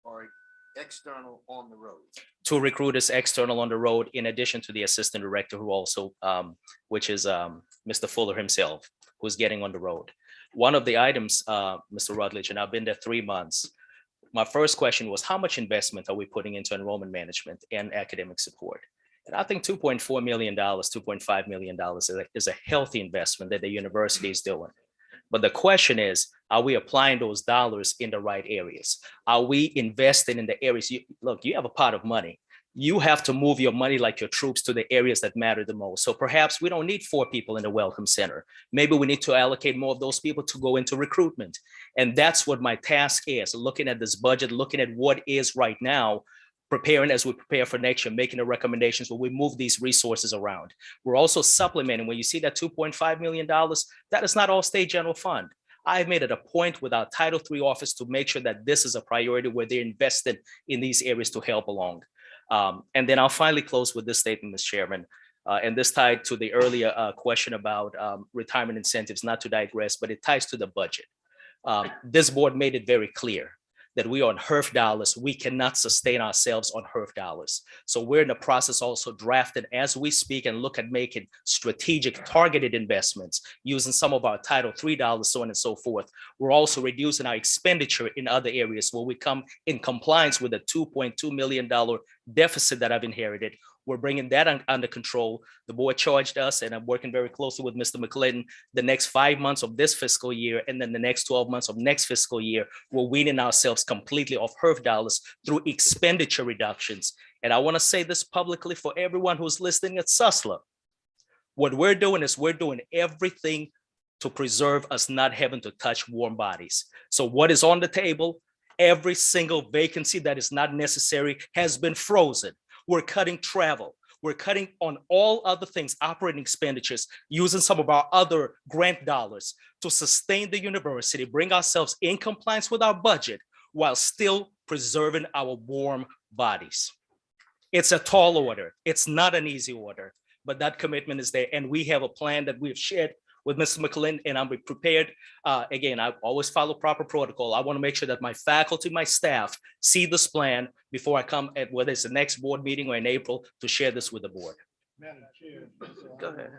are external on the road. 2 recruiters external on the road, in addition to the assistant director who also, which is Mr. Fuller himself, who's getting on the road. One of the items, Mr. Rutledge, and I've been there 3 months. My first question was, how much investment are we putting into enrollment management and academic support? And I think $2.4 million, $2.5 million is a healthy investment that the university is doing. But the question is, are we applying those dollars in the right areas? Are we investing in the areas? Look, you have a pot of money. You have to move your money like your troops to the areas that matter the most. So perhaps we don't need 4 people in the Welcome Center. Maybe we need to allocate more of those people to go into recruitment. And that's what my task is, looking at this budget, looking at what is right now, preparing as we prepare for next year, making the recommendations where we move these resources around. We're also supplementing. When you see that $2.5 million, that is not all state general fund. I've made it a point with our Title III office to make sure that this is a priority where they're invested in these areas to help along. And then I'll finally close with this statement, Mr. Chairman. And this tied to the earlier question about retirement incentives, not to digress, but it ties to the budget. This board made it very clear that we are on HERF dollars. We cannot sustain ourselves on HERF dollars. So we're in the process also drafting as we speak and look at making strategic targeted investments using some of our Title III dollars, so on and so forth. We're also reducing our expenditure in other areas where we come in compliance with a $2.2 million deficit that I've inherited. We're bringing that under control. The board charged us, and I'm working very closely with Mr. McClinton, the next 5 months of this fiscal year, and then the next 12 months of next fiscal year, we're weaning ourselves completely off HERF dollars through expenditure reductions. And I want to say this publicly for everyone who's listening at Susla. What we're doing is we're doing everything to preserve us not having to touch warm bodies. So what is on the table? Every single vacancy that is not necessary has been frozen. We're cutting travel. We're cutting on all other things, operating expenditures, using some of our other grant dollars to sustain the university, bring ourselves in compliance with our budget while still preserving our warm bodies. It's a tall order. It's not an easy order, but that commitment is there. And we have a plan that we've shared with Mr. McClinton, and I'm prepared. Again, I always follow proper protocol. I want to make sure that my faculty, my staff see this plan before I come at whether it's the next board meeting or in April to share this with the board. Madam Chair. Go ahead.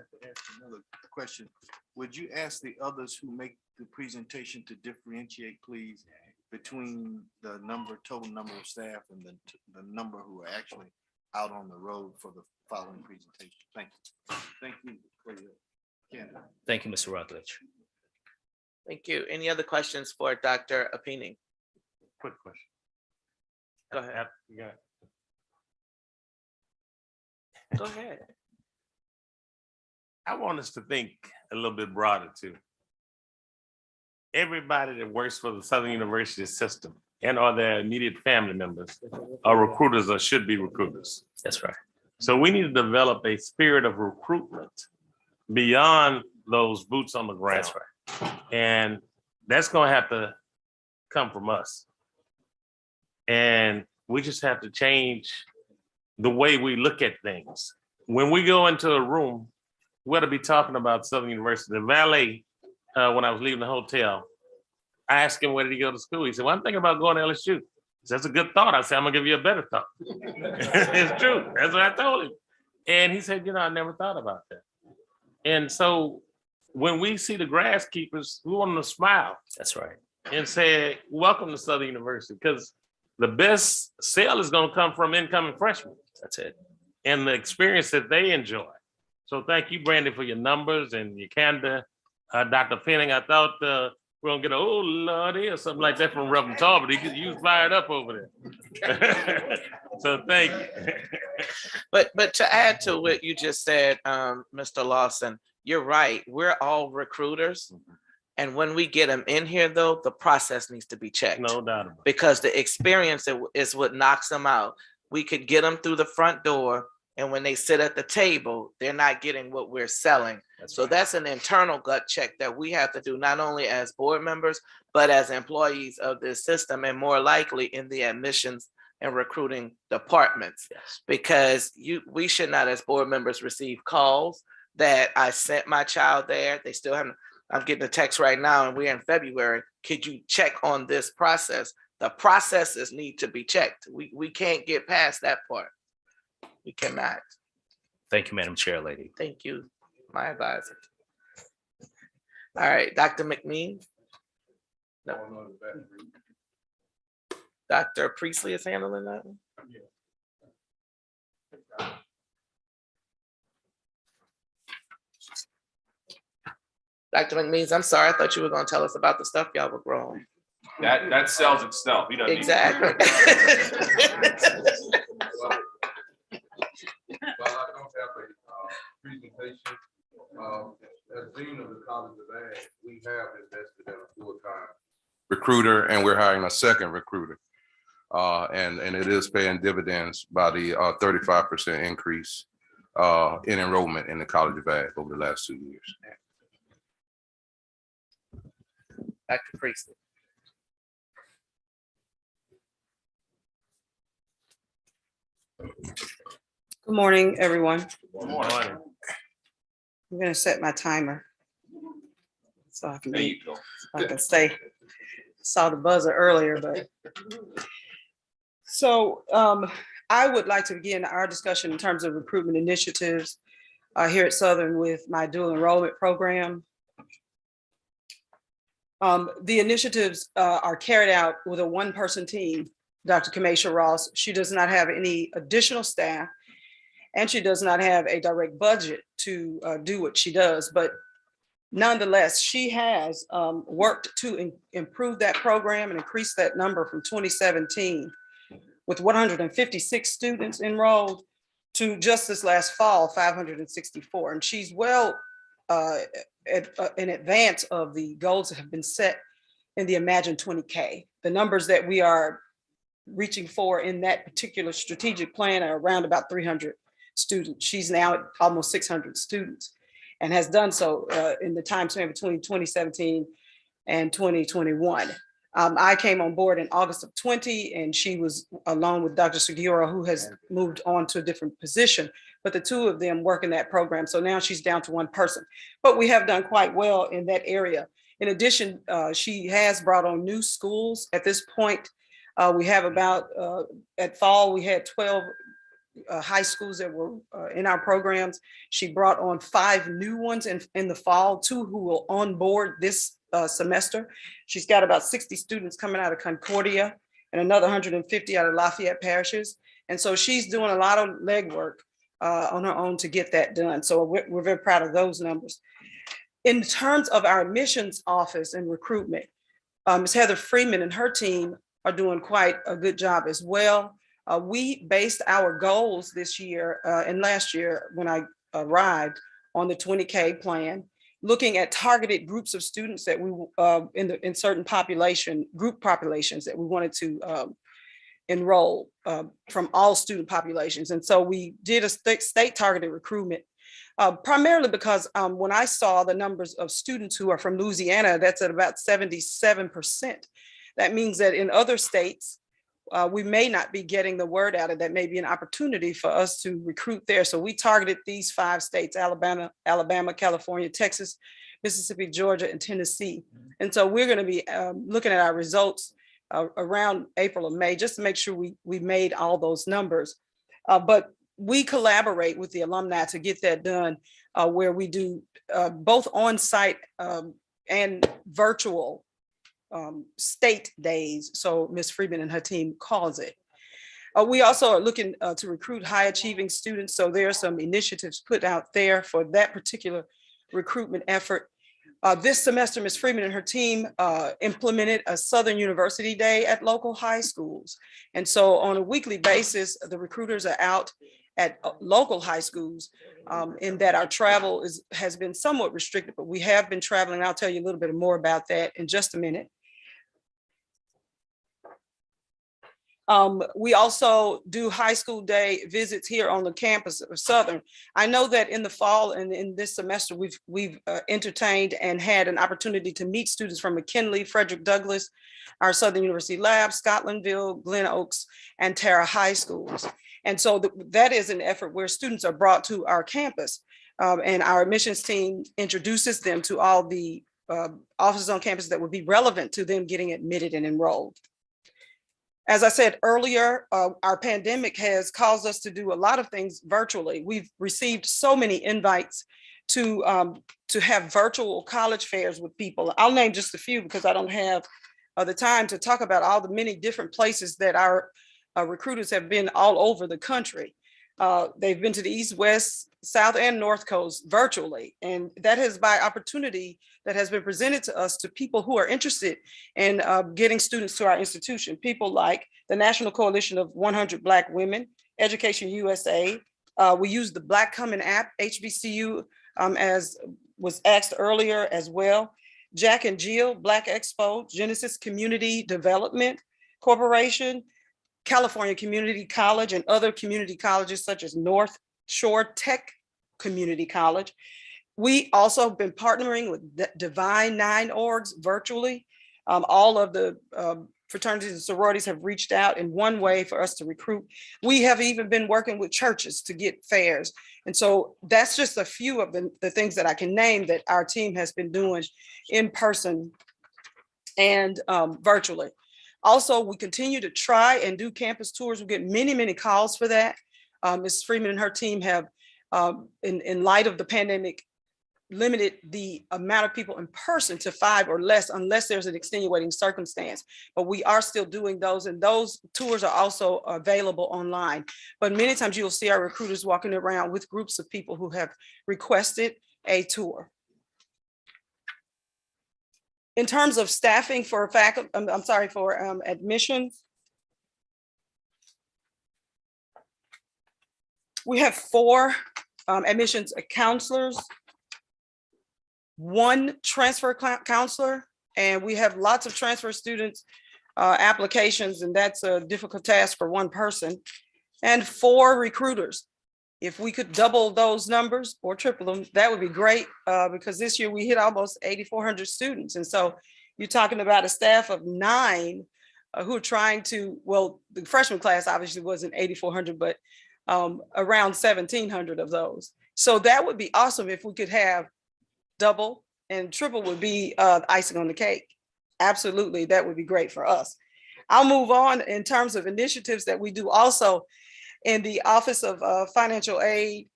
Another question. Would you ask the others who make the presentation to differentiate, please, between the total number of staff and the number who are actually out on the road for the following presentation? Thank you. Thank you for your candor. Thank you, Mr. Rutledge. Thank you. Any other questions for Dr. Apini? Quick question. Go ahead. Yeah. Go ahead. I want us to think a little bit broader too. Everybody that works for the Southern University system and or their immediate family members are recruiters or should be recruiters. That's right. So we need to develop a spirit of recruitment beyond those boots on the ground. That's right. And that's going to have to come from us. And we just have to change the way we look at things. When we go into a room, we ought to be talking about Southern University. The valet, when I was leaving the hotel, I asked him, where did he go to school? He said, well, I'm thinking about going to LSU. He said, that's a good thought. I said, I'm gonna give you a better thought. It's true. That's what I told him. And he said, I never thought about that. And so when we see the grass keepers, we want them to smile. That's right. And say, welcome to Southern University, because the best sale is going to come from incoming freshmen. That's it. And the experience that they enjoy. So thank you, Brandy, for your numbers and your candor. Dr. Penning, I thought we're going to get a, oh, Lordy, or something like that from Reverend Tall, but he was fired up over there. So thank you. But to add to what you just said, Mr. Lawson, you're right. We're all recruiters. And when we get them in here, though, the process needs to be checked. No doubt about it. Because the experience is what knocks them out. We could get them through the front door, and when they sit at the table, they're not getting what we're selling. That's an internal gut check that we have to do, not only as board members, but as employees of this system, and more likely in the admissions and recruiting departments. Yes. Because we should not, as board members, receive calls that I sent my child there. They still haven't. I'm getting a text right now, and we're in February. Could you check on this process? The processes need to be checked. We can't get past that part. We cannot. Thank you, Madam Chair Lady. Thank you, my advisor. All right, Dr. McMean. No. Dr. Priestley is handling that one? Dr. McMeans, I'm sorry, I thought you were going to tell us about the stuff y'all were growing. That sells itself. He doesn't Exactly. Well, I don't have a presentation. As dean of the College of Ag, we have invested in a full-time recruiter, and we're hiring a second recruiter. And it is paying dividends by the 35% increase in enrollment in the College of Ag over the last 2 years. Dr. Priestley. Good morning, everyone. Good morning. I'm gonna set my timer. So I can There be, you go. I can stay. Saw the buzzer earlier, but. So I would like to begin our discussion in terms of recruitment initiatives here at Southern with my dual enrollment program. The initiatives are carried out with a one-person team. Dr. Kamisha Ross, she does not have any additional staff, and she does not have a direct budget to do what she does. But nonetheless, she has worked to improve that program and increase that number from 2017 with 156 students enrolled to just this last fall, 564. And she's well in advance of the goals that have been set in the Imagine 20K. The numbers that we are reaching for in that particular strategic plan are around about 300 students. She's now at almost 600 students and has done so in the time span between 2017 and 2021. I came on board in August of 20, and she was along with Dr. Segura, who has moved on to a different position, but the two of them work in that program. So now she's down to one person, but we have done quite well in that area. In addition, she has brought on new schools at this point. We have about, at fall, we had 12 high schools that were in our programs. She brought on 5 new ones in the fall, 2 who will onboard this semester. She's got about 60 students coming out of Concordia and another 150 out of Lafayette parishes. And so she's doing a lot of legwork on her own to get that done. So we're very proud of those numbers. In terms of our admissions office and recruitment, Ms. Heather Freeman and her team are doing quite a good job as well. We based our goals this year and last year when I arrived on the 20K plan, looking at targeted groups of students that we in certain group populations that we wanted to enroll from all student populations. And so we did a state targeted recruitment, primarily because when I saw the numbers of students who are from Louisiana, that's at about 77%. That means that in other states, we may not be getting the word out, and that may be an opportunity for us to recruit there. So we targeted these 5 states: Alabama, California, Texas, Mississippi, Georgia, and Tennessee. And so we're going to be looking at our results around April or May, just to make sure we made all those numbers. But we collaborate with the alumni to get that done, where we do both on-site and virtual state days. So Ms. Freeman and her team calls it. We also are looking to recruit high achieving students. So there are some initiatives put out there for that particular recruitment effort. This semester, Ms. Freeman and her team implemented a Southern University Day at local high schools. And so on a weekly basis, the recruiters are out at local high schools, in that our travel has been somewhat restricted, but we have been traveling. I'll tell you a little bit more about that in just a minute. We also do high school day visits here on the campus of Southern. I know that in the fall and in this semester, we've entertained and had an opportunity to meet students from McKinley, Frederick Douglass, our Southern University Lab, Scotlandville, Glen Oaks, and Tara High Schools. And so that is an effort where students are brought to our campus, and our admissions team introduces them to all the offices on campus that would be relevant to them getting admitted and enrolled. As I said earlier, our pandemic has caused us to do a lot of things virtually. We've received so many invites to have virtual college fairs with people. I'll name just a few because I don't have the time to talk about all the many different places that our recruiters have been all over the country. They've been to the East, West, South, and North Coast virtually. And that is by opportunity that has been presented to us to people who are interested in getting students to our institution. People like the National Coalition of 100 Black Women, Education USA. We use the Black Common app, Hbcu, as was asked earlier as well. Jack and Jill, Black Expo, Genesis Community Development Corporation, California Community College and other community colleges such as North Shore Tech Community College. We also have been partnering with Divine Nine orgs virtually. All of the fraternities and sororities have reached out in one way for us to recruit. We have even been working with churches to get fairs. And so that's just a few of the things that I can name that our team has been doing in person and virtually. Also, we continue to try and do campus tours. We get many, many calls for that. Ms. Freeman and her team have, in light of the pandemic, limited the amount of people in person to 5 or less, unless there's an extenuating circumstance. But we are still doing those, and those tours are also available online. But many times you'll see our recruiters walking around with groups of people who have requested a tour. In terms of staffing for faculty, for admissions, we have 4 admissions counselors, 1 transfer counselor, and we have lots of transfer students applications, and that's a difficult task for 1 person, and 4 recruiters. If we could double those numbers or triple them, that would be great, because this year we hit almost 8,400 students. And so you're talking about a staff of 9 who are trying to, well, the freshman class obviously wasn't 8,400, but around 1,700 of those. So that would be awesome if we could have double, and triple would be icing on the cake. Absolutely, that would be great for us. I'll move on in terms of initiatives that we do also in the Office of Financial Aid,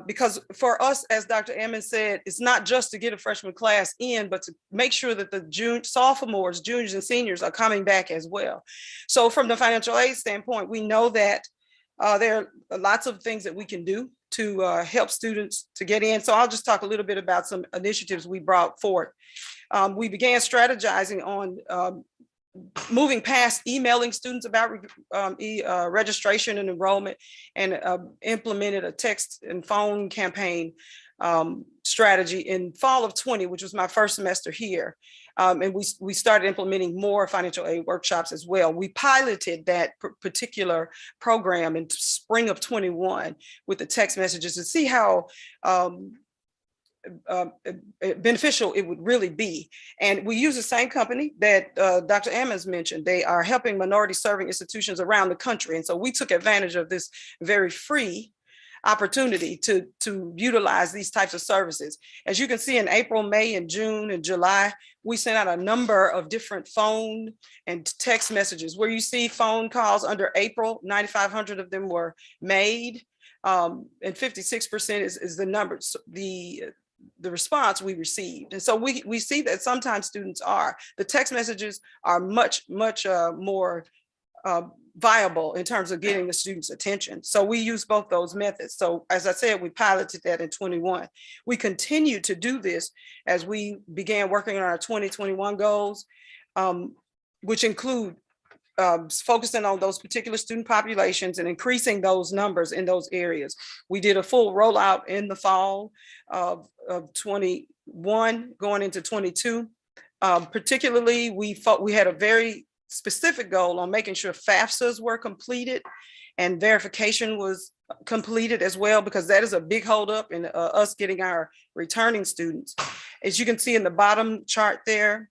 because for us, as Dr. Emmons said, it's not just to get a freshman class in, but to make sure that the sophomores, juniors, and seniors are coming back as well. So from the financial aid standpoint, we know that there are lots of things that we can do to help students to get in. So I'll just talk a little bit about some initiatives we brought forward. We began strategizing on moving past emailing students about registration and enrollment, and implemented a text and phone campaign strategy in fall of 20, which was my first semester here. And we started implementing more financial aid workshops as well. We piloted that particular program in spring of 21 with the text messages to see how beneficial it would really be. And we use the same company that Dr. Emmons mentioned. They are helping minority serving institutions around the country. And so we took advantage of this very free opportunity to utilize these types of services. As you can see, in April, May, and June, and July, we sent out a number of different phone and text messages. Where you see phone calls under April, 9,500 of them were made, and 56% is the numbers, the response we received. And so we see that sometimes students the text messages are much more viable in terms of getting the students' attention. So we use both those methods. So as I said, we piloted that in 21. We continue to do this as we began working on our 2021 goals, which include focusing on those particular student populations and increasing those numbers in those areas. We did a full rollout in the fall of 21 going into 22. Particularly, we had a very specific goal on making sure FAFSAs were completed and verification was completed as well, because that is a big holdup in us getting our returning students. As you can see in the bottom chart there,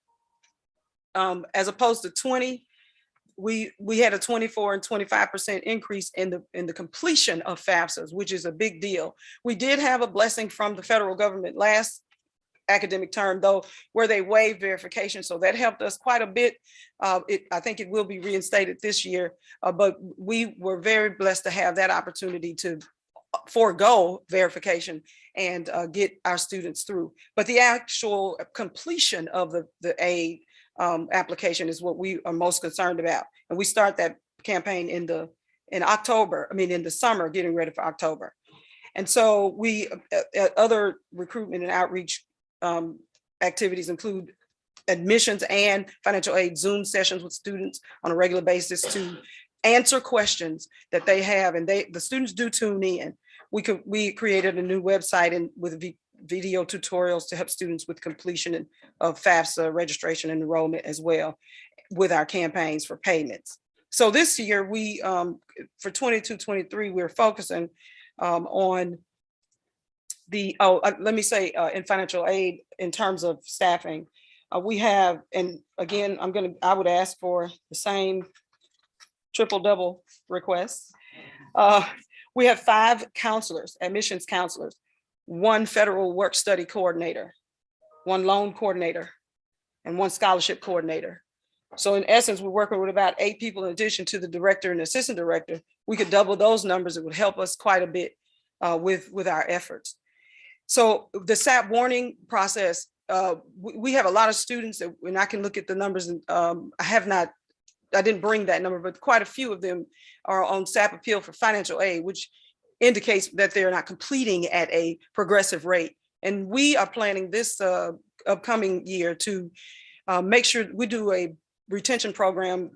as opposed to 20, we had a 24 and 25% increase in the completion of FAFSAs, which is a big deal. We did have a blessing from the federal government last academic term, though, where they waived verification. So that helped us quite a bit. I think it will be reinstated this year, but we were very blessed to have that opportunity to forego verification and get our students through. But the actual completion of the aid application is what we are most concerned about. And we start that campaign in the summer, getting ready for October. And so we, other recruitment and outreach activities include admissions and financial aid Zoom sessions with students on a regular basis to answer questions that they have, and the students do tune in. We created a new website and with video tutorials to help students with completion of FAFSA registration and enrollment, as well with our campaigns for payments. So this year, we, for 22-23, we're focusing on the, let me say, in financial aid, in terms of staffing, we have, and again, I would ask for the same triple double requests. We have 5 counselors, admissions counselors, 1 federal work study coordinator, 1 loan coordinator, and 1 scholarship coordinator. So in essence, we're working with about 8 people in addition to the director and assistant director. We could double those numbers. It would help us quite a bit with our efforts. So the SAP warning process, we have a lot of students that, and I can look at the numbers, and I didn't bring that number, but quite a few of them are on SAP appeal for financial aid, which indicates that they're not completing at a progressive rate. And we are planning this upcoming year to make sure we do a retention program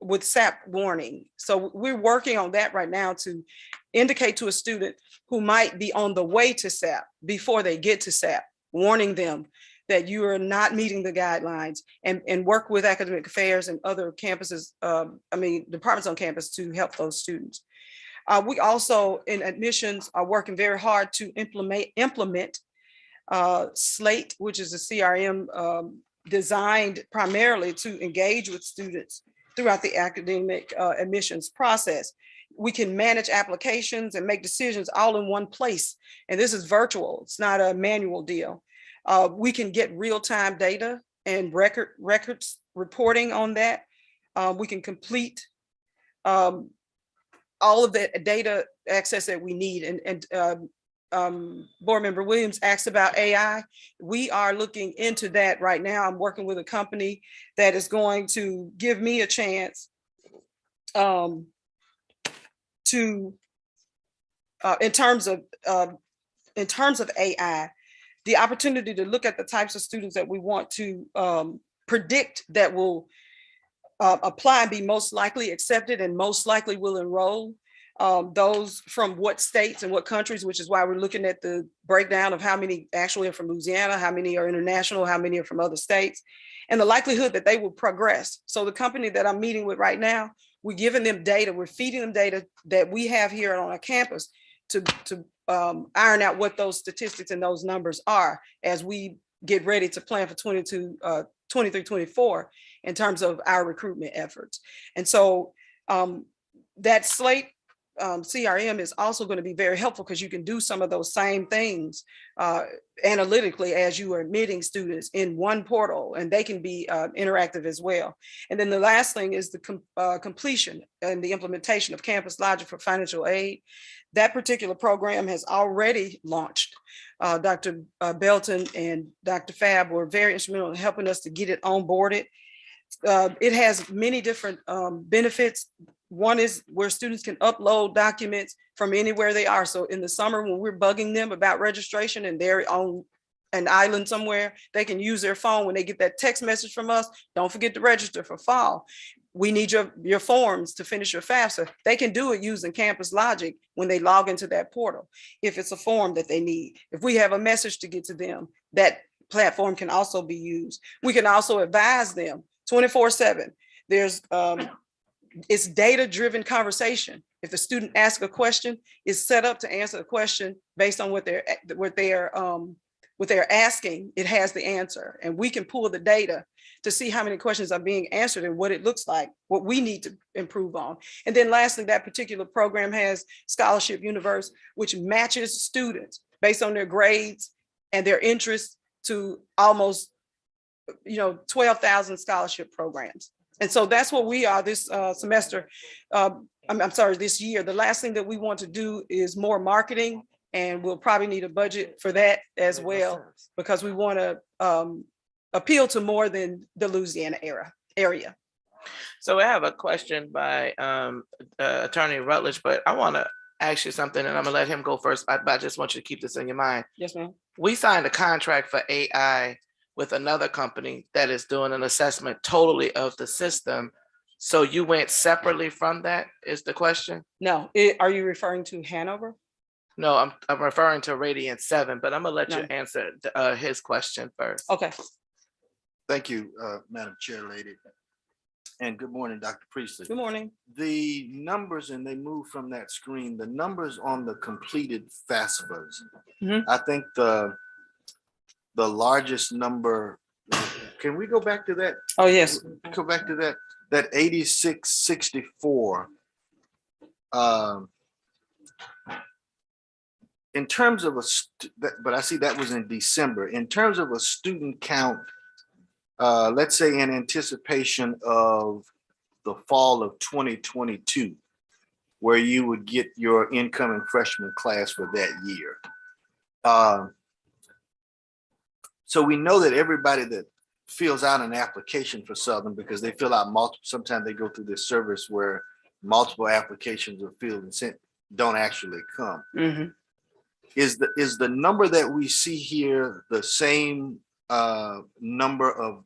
with SAP warning. So we're working on that right now to indicate to a student who might be on the way to SAP before they get to SAP, warning them that you are not meeting the guidelines, and work with academic affairs and other campuses, departments on campus to help those students. We also in admissions are working very hard to implement Slate, which is a CRM designed primarily to engage with students throughout the academic admissions process. We can manage applications and make decisions all in one place. And this is virtual. It's not a manual deal. We can get real-time data and records reporting on that. We can complete all of the data access that we need. And Board Member Williams asked about AI. We are looking into that right now. I'm working with a company that is going to give me a chance in terms of AI, the opportunity to look at the types of students that we want to predict that will apply and be most likely accepted and most likely will enroll. Those from what states and what countries, which is why we're looking at the breakdown of how many actually are from Louisiana, how many are international, how many are from other states, and the likelihood that they will progress. So the company that I'm meeting with right now, we're giving them data, we're feeding them data that we have here on our campus to iron out what those statistics and those numbers are as we get ready to plan for 23-24 in terms of our recruitment efforts. And so that Slate CRM is also going to be very helpful because you can do some of those same things analytically as you are admitting students in one portal, and they can be interactive as well. And then the last thing is the completion and the implementation of Campus Logic for financial aid. That particular program has already launched. Dr. Belton and Dr. Fab were very instrumental in helping us to get it onboarded. It has many different benefits. One is where students can upload documents from anywhere they are. So in the summer, when we're bugging them about registration and they're on an island somewhere, they can use their phone when they get that text message from us. Don't forget to register for fall. We need your forms to finish your FAFSA. They can do it using Campus Logic when they log into that portal. If it's a form that they need, if we have a message to get to them, that platform can also be used. We can also advise them 24/7. There's it's data-driven conversation. If the student asks a question, it's set up to answer the question based on what they're asking. It has the answer, and we can pull the data to see how many questions are being answered and what it looks like, what we need to improve on. And then lastly, that particular program has Scholarship Universe, which matches students based on their grades and their interests to almost 12,000 scholarship programs. And so that's what we are this semester. This year. The last thing that we want to do is more marketing, and we'll probably need a budget for that as well, because we want to appeal to more than the Louisiana area. So I have a question by Attorney Rutledge, but I want to ask you something, and I'm gonna let him go first. But I just want you to keep this in your mind. Yes, ma'am. We signed a contract for AI with another company that is doing an assessment totally of the system. So you went separately from that, is the question? No, are you referring to Hanover? No, I'm referring to Radiant 7, but I'm gonna let you answer his question first. Okay. Thank you, Madam Chair Lady. And good morning, Dr. Priestley. Good morning. The numbers, and they move from that screen, the numbers on the completed FAFSAs. Mhm. I think the largest number, can we go back to that? Oh, yes. Go back to that 8664. In terms of but I see that was in December. In terms of a student count, let's say in anticipation of the fall of 2022, where you would get your incoming freshman class for that year. So we know that everybody that fills out an application for Southern, because they fill out multiple, sometimes they go through this service where multiple applications are filled and sent, don't actually come. Mhm. Is the number that we see here the same number of,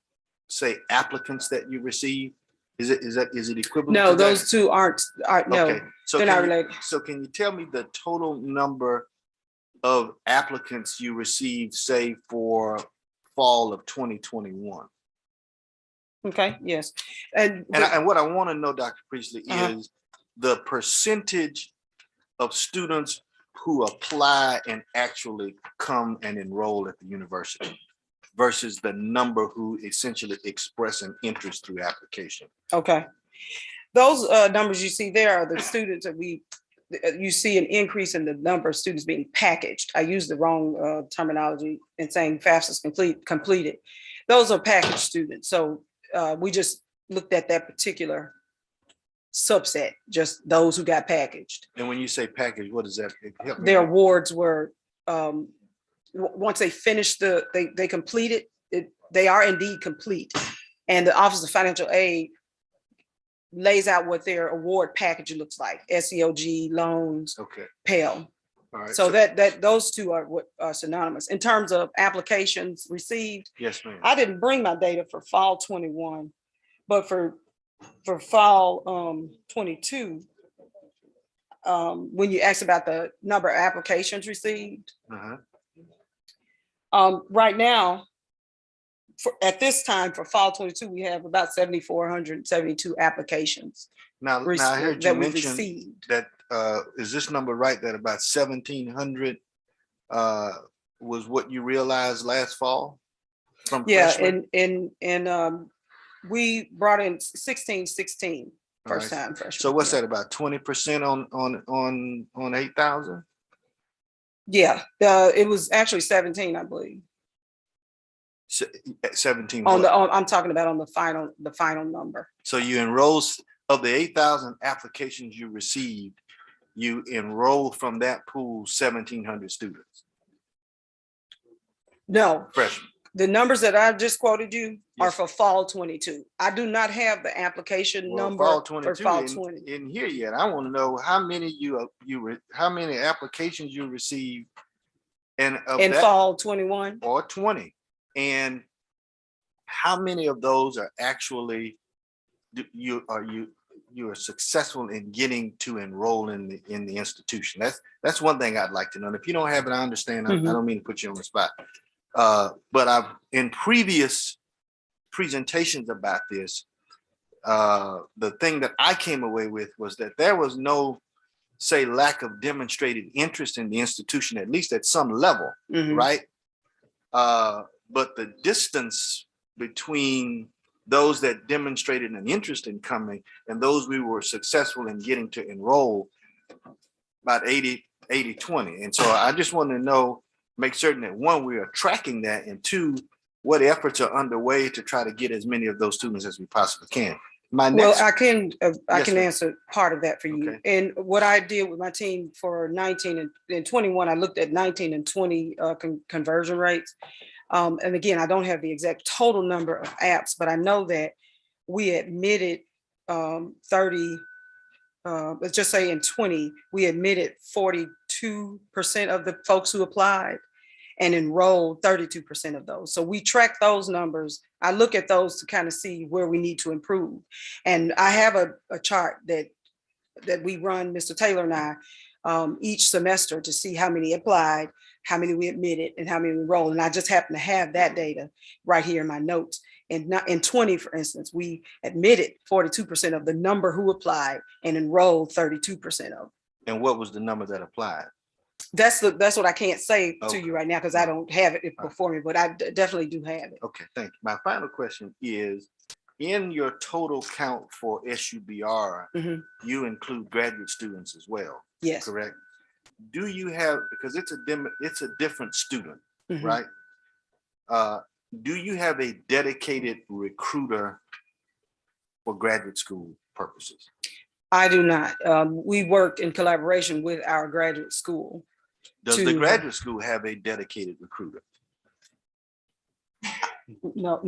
say, applicants that you receive? Is it equivalent? No, to that? those two aren't, no, Okay, so they're not can you- related. So can you tell me the total number of applicants you received, say, for fall of 2021? Okay, yes. And And what I want to know, Dr. Priestley, Uh-huh. is the percentage of students who apply and actually come and enroll at the university versus the number who essentially express an interest through application. okay. Those numbers you see there are the students that you see an increase in the number of students being packaged. I used the wrong terminology in saying FAFSA's completed. Those are packaged students. So we just looked at that particular subset, just those who got packaged. And when you say package, what does that help me Their out? awards were, once they finished they completed it, they are indeed complete. And the Office of Financial Aid lays out what their award package looks like, SEOG, loans, Okay. Pell. All right. So that those two are what are synonymous. In terms of applications received, Yes, ma'am. I didn't bring my data for fall 21, but for fall 22, when you asked about the number of applications received, Uh-huh. right now, at this time for fall 22, we have about 7,472 applications. Now I heard you that we mention received. that, is this number right, that about 1,700 was what you realized last fall? From Yeah, freshmen? and we brought in 1616 All first right. time freshmen. So what's yeah. that, about 20% on 8,000? Yeah, it was actually 17, I believe. 17. I'm talking about on the final number. So you enrolled, of the 8,000 applications you received, you enrolled from that pool 1,700 students, No, freshmen. the numbers that I just quoted you are for fall 22. I do not have the application Well, number fall for 22 fall in- 20. in here yet. I want to know how many how many applications you received, and of In that, fall 21, or 20, and how many of those are actually you are successful in getting to enroll in the institution. That's one thing I'd like to know. And if you don't have it, I understand. I don't mean to put you on the spot. But I've, in previous presentations about this, the thing that I came away with was that there was no, say, lack of demonstrated interest in the institution, at least at some level, right? But the distance between those that demonstrated an interest in coming and those we were successful in getting to enroll, about 80-20. And so I just want to know, make certain that, one, we are tracking that, and two, what efforts are underway to try to get as many of those students as we possibly can. well, I can Yes, ma'am. answer part of that for you. Okay. And what I did with my team for 19 and 21, I looked at 19 and 20 conversion rates. And again, I don't have the exact total number of apps, but I know that we admitted 30, let's just say in 20, we admitted 42% of the folks who applied and enrolled 32% of those. So we track those numbers. I look at those to kind of see where we need to improve. And I have a chart that we run, Mr. Taylor and I, each semester to see how many applied, how many we admitted and how many we enrolled. And I just happen to have that data right here in my notes. And not in 20, for instance, we admitted 42% of the number who applied and enrolled 32% of. And what was the number that applied? That's what I can't say to Okay. you right now because I don't have it before me, but I definitely do have it. Okay, thank you. My final question is, in your total count for SUBR, you include graduate students as well? Yes. Correct? Do you have, because it's a different student, right? Do you have a dedicated recruiter for graduate school purposes? I do not. We work in collaboration with our graduate school. Does the graduate school have a dedicated recruiter? No.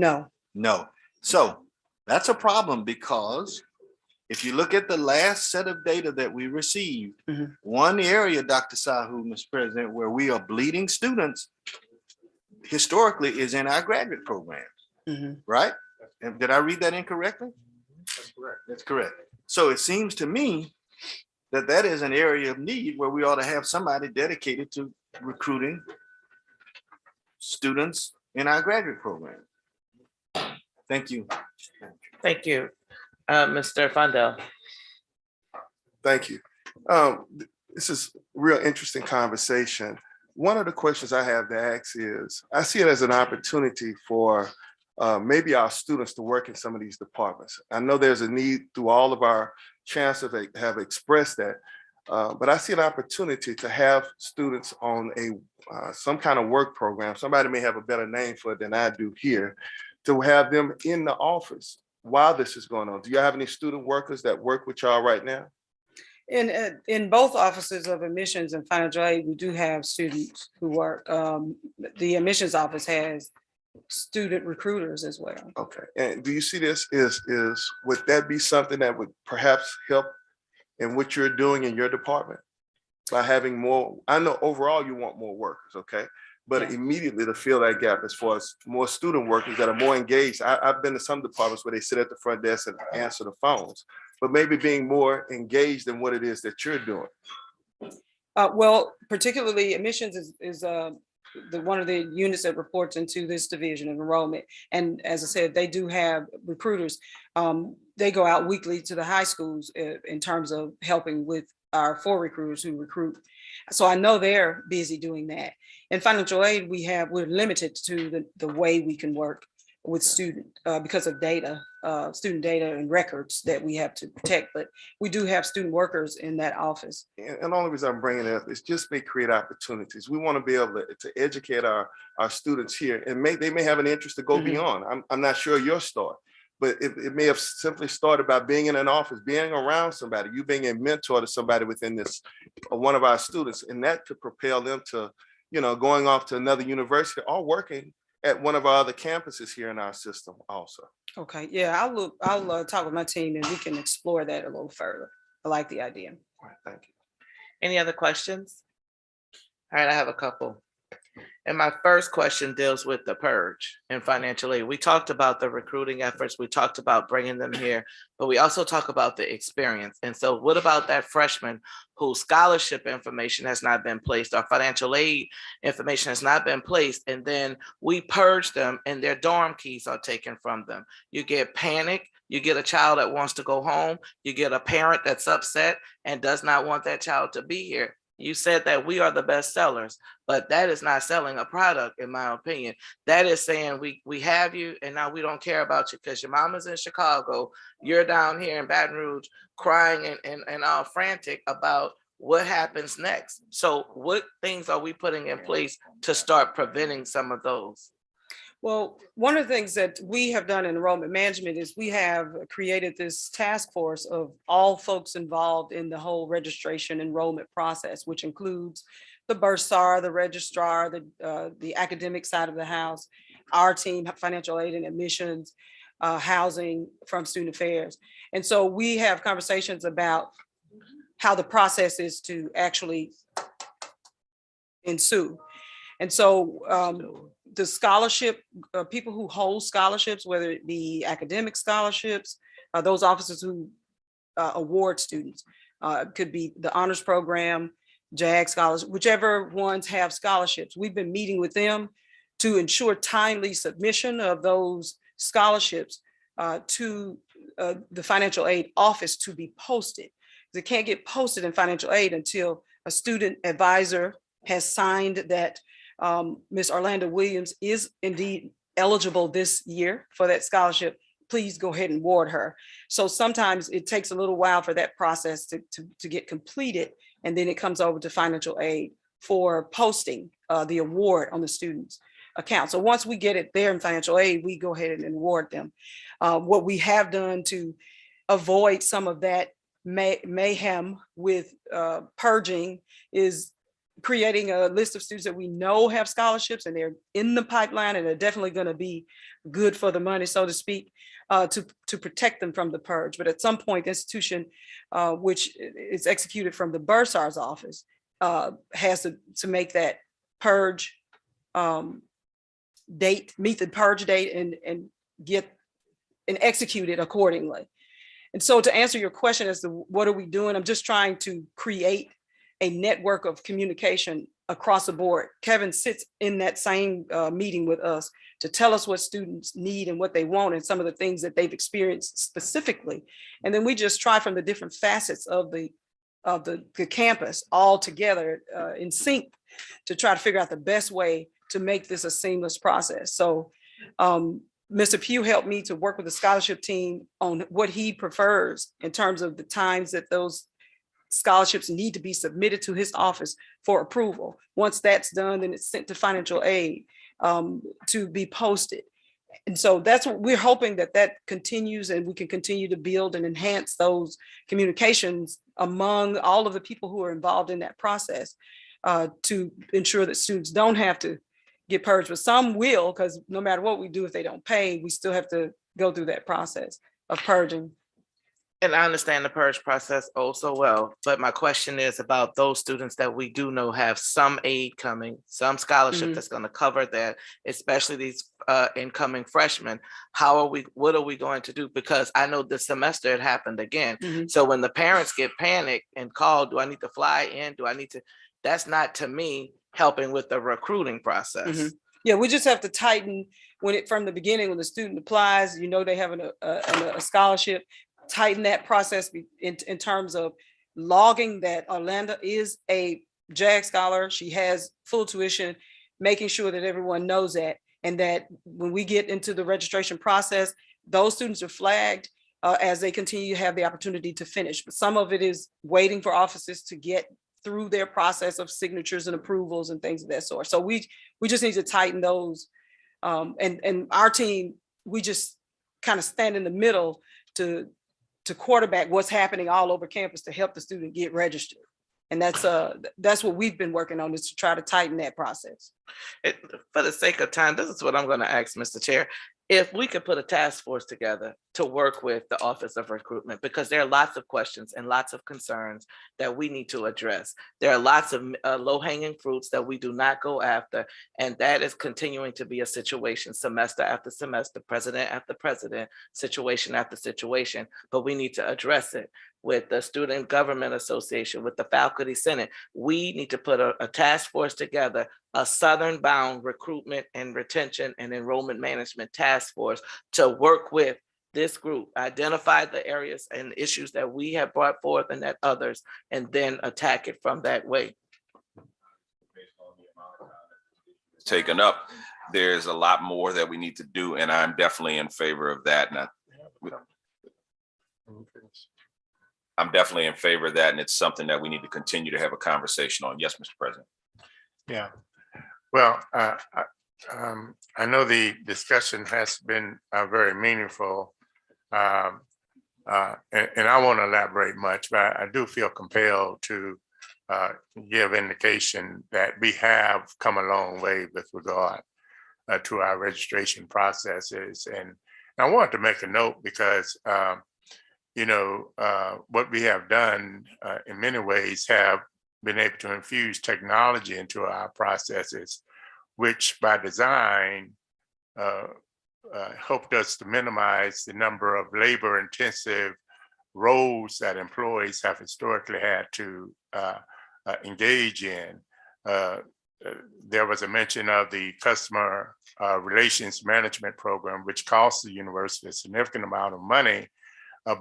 No. So that's a problem, because if you look at the last set of data that we received, one area, Dr. Sahu, Mr. President, where we are bleeding students historically is in our graduate programs, right? And did I read that incorrectly? That's correct. That's correct. So it seems to me that that is an area of need where we ought to have somebody dedicated to recruiting students in our graduate program. Thank you. Thank you. Mr. Fondell. Thank you. This is a real interesting conversation. One of the questions I have to ask is, I see it as an opportunity for maybe our students to work in some of these departments. I know there's a need through all of our chancellors that have expressed that, but I see an opportunity to have students on a some kind of work program. Somebody may have a better name for it than I do here, to have them in the office while this is going on. Do you have any student workers that work with y'all right now? In both offices of admissions and financial aid, we do have students who work. The admissions office has student recruiters as well. Okay, and do you see this would that be something that would perhaps help in what you're doing in your department? By having more, I know overall you want more workers, okay? But immediately to fill that gap as far as more student workers that are more engaged. I've been to some departments where they sit at the front desk and answer the phones, but maybe being more engaged in what it is that you're doing. Well, particularly admissions is one of the units that reports into this division of enrollment. And as I said, they do have recruiters. They go out weekly to the high schools in terms of helping with our 4 recruiters who recruit. So I know they're busy doing that. In financial aid, we're limited to the way we can work with student because of data, student data and records that we have to protect. But we do have student workers in that office. And the only reason I'm bringing it up is just may create opportunities. We want to be able to educate our students here, and they may have an interest to go beyond. I'm not sure your story, but it may have simply started by being in an office, being around somebody, you being a mentor to somebody within this, one of our students, and that could propel them to, going off to another university or working at one of our other campuses here in our system also. Okay, yeah, I'll talk with my team and we can explore that a little further. I like the idea. All right, thank you. Any other questions? All right, I have a couple. And my first question deals with the purge and financial aid. We talked about the recruiting efforts. We talked about bringing them here, but we also talk about the experience. And so what about that freshman whose scholarship information has not been placed, or financial aid information has not been placed, and then we purge them and their dorm keys are taken from them? You get panic. You get a child that wants to go home. You get a parent that's upset and does not want that child to be here. You said that we are the best sellers, but that is not selling a product, in my opinion. That is saying we have you and now we don't care about you because your mama's in Chicago. You're down here in Baton Rouge crying and all frantic about what happens next. So what things are we putting in place to start preventing some of those? Well, one of the things that we have done in enrollment management is we have created this task force of all folks involved in the whole registration enrollment process, which includes the bursar, the registrar, the academic side of the house, our team, financial aid and admissions, housing from student affairs. And so we have conversations about how the process is to actually ensue. And so the scholarship, people who hold scholarships, whether it be academic scholarships, those officers who award students, could be the honors program, JAG scholars, whichever ones have scholarships. We've been meeting with them to ensure timely submission of those scholarships to the financial aid office to be posted. They can't get posted in financial aid until a student advisor has signed that Ms. Orlando Williams is indeed eligible this year for that scholarship. Please go ahead and award her. So sometimes it takes a little while for that process to get completed, and then it comes over to financial aid for posting the award on the student's account. So once we get it there in financial aid, we go ahead and award them. What we have done to avoid some of that mayhem with purging is creating a list of students that we know have scholarships and they're in the pipeline and they're definitely going to be good for the money, so to speak, to protect them from the purge. But at some point, the institution, which is executed from the bursar's office, has to make that purge date, meet the purge date and get and execute it accordingly. And so to answer your question as to what are we doing, I'm just trying to create a network of communication across the board. Kevin sits in that same meeting with us to tell us what students need and what they want and some of the things that they've experienced specifically. And then we just try from the different facets of the campus all together in sync to try to figure out the best way to make this a seamless process. So Mr. Pugh helped me to work with the scholarship team on what he prefers in terms of the times that those scholarships need to be submitted to his office for approval. Once that's done, then it's sent to financial aid to be posted. And so that's what we're hoping that continues, and we can continue to build and enhance those communications among all of the people who are involved in that process to ensure that students don't have to get purged, but some will, because no matter what we do, if they don't pay, we still have to go through that process of purging. And I understand the purge process oh so well, but my question is about those students that we do know have some aid coming, some scholarship that's going to cover that, especially these incoming freshmen. What are we going to do? Because I know this semester it happened again. So when the parents get panicked and call, do I need to fly in? Do I need to? That's not, to me, helping with the recruiting process. Yeah, we just have to tighten from the beginning, when the student applies, they have a scholarship, tighten that process in terms of logging that Orlando is a JAG scholar. She has full tuition, making sure that everyone knows that, and that when we get into the registration process, those students are flagged as they continue to have the opportunity to finish. But some of it is waiting for offices to get through their process of signatures and approvals and things of that sort. So we just need to tighten those. And our team, we just kind of stand in the middle to quarterback what's happening all over campus to help the student get registered. And that's what we've been working on, is to try to tighten that process. For the sake of time, this is what I'm going to ask, Mr. Chair. If we could put a task force together to work with the Office of Recruitment, because there are lots of questions and lots of concerns that we need to address. There are lots of low-hanging fruits that we do not go after, and that is continuing to be a situation semester after semester, president after president, situation after situation, but we need to address it with the Student Government Association, with the Faculty Senate. We need to put a task force together, a Southern bound recruitment and retention and enrollment management task force to work with this group, identify the areas and issues that we have brought forth and that others, and then attack it from that way. Taken up, there's a lot more that we need to do, and I'm definitely in favor of that. And I'm definitely in favor of that, and it's something that we need to continue to have a conversation on. Yes, Mr. President. Yeah, well, I know the discussion has been very meaningful, and I won't elaborate much, but I do feel compelled to give indication that we have come a long way with regard to our registration processes. And I wanted to make a note because what we have done in many ways have been able to infuse technology into our processes, which by design helped us to minimize the number of labor-intensive roles that employees have historically had to engage in. There was a mention of the customer relations management program, which costs the university a significant amount of money,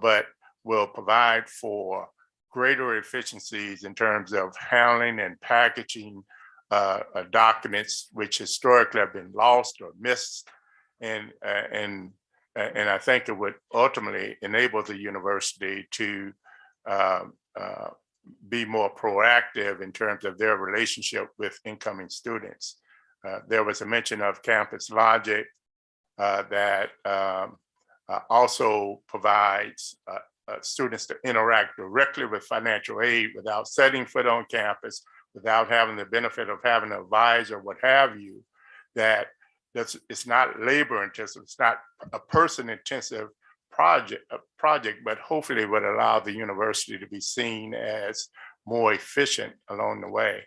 but will provide for greater efficiencies in terms of handling and packaging documents which historically have been lost or missed. And I think it would ultimately enable the university to be more proactive in terms of their relationship with incoming students. There was a mention of Campus Logic that also provides students to interact directly with financial aid without setting foot on campus, without having the benefit of having an advisor, what have you, it's not labor intensive, it's not a person intensive project, but hopefully would allow the university to be seen as more efficient along the way.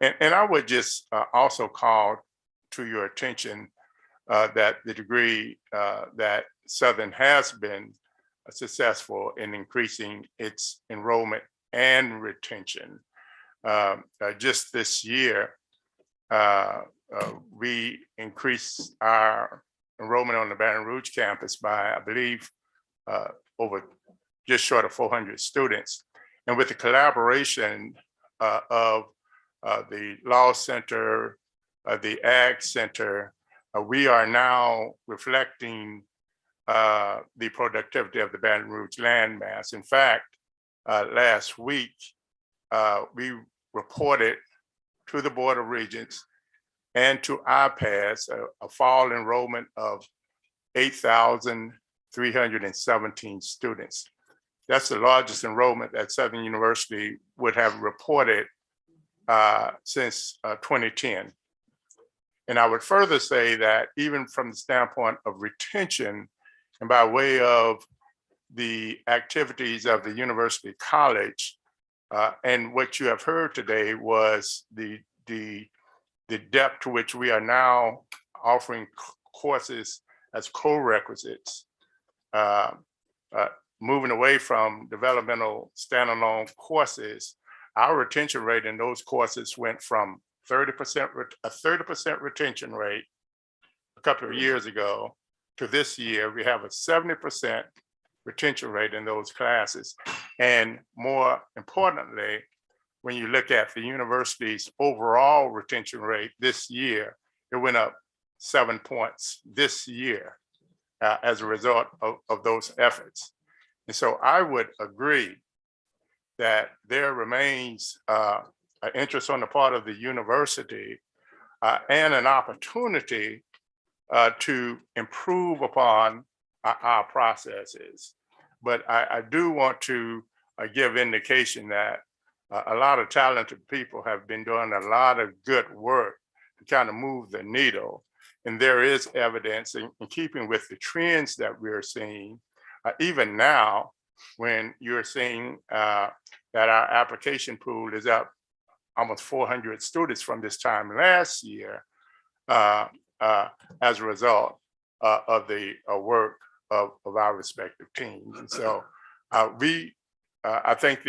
And I would just also call to your attention that the degree that Southern has been successful in increasing its enrollment and retention. Just this year, we increased our enrollment on the Baton Rouge campus by, I believe, over just short of 400 students. And with the collaboration of the Law Center, the Ag Center, we are now reflecting the productivity of the Baton Rouge landmass. In fact, last week, we reported to the Board of Regents and to IPAS a fall enrollment of 8,317 students. That's the largest enrollment that Southern University would have reported since 2010. And I would further say that even from the standpoint of retention, and by way of the activities of the University College, and what you have heard today was the depth to which we are now offering courses as co-requisites, moving away from developmental standalone courses. Our retention rate in those courses went from a 30% retention rate a couple of years ago to this year, we have a 70% retention rate in those classes. And more importantly, when you look at the university's overall retention rate this year, it went up 7 points this year as a result of those efforts. And so I would agree that there remains an interest on the part of the university and an opportunity to improve upon our processes. But I do want to give indication that a lot of talented people have been doing a lot of good work to kind of move the needle. And there is evidence in keeping with the trends that we're seeing, even now, when you're seeing that our application pool is up almost 400 students from this time last year as a result of the work of our respective teams. And so I think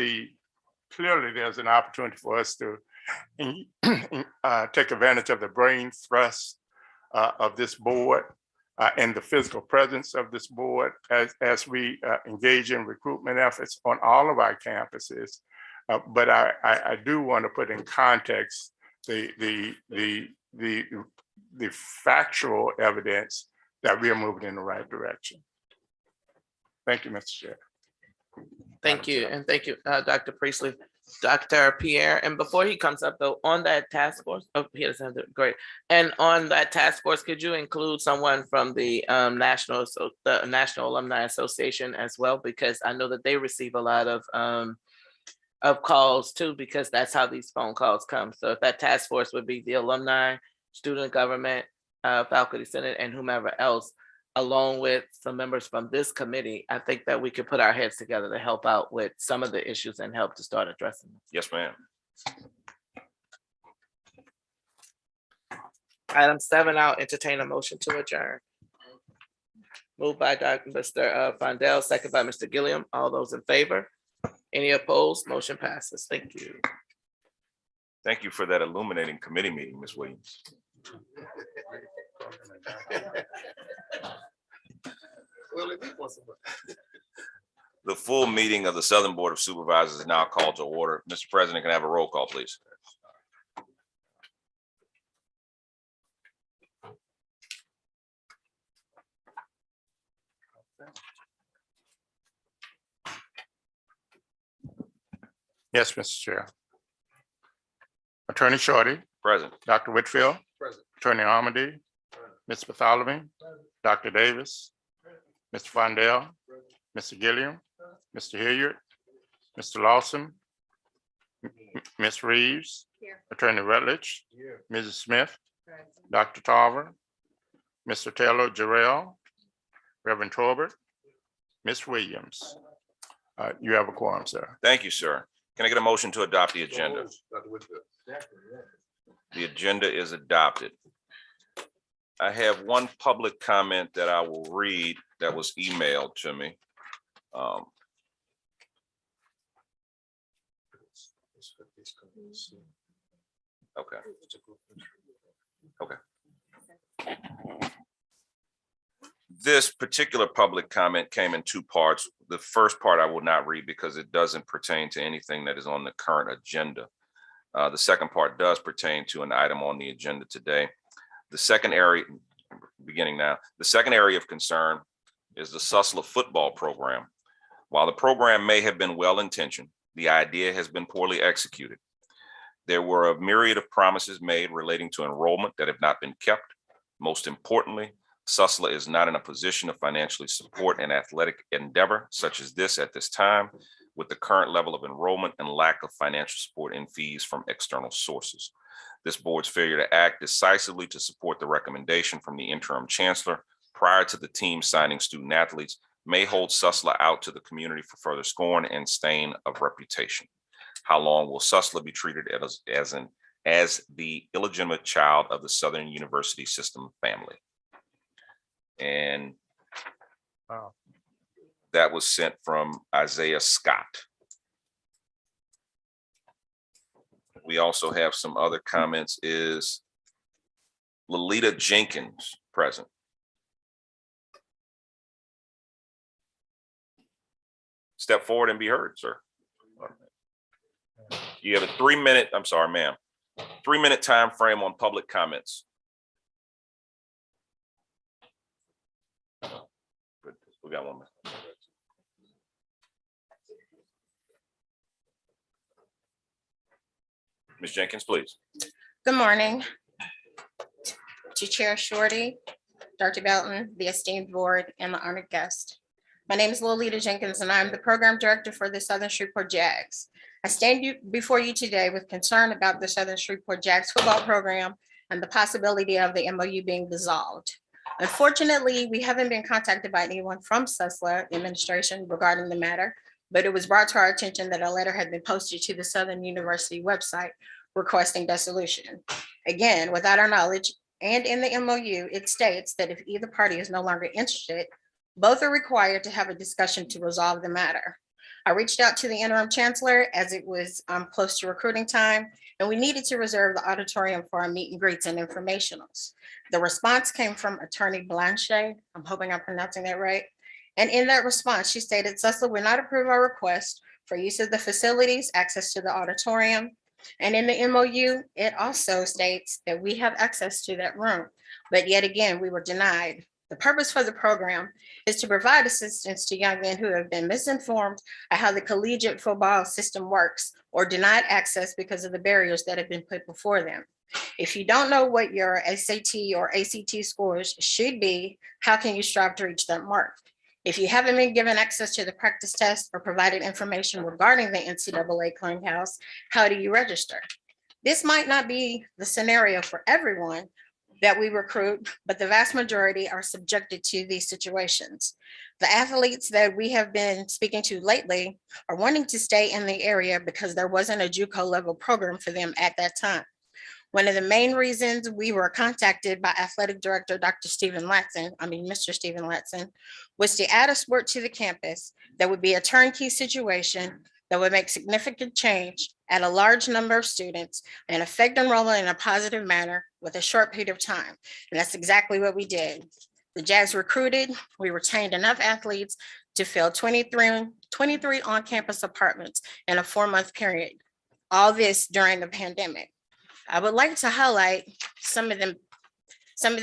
clearly there's an opportunity for us to take advantage of the brain thrust of this board and the physical presence of this board as we engage in recruitment efforts on all of our campuses. But I do want to put in context the factual evidence that we are moving in the right direction. Thank you, Mr. Chair. Thank you, and thank you, Dr. Priestley. Dr. Pierre, and before he comes up though, on that task force, oh, he doesn't have to, great. And on that task force, could you include someone from the National Alumni Association as well? Because I know that they receive a lot of calls too, because that's how these phone calls come. So if that task force would be the alumni, student government, faculty senate, and whomever else, along with some members from this committee, I think that we could put our heads together to help out with some of the issues and help to start addressing them. Yes, ma'am. Item 7, I'll entertain a motion to adjourn. Moved by Mr. Fondell, second by Mr. Gilliam. All those in favor? Any opposed? Motion passes. Thank you. Thank you for that illuminating committee meeting, Ms. Williams. The full meeting of the Southern Board of Supervisors is now called to order. Mr. President, can I have a roll call, please? Yes, Mr. Chair. Attorney Shorty, Present. Dr. Whitfield, Present. Attorney Armady, Ms. Bartholomew, Dr. Davis, Mr. Fondell, Mr. Gilliam, Mr. Hilliard, Mr. Lawson, Ms. Reeves, Attorney Rutledge, Mrs. Smith, Dr. Tarver, Mr. Taylor Jarrell, Reverend Torbert, Ms. Williams. You have a quorum, sir. Thank you, sir. Can I get a motion to adopt the agenda? The agenda is adopted. I have one public comment that I will read that was emailed to me. Okay. Okay. This particular public comment came in two parts. The first part I will not read because it doesn't pertain to anything that is on the current agenda. The second part does pertain to an item on the agenda today. The second area, beginning now, the second area of concern is the Susla football program. While the program may have been well-intentioned, the idea has been poorly executed. There were a myriad of promises made relating to enrollment that have not been kept. Most importantly, Susla is not in a position to financially support an athletic endeavor such as this at this time, with the current level of enrollment and lack of financial support and fees from external sources. This board's failure to act decisively to support the recommendation from the interim chancellor prior to the team signing student athletes may hold Susla out to the community for further scorn and stain of reputation. How long will Susla be treated as the illegitimate child of the Southern University system family? And that was sent from Isaiah Scott. We also have some other comments. Is Lolita Jenkins present? Step forward and be heard, sir. You have a 3-minute, I'm sorry, ma'am, 3-minute time frame on public comments. We got 1 minute. Ms. Jenkins, please. Good morning to Chair Shorty, Dr. Baton, the esteemed board, and the honored guest. My name is Lolita Jenkins, and I'm the program director for the Southern Shreveport Jags. I stand before you today with concern about the Southern Shreveport Jags football program and the possibility of the MOU being dissolved. Unfortunately, we haven't been contacted by anyone from Susla administration regarding the matter, but it was brought to our attention that a letter had been posted to the Southern University website requesting dissolution. Again, without our knowledge, and in the MOU, it states that if either party is no longer interested, both are required to have a discussion to resolve the matter. I reached out to the interim chancellor as it was close to recruiting time, and we needed to reserve the auditorium for our meet and greets and informationals. The response came from Attorney Blanchet. I'm hoping I'm pronouncing that right. And in that response, she stated, Susla will not approve our request for use of the facilities, access to the auditorium. And in the MOU, it also states that we have access to that room, but yet again, we were denied. The purpose for the program is to provide assistance to young men who have been misinformed on how the collegiate football system works or denied access because of the barriers that have been put before them. If you don't know what your SAT or ACT scores should be, how can you strive to reach that mark? If you haven't been given access to the practice test or provided information regarding the NCAA clearinghouse, how do you register? This might not be the scenario for everyone that we recruit, but the vast majority are subjected to these situations. The athletes that we have been speaking to lately are wanting to stay in the area because there wasn't a JUCO level program for them at that time. One of the main reasons we were contacted by Athletic Director Mr. Stephen Latson, was to add a sport to the campus that would be a turnkey situation that would make significant change at a large number of students and affect enrollment in a positive manner with a short period of time. And that's exactly what we did. The Jags recruited, we retained enough athletes to fill 23 on-campus apartments in a 4-month period. All this during the pandemic. I would like to highlight some of the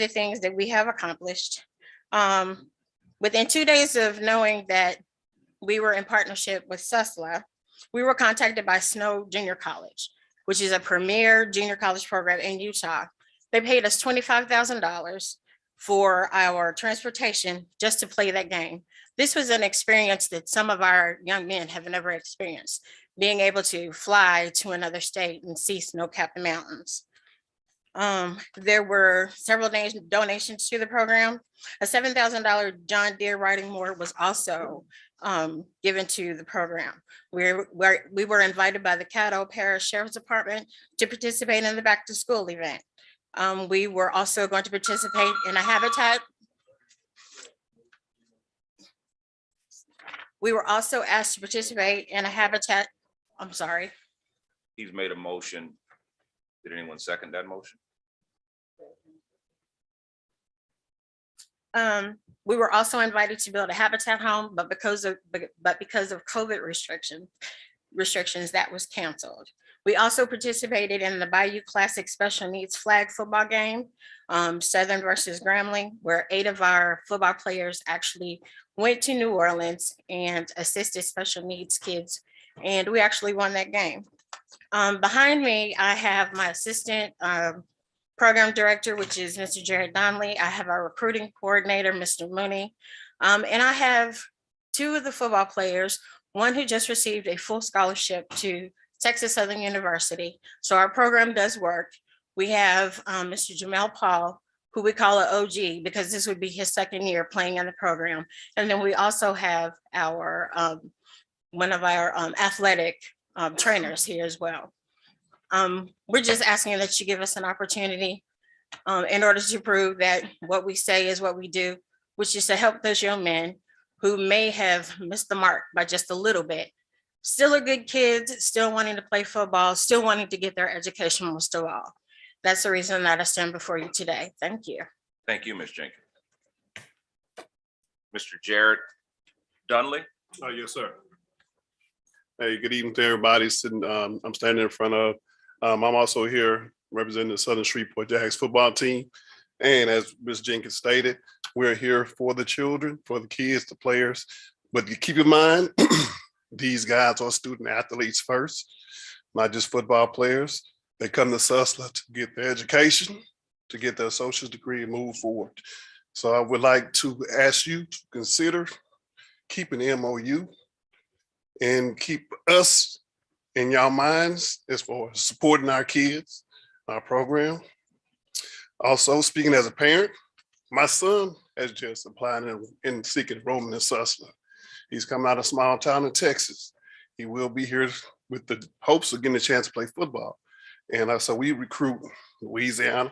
things that we have accomplished. Within 2 days of knowing that we were in partnership with SUSLA, we were contacted by Snow Junior College, which is a premier junior college program in Utah. They paid us $25,000 for our transportation just to play that game. This was an experience that some of our young men have never experienced, being able to fly to another state and see snow-capped mountains. There were several donations to the program. A $7,000 John Deere riding mower was also given to the program. We were invited by the Caddo Parish Sheriff's Department to participate in the back to school event. We were also going to participate in a habitat. We were also asked to participate in a habitat. I'm sorry. He's made a motion. Did anyone second that motion? We were also invited to build a habitat home, but because of COVID restrictions, that was canceled. We also participated in the Bayou Classic Special Needs Flag football game, Southern versus Grambling, where 8 of our football players actually went to New Orleans and assisted special needs kids, and we actually won that game. Behind me, I have my assistant program director, which is Mr. Jared Donnelly. I have our recruiting coordinator, Mr. Mooney, and I have 2 of the football players, one who just received a full scholarship to Texas Southern University. So our program does work. We have Mr. Jamel Paul, who we call an OG because this would be his 2nd year playing in the program. And then we also have our one of our athletic trainers here as well. We're just asking that you give us an opportunity in order to prove that what we say is what we do, which is to help those young men who may have missed the mark by just a little bit. Still are good kids, still wanting to play football, still wanting to get their education most of all. That's the reason that I stand before you today. Thank you. Thank you, Ms. Jenkins. Mr. Jared Dunley. Oh, yes, sir. Hey, good evening to everybody sitting. I'm standing in front of. I'm also here representing the Southern Shreveport Jags football team. And as Ms. Jenkins stated, we're here for the children, for the kids, the players. But you keep in mind, these guys are student athletes first, not just football players. They come to SUSLA to get their education, to get their associate's degree and move forward. So I would like to ask you to consider keeping the MOU and keep us in your minds as far as supporting our kids, our program. Also, speaking as a parent, my son has just applied in seeking enrollment in SUSLA. He's coming out of a small town in Texas. He will be here with the hopes of getting a chance to play football. And so we recruit Louisiana,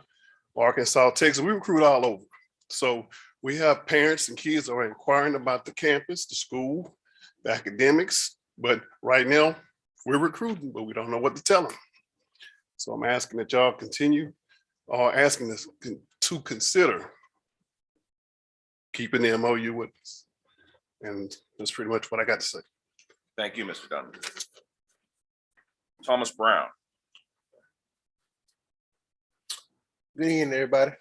Arkansas, Texas. We recruit all over. So we have parents and kids that are inquiring about the campus, the school, the academics. But right now, we're recruiting, but we don't know what to tell them. So I'm asking that y'all continue, or asking us to consider keeping the MOU with us. And that's pretty much what I got to say. Thank you, Mr. Dunn. Thomas Brown. Good evening, everybody.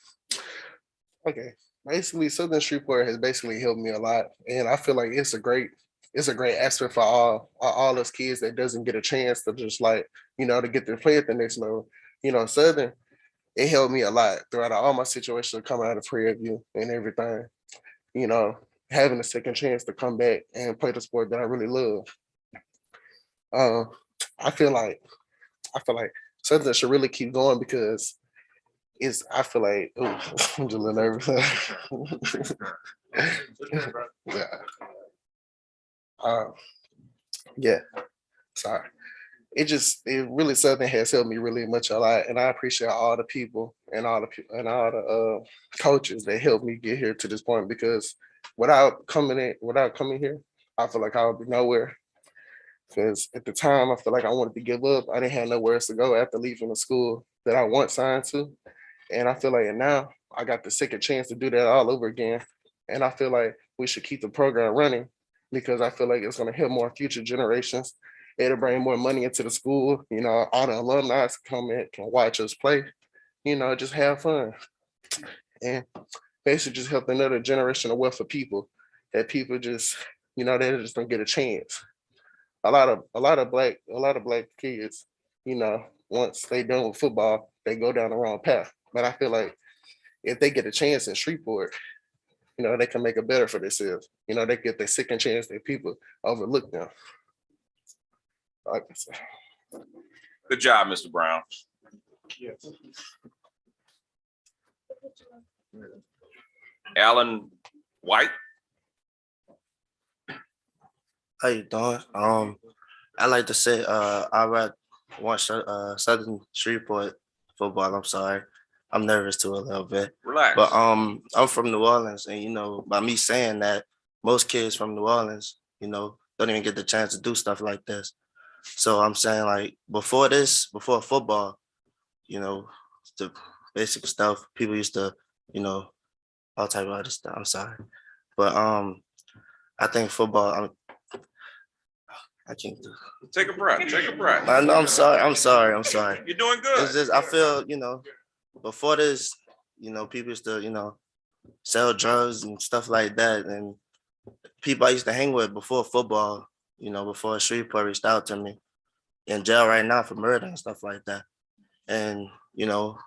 Okay, basically Southern Shreveport has basically helped me a lot, and I feel like it's a great aspect for all us kids that doesn't get a chance to just to get their play at the next level. Southern, it helped me a lot throughout all my situations coming out of Prairie View and everything. Having a second chance to come back and play the sport that I really love. I feel like Southern should really keep going because I feel like, oh, I'm just a little nervous. Yeah, sorry. It really Southern has helped me really much a lot, and I appreciate all the people and all the coaches that helped me get here to this point, because without coming here, I feel like I would be nowhere. Because at the time, I feel like I wanted to give up. I didn't have nowhere else to go after leaving the school that I once signed to. And I feel like now I got the second chance to do that all over again. And I feel like we should keep the program running because I feel like it's going to help more future generations. It'll bring more money into the school. You know, all the alumni come in, can watch us play, you know, just have fun. And basically just help another generation of wealth of people that people just, you know, they just don't get a chance. A lot of black kids, you know, once they done with football, they go down the wrong path. But I feel like if they get a chance in Shreveport, you know, they can make it better for themselves. You know, they get their second chance that people overlook them. Like I said. Good job, Mr. Brown. Yes. Alan White. How you doing? I like to say I watch Southern Shreveport football. I'm sorry. I'm nervous too a little bit. Relax. But I'm from New Orleans, and you know, by me saying that, most kids from New Orleans, you know, don't even get the chance to do stuff like this. So I'm saying, like, before football, you know, the basic stuff, people used to, you know, all type of other stuff. I'm sorry. But I think football, I can't do it. Take a breath. Take a breath. I know, I'm sorry. You're doing good. It's just, I feel, you know, before this, you know, people used to, you know, sell drugs and stuff like that. And people I used to hang with before football, you know, before Shreveport reached out to me, in jail right now for murder and stuff like that. And, you know,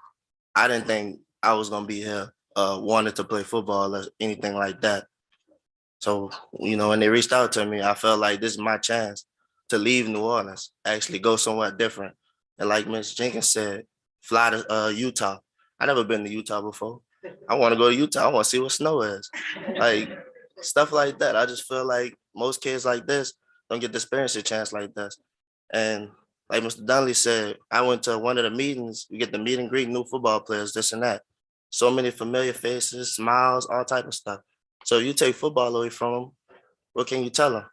I didn't think I was going to be here, wanted to play football or anything like that. So, you know, when they reached out to me, I felt like this is my chance to leave New Orleans, actually go somewhere different. And like Ms. Jenkins said, fly to Utah. I never been to Utah before. I want to go to Utah. I want to see what snow is. Like, stuff like that. I just feel like most kids like this don't get to experience a chance like this. And like Mr. Dunley said, I went to one of the meetings. We get to meet and greet new football players, this and that. So many familiar faces, smiles, all type of stuff. So if you take football away from them, what can you tell them?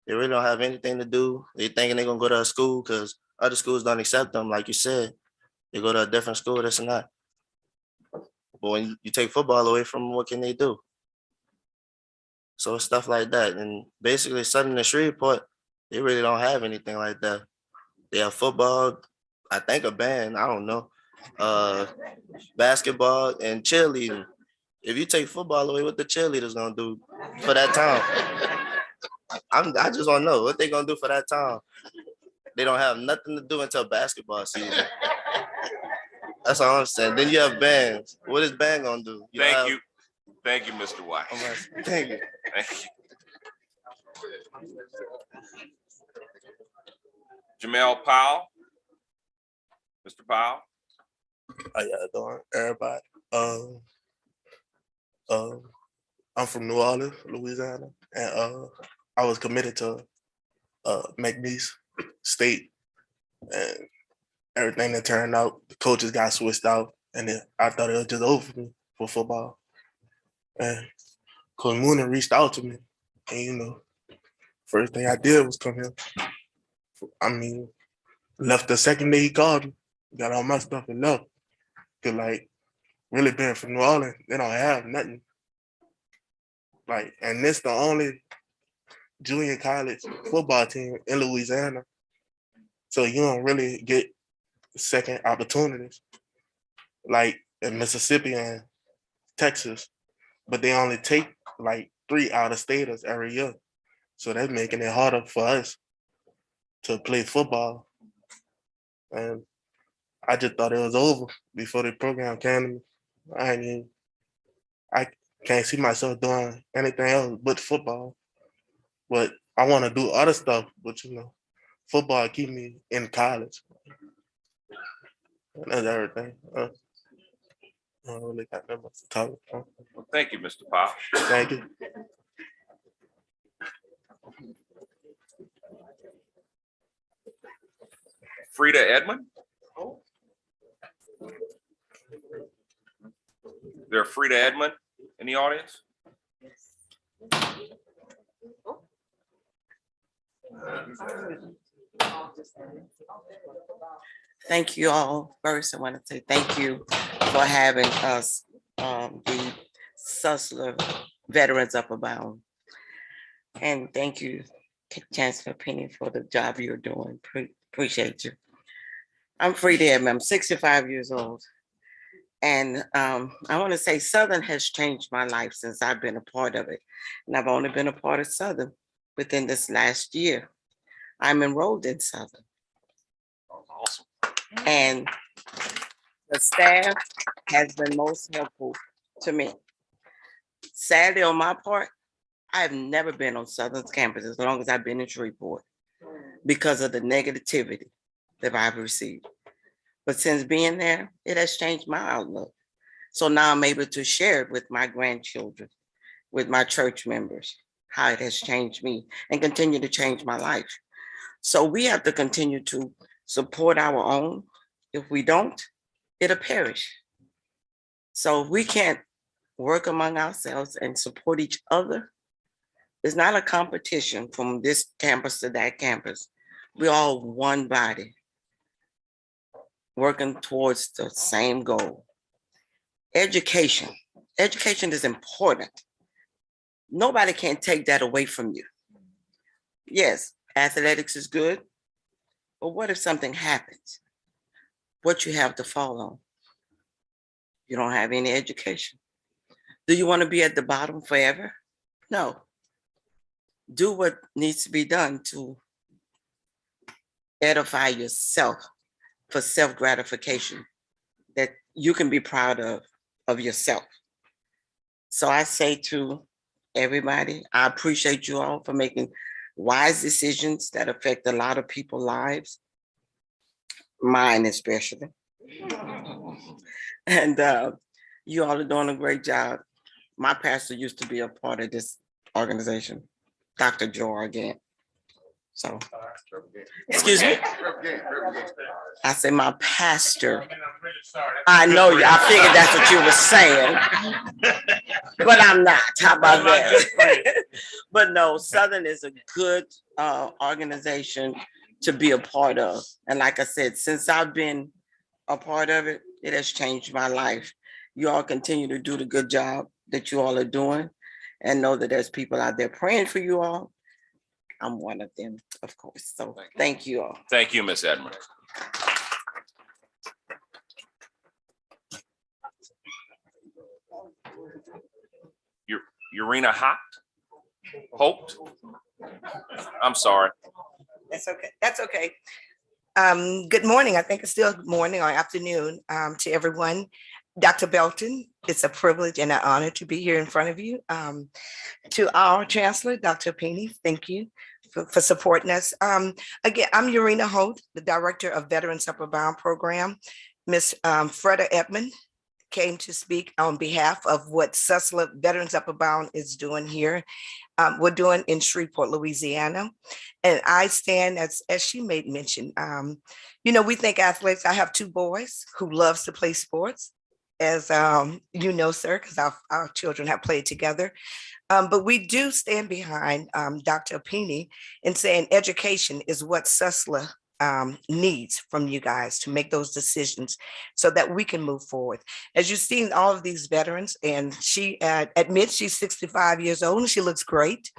They really don't have anything to do. They thinking they're gonna go to a school because other schools don't accept them. Like you said, they go to a different school, this and that. But when you take football away from them, what can they do? So it's stuff like that. And basically Southern and Shreveport, they really don't have anything like that. They have football, I think a band, I don't know, basketball and cheerleading. If you take football away, what the cheerleaders gonna do for that town? I just don't know what they gonna do for that town. They don't have nothing to do until basketball season. That's all I'm saying. Then you have bands. What is band gonna do? Thank you, Mr. White. Thank you. Thank you. Jamel Powell. Mr. Powell. How y'all doing, everybody? I'm from New Orleans, Louisiana, and I was committed to McNeese State, and everything that turned out, the coaches got switched out, and then I thought it was just over for me for football. And Coach Moonen reached out to me, and you know, first thing I did was come here. I mean, left the second day he called me, got all my stuff and left. Cause like, really being from New Orleans, they don't have nothing. Like, and this the only junior college football team in Louisiana. So you don't really get second opportunities. Like in Mississippi and Texas, but they only take like 3 out-of-staters every year. So that's making it harder for us to play football. And I just thought it was over before the program came to me. I can't see myself doing anything else but football. But I want to do other stuff, but you know, football keep me in college. And that's everything. I don't really got that much to talk about. Well, thank you, Mr. Powell. Thank you. Frida Edmond. Is there a Frida Edmond in the audience? Thank you all. First, I want to say thank you for having us, the Sussler Veterans Upper Bound. And thank you, Chancellor Penny, for the job you're doing. Appreciate you. I'm Frida Edmond. I'm 65 years old. And I want to say Southern has changed my life since I've been a part of it. And I've only been a part of Southern within this last year. I'm enrolled in Southern. Awesome. And the staff has been most helpful to me. Sadly, on my part, I've never been on Southern's campus as long as I've been in Shreveport because of the negativity that I've received. But since being there, it has changed my outlook. So now I'm able to share it with my grandchildren, with my church members, how it has changed me and continue to change my life. So we have to continue to support our own. If we don't, it'll perish. So if we can't work among ourselves and support each other, it's not a competition from this campus to that campus. We're all one body working towards the same goal. Education. Education is important. Nobody can take that away from you. Yes, athletics is good, but what if something happens? What you have to fall on? You don't have any education. Do you want to be at the bottom forever? No. Do what needs to be done to edify yourself for self-gratification, that you can be proud of yourself. So I say to everybody, I appreciate you all for making wise decisions that affect a lot of people's lives, mine especially. And you all are doing a great job. My pastor used to be a part of this organization, Dr. Joe again. So, excuse me. I say my pastor. I know you. I figured that's what you were saying, but I'm not. How about that? But no, Southern is a good organization to be a part of. And like I said, since I've been a part of it, it has changed my life. You all continue to do the good job that you all are doing, and know that there's people out there praying for you all. I'm one of them, of course. So thank you all. Thank you, Ms. Edmond. Urena Holt? I'm sorry. That's okay. That's okay. Good morning. I think it's still good morning or afternoon to everyone. Dr. Belton, it's a privilege and an honor to be here in front of you. To our Chancellor, Dr. Penny, thank you for supporting us. Again, I'm Urena Holt, the Director of Veterans Upper Bound Program. Ms. Freda Edmond came to speak on behalf of what Sussler Veterans Upper Bound is doing here. We're doing in Shreveport, Louisiana. And I stand, as she made mention, you know, we think athletics, I have 2 boys who loves to play sports, as you know, sir, because our children have played together. But we do stand behind Dr. Penny in saying education is what Sussler needs from you guys to make those decisions so that we can move forward. As you've seen all of these veterans, and she admits she's 65 years old and she looks great,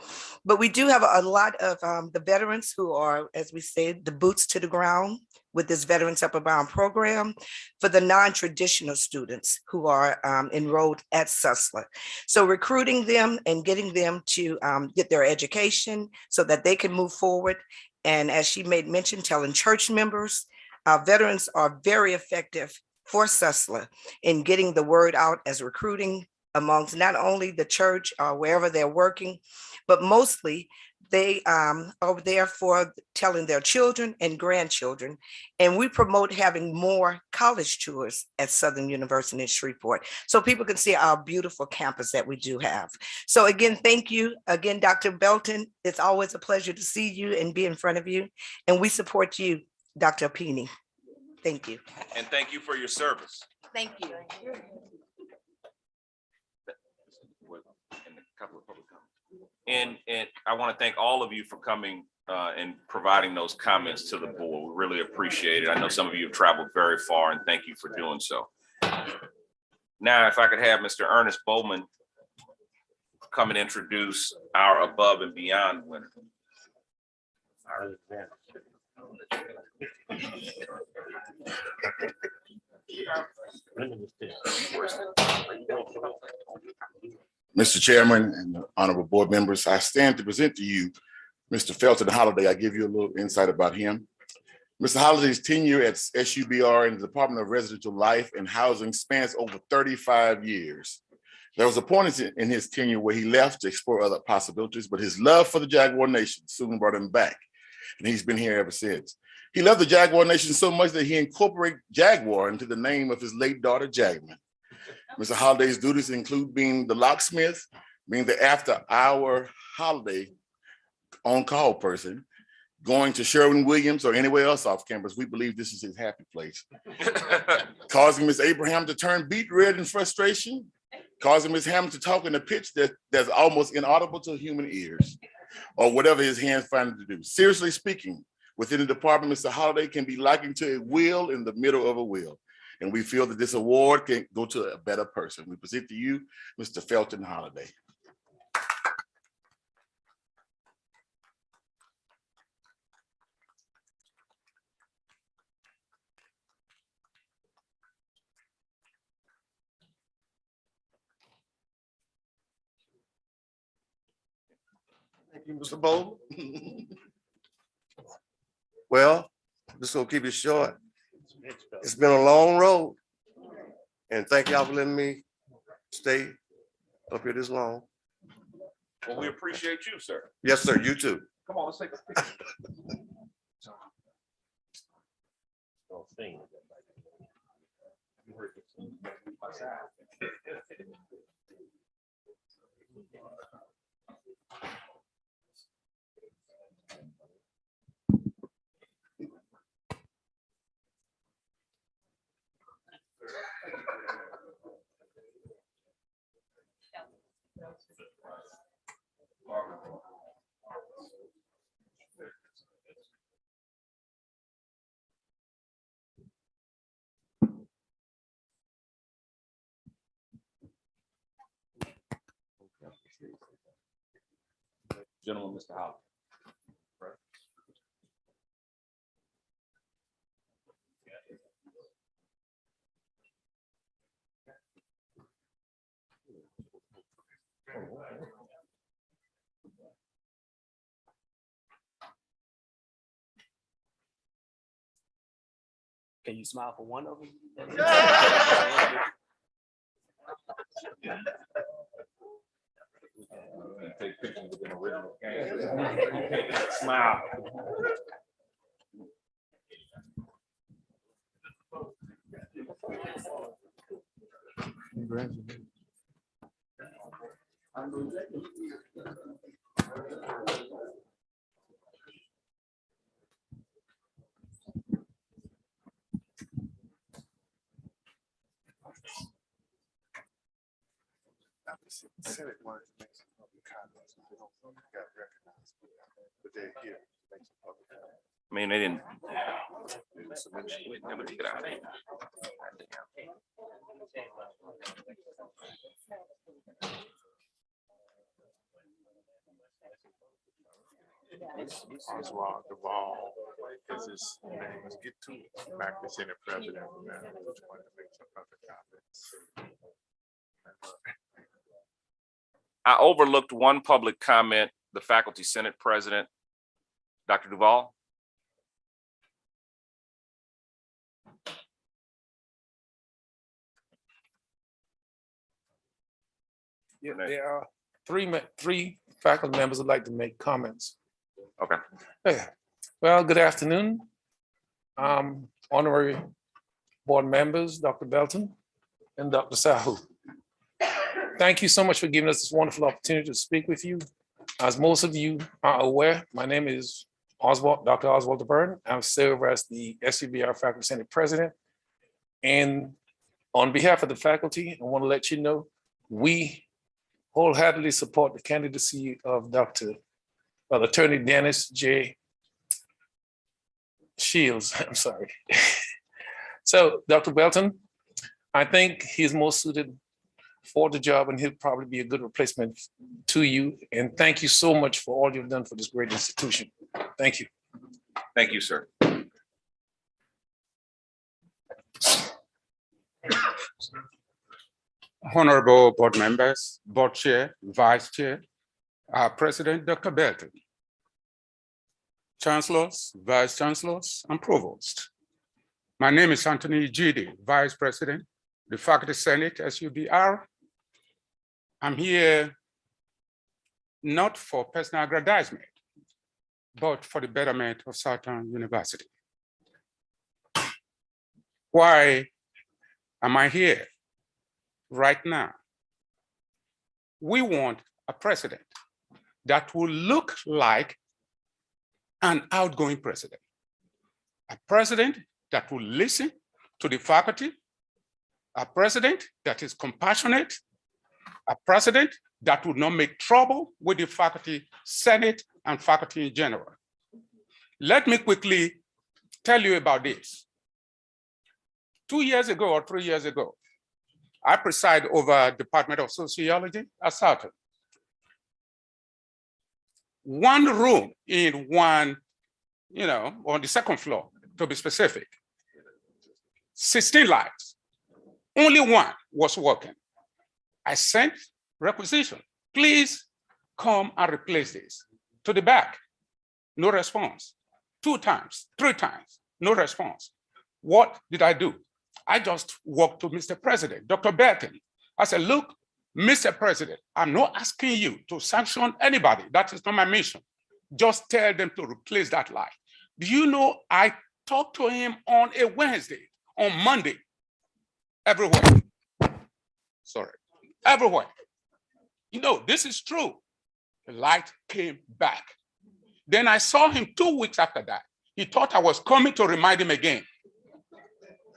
but we do have a lot of the veterans who are, as we said, the boots to the ground with this Veterans Upper Bound program for the non-traditional students who are enrolled at Sussler. So recruiting them and getting them to get their education so that they can move forward. And as she made mention, telling church members, veterans are very effective for Sussler in getting the word out as recruiting amongst not only the church or wherever they're working, but mostly they are there for telling their children and grandchildren. And we promote having more college tours at Southern University in Shreveport so people can see our beautiful campus that we do have. So again, thank you. Again, Dr. Belton, it's always a pleasure to see you and be in front of you. And we support you, Dr. Penny. Thank you. And thank you for your service. Thank you. And I want to thank all of you for coming and providing those comments to the board. We really appreciate it. I know some of you have traveled very far, and thank you for doing so. Now, if I could have Mr. Ernest Bowman come and introduce our Above and Beyond winner. Mr. Chairman and honorable board members, I stand to present to you Mr. Felton Holiday. I give you a little insight about him. Mr. Holiday's tenure at SUBR in the Department of Residential Life and Housing spans over 35 years. There was a point in his tenure where he left to explore other possibilities, but his love for the Jaguar Nation soon brought him back, and he's been here ever since. He loved the Jaguar Nation so much that he incorporated Jaguar into the name of his late daughter, Jagman. Mr. Holiday's duties include being the locksmith, being the after-hour holiday on-call person, going to Sherwin-Williams or anywhere else off campus. We believe this is his happy place. Causing Ms. Abraham to turn beet red in frustration, causing Ms. Hammond to talk in a pitch that's almost inaudible to human ears, or whatever his hands find to do. Seriously speaking, within the department, Mr. Holiday can be likened to a wheel in the middle of a wheel. And we feel that this award can go to a better person. We present to you, Mr. Felton Holiday. Thank you, Mr. Bowman. Well, I'm just gonna keep it short. It's been a long road. And thank y'all for letting me stay up here this long. Well, we appreciate you, sir. Yes, sir, you too. Come on, let's take a picture. Gentleman, Mr. Howard. Can you smile for one of them? Take pictures with an original. Smile. Senate wanted to make some public comments. They don't got recognized, but they're here to make some public comments. I mean, they didn't. Never get out of here. Oswald Duvall is his name. Let's get to it. Back to Senate President. Just wanted to make some other comments. I overlooked one public comment, the Faculty Senate President, Dr. Duvall. Yeah, there are three faculty members would like to make comments. Okay. Yeah. Well, good afternoon. Honorary board members, Dr. Belton and Dr. Sahu. Thank you so much for giving us this wonderful opportunity to speak with you. As most of you are aware, my name is Dr. Oswald DeBurn. I serve as the SUBR Faculty Senate President. And on behalf of the faculty, I want to let you know, we wholeheartedly support the candidacy of Attorney Dennis J. Shields, I'm sorry. So Dr. Belton, I think he's most suited for the job and he'll probably be a good replacement to you. And thank you so much for all you've done for this great institution. Thank you. Thank you, sir. Honorable board members, board chair, vice chair, President Dr. Belton, chancellors, vice chancellors, and provost. My name is Anthony Gidi, vice president, the faculty senate, SUBR. I'm here not for personal aggrandizement, but for the betterment of Southern University. Why am I here right now? We want a president that will look like an outgoing president, a president that will listen to the faculty, a president that is compassionate, a president that would not make trouble with the faculty senate and faculty in general. Let me quickly tell you about this. 2 years ago or 3 years ago, I preside over Department of Sociology at Southern. One room in one, on the second floor, to be specific, 16 lights, only one was working. I sent requisition, please come and replace this. To the back, no response. 2 times, 3 times, no response. What did I do? I just walked to Mr. President, Dr. Baton. I said, look, Mr. President, I'm not asking you to sanction anybody. That is not my mission. Just tell them to replace that light. Do you know I talked to him on a Wednesday, on Monday, everywhere. Sorry, everywhere. This is true. The light came back. Then I saw him 2 weeks after that. He thought I was coming to remind him again.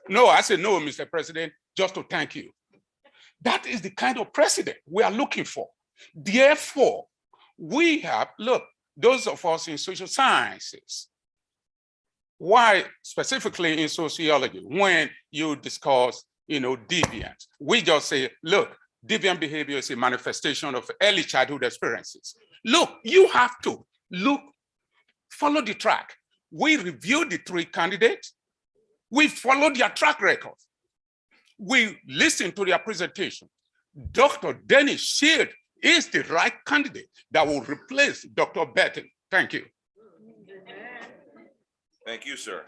No, I said, no, Mr. President, just to thank you. That is the kind of president we are looking for. Therefore, we have, look, those of us in social sciences, why specifically in sociology, when you discuss, deviance, we just say, look, deviant behavior is a manifestation of early childhood experiences. Look, you have to follow the track. We reviewed the 3 candidates. We followed their track record. We listened to their presentation. Dr. Dennis Shield is the right candidate that will replace Dr. Baton. Thank you. Thank you, sir.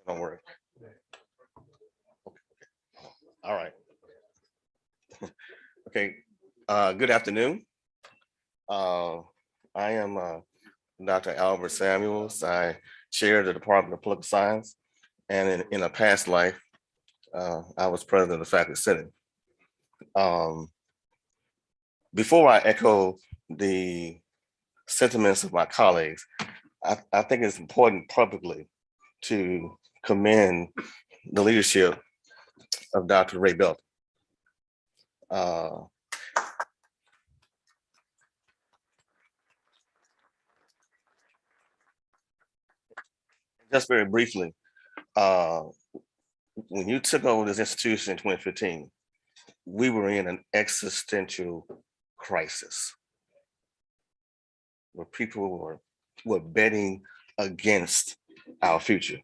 Don't worry. All right. Okay. Good afternoon. I am Dr. Albert Samuels. I chair the Department of Political Science, and in a past life, I was president of the Faculty Senate. Before I echo the sentiments of my colleagues, I think it's important publicly to commend the leadership of Dr. Ray Belton. Just very briefly, when you took over this institution in 2015, we were in an existential crisis where people were betting against our future.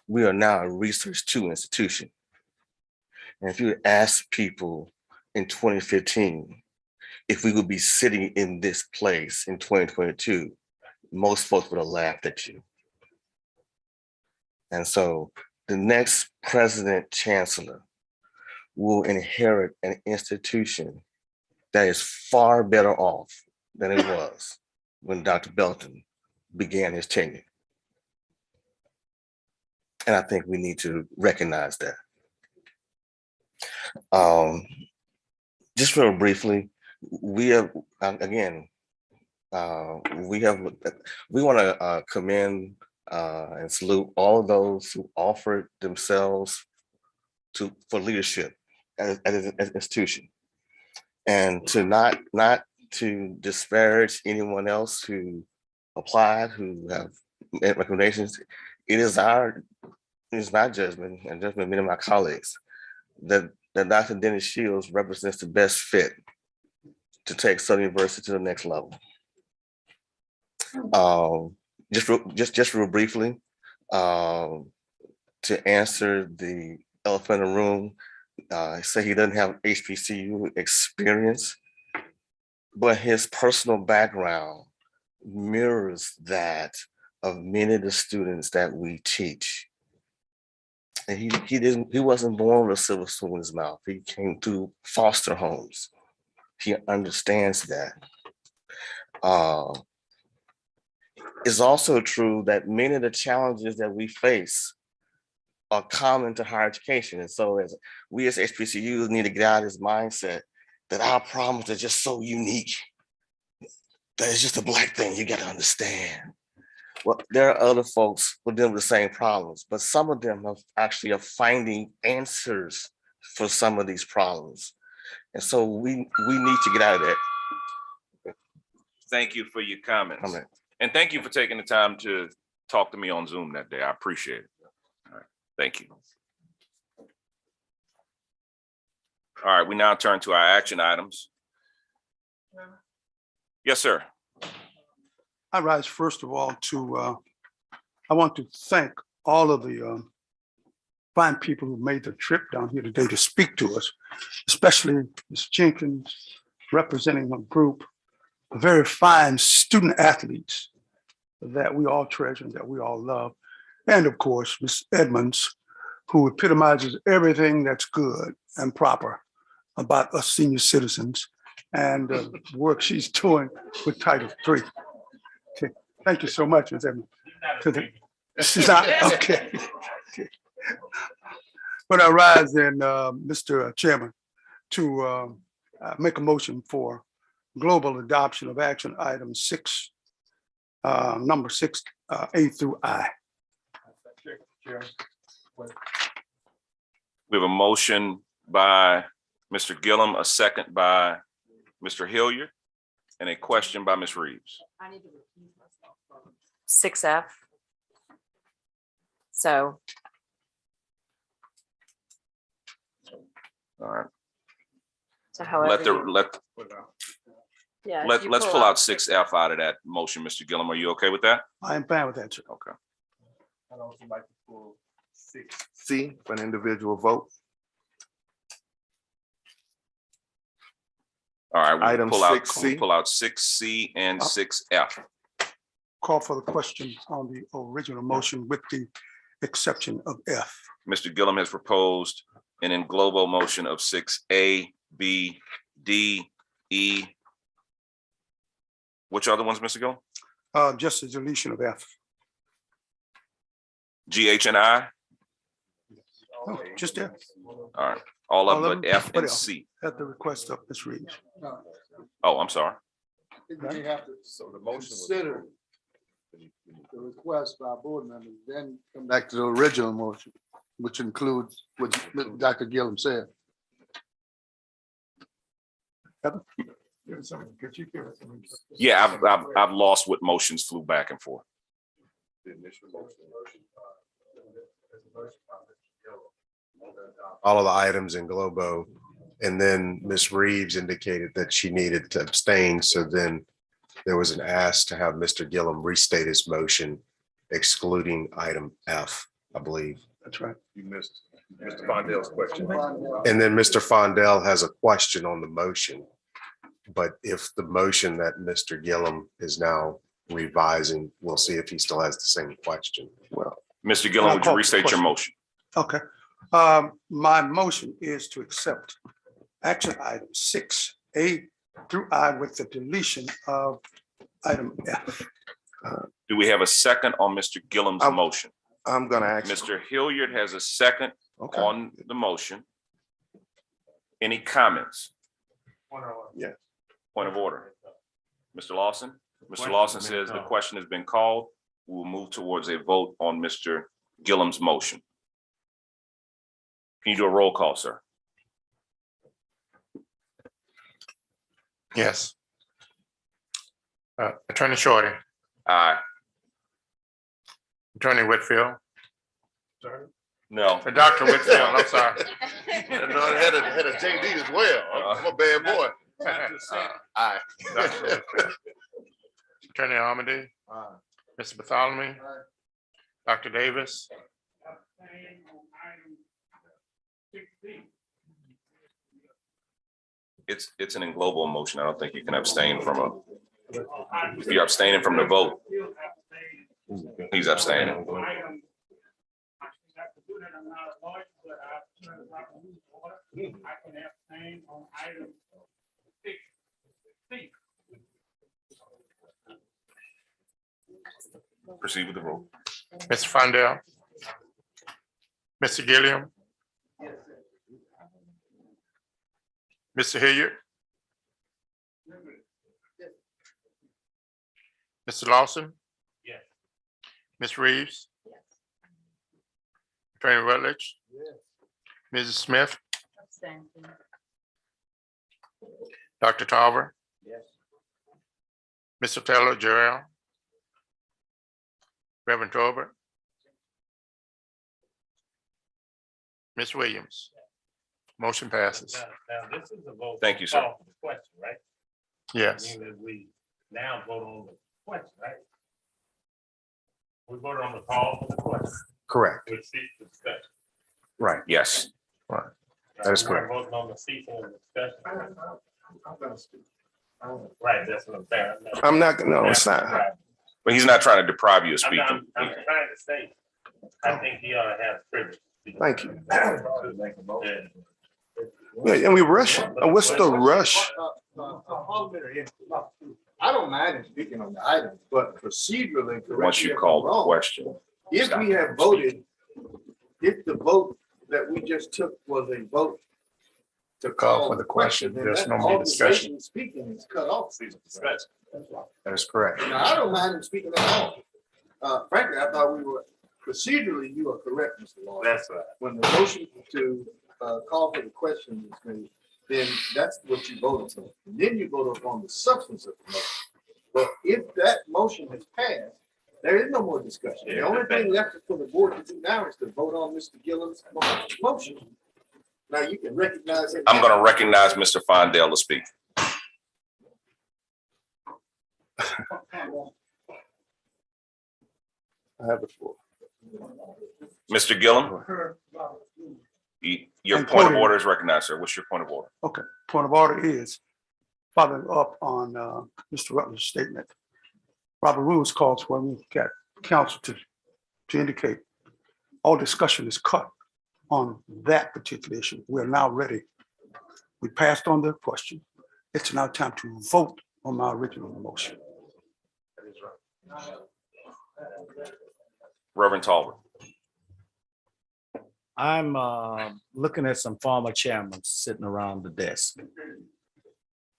We are now a research 2 institution. And if you ask people in 2015 if we would be sitting in this place in 2022, most folks would have laughed at you. And so the next president chancellor will inherit an institution that is far better off than it was when Dr. Belton began his tenure. And I think we need to recognize that. Just real briefly, we have, again, we want to commend and salute all of those who offered themselves for leadership at an institution, and to not to disparage anyone else who applied, who have made recommendations. It is my judgment and judgment of many of my colleagues that Dr. Dennis Shields represents the best fit to take Southern University to the next level. Just real briefly, to answer the elephant in the room, say he doesn't have HBCU experience, but his personal background mirrors that of many of the students that we teach. And he wasn't born with a silver spoon in his mouth. He came through foster homes. He understands that. It's also true that many of the challenges that we face are common to higher education. And so as we as HBCUs need to get out of this mindset that our problems are just so unique, that it's just a Black thing you got to understand. Well, there are other folks who deal with the same problems, but some of them are finding answers for some of these problems. And so we need to get out of that. Thank you for your comments. And thank you for taking the time to talk to me on Zoom that day. I appreciate it. All right. Thank you. All right, we now turn to our action items. Yes, sir. I rise first of all to, I want to thank all of the fine people who made the trip down here today to speak to us, especially Ms. Jenkins, representing a group of very fine student athletes that we all treasure and that we all love. And of course, Ms. Edmonds, who epitomizes everything that's good and proper about us senior citizens and the work she's doing with Title III. Okay. Thank you so much, Ms. Edmonds. She's not, okay. But I rise then, Mr. Chairman, to make a motion for global adoption of action item 6, number 6, A through I. We have a motion by Mr. Gillum, a second by Mr. Hilliard, and a question by Ms. Reeves. 6F. So. All right. So however. Let's pull out 6F out of that motion, Mr. Gillum. Are you okay with that? I am fine with that, sir. Okay. I'd also like to pull 6C for an individual vote. All right, we Item pull out 6C. pull out 6C and 6F. Call for the question on the original motion with the exception of F. Mr. Gillum has proposed an in global motion of 6A, B, D, E. Which other ones, Mr. Gillum? Just the deletion of F. G, H, and I? No, just F. All right, all of them but F and F. C. At the request of Ms. Reeves. Oh, I'm sorry. So the motion consider the request by board members, then come back to the original motion, which includes what Dr. Gillum said. Yeah, I've lost what motions flew back and forth. All of the items in Globo. And then Ms. Reeves indicated that she needed to abstain. So then there was an ask to have Mr. Gillum restate his motion excluding item F, I believe. That's right. You missed Mr. Fondel's question. And then Mr. Fondel has a question on the motion. But if the motion that Mr. Gillum is now revising, we'll see if he still has the same question. Well, Mr. Gillum, would you restate your motion? Okay. My motion is to accept action item 6A through I with the deletion of item F. Do we have a second on Mr. Gillum's motion? I'm gonna ask. Mr. Hilliard has a second on the motion. Any comments? Yeah. Point of order. Mr. Lawson? Mr. Lawson says the question has been called. We will move towards a vote on Mr. Gillum's motion. Can you do a roll call, sir? Yes. Attorney Shorty, Aye. Attorney Whitfield, No. Dr. Whitfield, I'm sorry. And had a JD as well. I'm a bad boy. Aye. Dr. Whitfield. Attorney Armady, Mr. Bartholomew, Dr. Davis. It's an global motion. I don't think you can abstain from if you're abstaining from the vote, he's abstaining. Proceed with the vote. Mr. Fondell, Mr. Gilliam, Mr. Hilliard, Mr. Lawson. Yes. Ms. Reeves. Attorney Rutledge. Mrs. Smith, Dr. Tarver. Yes. Mr. Taylor Jarrell. Reverend Tolbert. Ms. Williams. Motion passes. Now, this is a vote. Thank you, sir. Call for the question, right? Yes. Meaning that we now vote on the question, right? We voted on the call for the question. Correct. Which seeks the discussion. Right. Yes. Right. That is We're correct. Voting on the ceasing of the discussion. Right, that's what I'm saying. I'm not, no, it's not. Right. But he's not trying to deprive you of I'm speaking. trying to say, I think he ought to have privilege. Thank you. Yeah. Yeah, and we rush. What's the rush? I don't mind him speaking on the item, but procedurally. Once you call the question. If we have voted, if the vote that we just took was a vote to Call for the question, then there's that no more discussion. authorization Speaking is cut off. That is correct. Now, I don't mind him speaking at all. Frankly, I thought we were, procedurally, you are correct, Mr. Law. That's right. When the motion to call for the question is made, then that's what you voted on. And then you vote upon the substance of the motion. But if that motion has passed, there is no more discussion. The only thing left for the board to do now is to vote on Mr. Gillum's motion. Now you can recognize it. I'm going to recognize Mr. Fondell to speak. I have the floor. Mr. Gillum, your I'm point of quoting. order is recognized, sir. What's your point of order? Okay, point of order is following up on Mr. Rutledge's statement. Robert Rules calls when we got counsel to indicate all discussion is cut on that particular issue. We're now ready. We passed on the question. It's now time to vote on my original motion. Reverend Tolbert. I'm looking at some former chairmen sitting around the desk.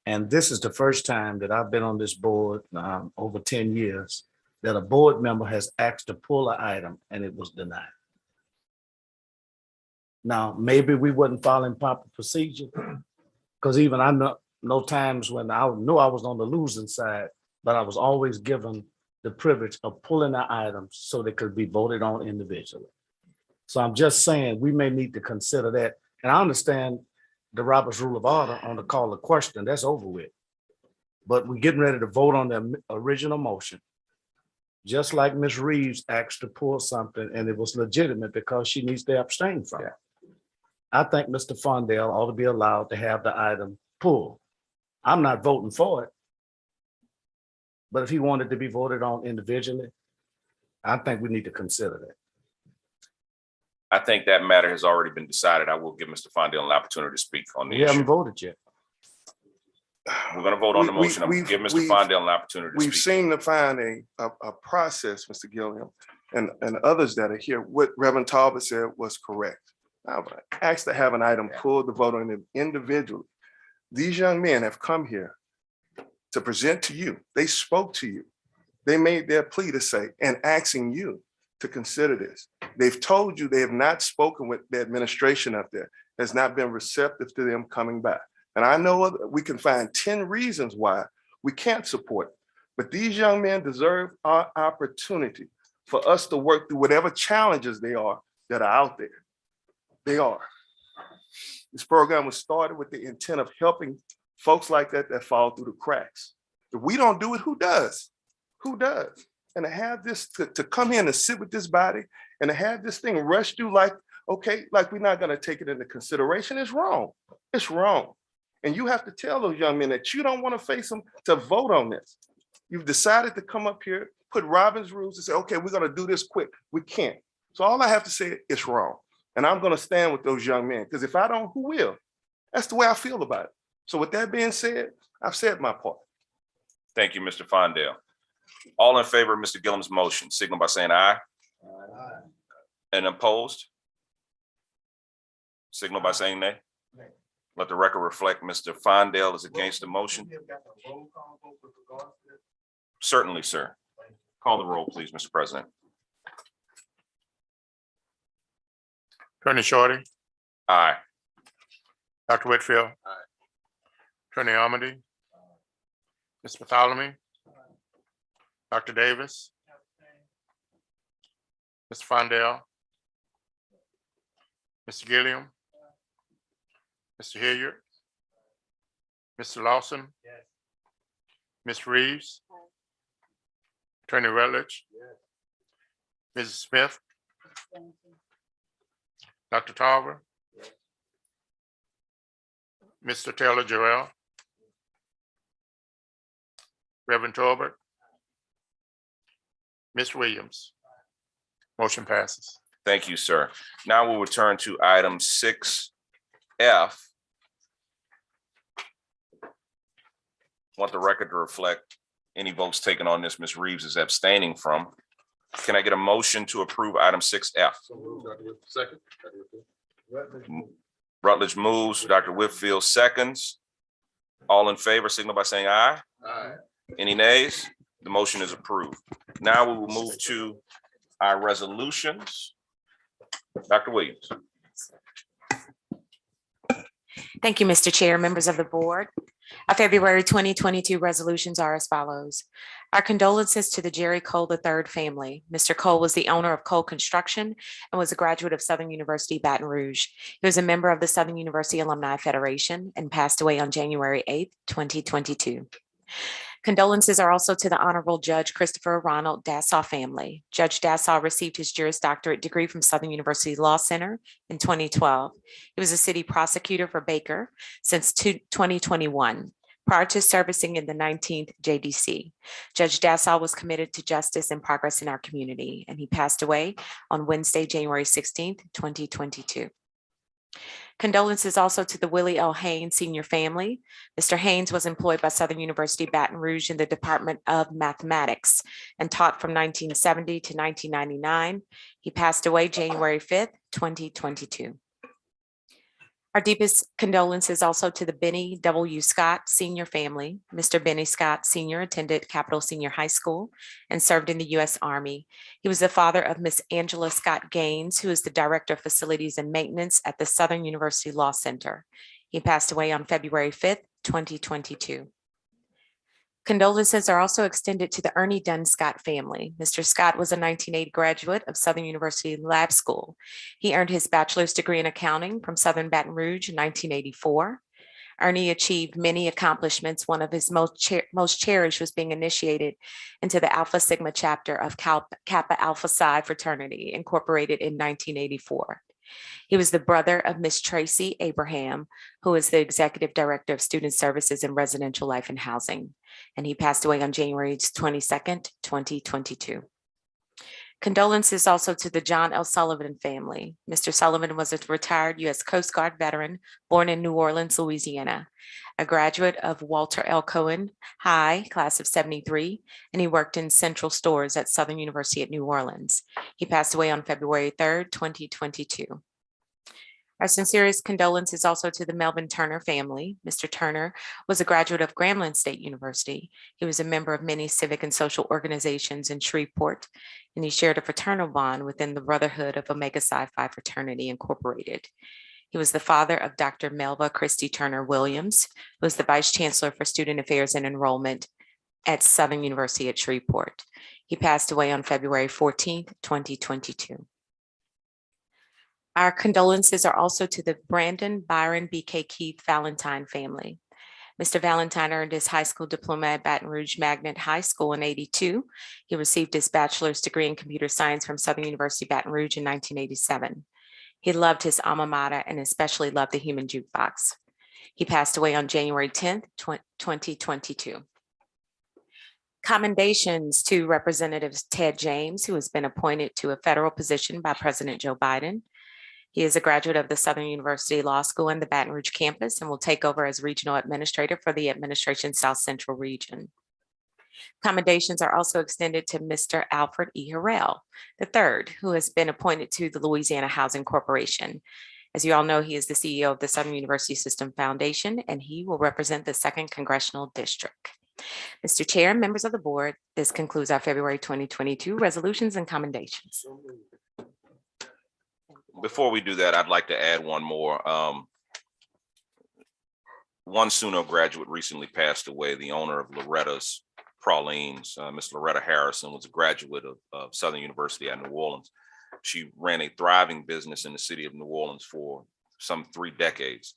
And this is the first time that I've been on this board over 10 years that a board member has asked to pull an item and it was denied. Now, maybe we wasn't following proper procedure, because even I know times when I knew I was on the losing side, but I was always given the privilege of pulling the items so they could be voted on individually. So I'm just saying we may need to consider that. And I understand the Robert's Rule of Order on the call of question, that's over with. But we're getting ready to vote on the original motion. Just like Ms. Reeves asked to pull something and it was legitimate because she needs to abstain from it. I think Mr. Fondell ought to be allowed to have the item pulled. I'm not voting for it. But if he wanted to be voted on individually, I think we need to consider that. I think that matter has already been decided. I will give Mr. Fondell an opportunity to speak on the We haven't issue. voted yet. We're going to vote on the motion. I'm going to give Mr. Fondell an opportunity to We've speak. seemed to find a process, Mr. Gilliam, and others that are here. What Reverend Talbot said was correct. I asked to have an item pulled to vote on it individually. These young men have come here to present to you. They spoke to you. They made their plea to say, and asking you to consider this. They've told you they have not spoken with the administration up there, has not been receptive to them coming back. And I know we can find 10 reasons why we can't support But these young men deserve our opportunity for us to work through whatever challenges they are that are out there. They are. This program was started with the intent of helping folks like that fall through the cracks. If we don't do it, who does? Who does? And to have this, to come in and sit with this body and to have this thing rush through like, okay, like we're not gonna take it into consideration, it's wrong. It's wrong. And you have to tell those young men that you don't wanna face them to vote on this. You've decided to come up here, put Robin's rules and say, okay, we're gonna do this quick. We can't. So all I have to say is wrong. And I'm gonna stand with those young men, because if I don't, who will? That's the way I feel about it. So with that being said, I've said my part. Thank you, Mr. Fondell. All in favor of Mr. Gillum's motion, signal by saying aye. Aye. And opposed? Signal by saying nay. Let the record reflect Mr. Fondell is against the motion. Certainly, sir. Call the roll, please, Mr. President. Attorney Shorty, Aye. Dr. Whitfield. Aye. Attorney Amity. Ms. Bartholomew. Dr. Davis. Mr. Fondell. Mr. Gilliam. Mr. Hilliard. Mr. Lawson. Ms. Reeves. Attorney Rutledge. Mrs. Smith. Dr. Tarver. Mr. Taylor Joel. Reverend Tolbert. Ms. Williams. Motion passes. Thank you, sir. Now we'll return to item 6F. Want the record to reflect any votes taken on this Ms. Reeves is abstaining from. Can I get a motion to approve item 6F? Second. Rutledge moves, Dr. Whitfield seconds. All in favor, signal by saying aye. Aye. Any nays? The motion is approved. Now we will move to our resolutions. Dr. Williams. Thank you, Mr. Chair, members of the board. Our February 2022 resolutions are as follows. Our condolences to the Jerry Cole III family. Mr. Cole was the owner of Cole Construction and was a graduate of Southern University, Baton Rouge. He was a member of the Southern University Alumni Federation and passed away on January 8th, 2022. Condolences are also to the Honorable Judge Christopher Ronald Dassaw family. Judge Dassaw received his Juris Doctorate degree from Southern University Law Center in 2012. He was a city prosecutor for Baker since 2021, prior to servicing in the 19th JDC. Judge Dassaw was committed to justice and progress in our community, and he passed away on Wednesday, January 16th, 2022. Condolences also to the Willie L. Haynes senior family. Mr. Haynes was employed by Southern University Baton Rouge in the Department of Mathematics and taught from 1970 to 1999. He passed away January 5th, 2022. Our deepest condolences also to the Benny W. Scott senior family. Mr. Benny Scott Sr. attended Capital Senior High School and served in the U.S. Army. He was the father of Miss Angela Scott Gaines, who is the Director of Facilities and Maintenance at the Southern University Law Center. He passed away on February 5th, 2022. Condolences are also extended to the Ernie Dunn Scott family. Mr. Scott was a 1980 graduate of Southern University Lab School. He earned his bachelor's degree in accounting from Southern Baton Rouge in 1984. Ernie achieved many accomplishments. One of his most cherished was being initiated into the Alpha Sigma chapter of Kappa Alpha Psi fraternity, incorporated in 1984. He was the brother of Miss Tracy Abraham, who is the Executive Director of Student Services and Residential Life and Housing, and he passed away on January 22nd, 2022. Condolences also to the John L. Sullivan family. Mr. Sullivan was a retired U.S. Coast Guard veteran born in New Orleans, Louisiana, a graduate of Walter L. Cohen High, class of 73, and he worked in central stores at Southern University at New Orleans. He passed away on February 3rd, 2022. Our sincerest condolences also to the Melvin Turner family. Mr. Turner was a graduate of Grambling State University. He was a member of many civic and social organizations in Shreveport, and he shared a fraternal bond within the Brotherhood of Omega Psi Phi Fraternity Incorporated. He was the father of Dr. Melva Christie Turner Williams, who was the Vice Chancellor for Student Affairs and Enrollment at Southern University at Shreveport. He passed away on February 14th, 2022. Our condolences are also to the Brandon Byron B.K. Keith Valentine family. Mr. Valentine earned his high school diploma at Baton Rouge Magnet High School in '82. He received his bachelor's degree in computer science from Southern University Baton Rouge in 1987. He loved his alma mater and especially loved the human jukebox. He passed away on January 10th, 2022. Commendations to Representative Ted James, who has been appointed to a federal position by President Joe Biden. He is a graduate of the Southern University Law School and the Baton Rouge campus and will take over as regional administrator for the administration South Central region. Commendations are also extended to Mr. Alfred E. Harrell III, who has been appointed to the Louisiana Housing Corporation. As you all know, he is the CEO of the Southern University System Foundation, and he will represent the 2nd Congressional District. Mr. Chair, members of the board, this concludes our February 2022 resolutions and commendations. Before we do that, I'd like to add one more. One SUNO graduate recently passed away, the owner of Loretta's Pralines. Miss Loretta Harrison was a graduate of Southern University at New Orleans. She ran a thriving business in the city of New Orleans for some 3 decades.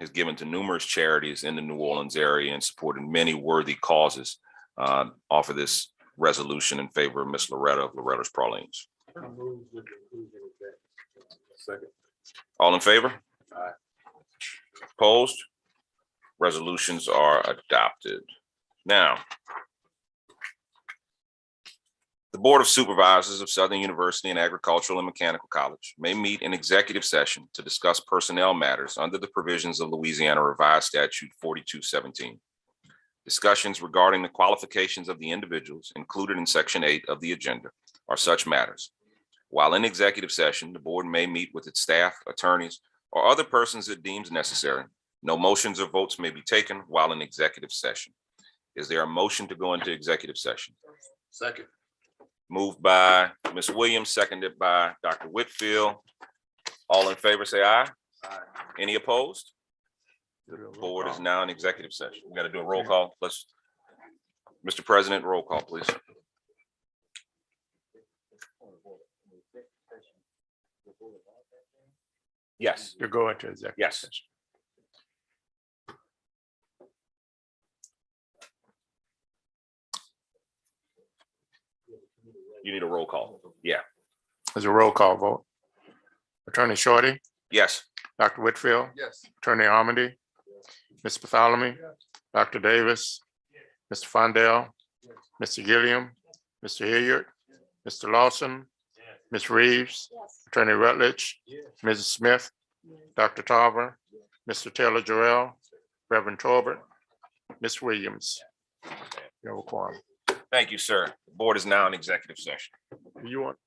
Has given to numerous charities in the New Orleans area and supported many worthy causes. Offer this resolution in favor of Miss Loretta of Loretta's Pralines. Second. All in favor? Aye. Opposed? Resolutions are adopted. Now, the Board of Supervisors of Southern University and Agricultural and Mechanical College may meet in executive session to discuss personnel matters under the provisions of Louisiana Revised Statute 4217. Discussions regarding the qualifications of the individuals included in Section 8 of the agenda are such matters. While in executive session, the board may meet with its staff, attorneys, or other persons it deems necessary. No motions or votes may be taken while in executive session. Is there a motion to go into executive session? Second. Moved by Ms. Williams, seconded by Dr. Whitfield. All in favor, say aye. Aye. Any opposed? The board is now in executive session. We got to do a roll call. Let's, Mr. President, roll call, please. Yes. To go into executive Yes. session. You need a roll call. Yeah. There's a roll call vote. Attorney Shorty, Yes. Dr. Whitfield, Yes. Attorney Armady, Ms. Bartholomew, Dr. Davis, Mr. Fondell, Mr. Gilliam, Mr. Hilliard, Mr. Lawson, Ms. Reeves, Attorney Rutledge, Mrs. Smith, Dr. Tarver, Mr. Taylor Joel, Reverend Torbert, Ms. Williams. You have a quorum. Thank you, sir. The board is now in executive session. Do you want?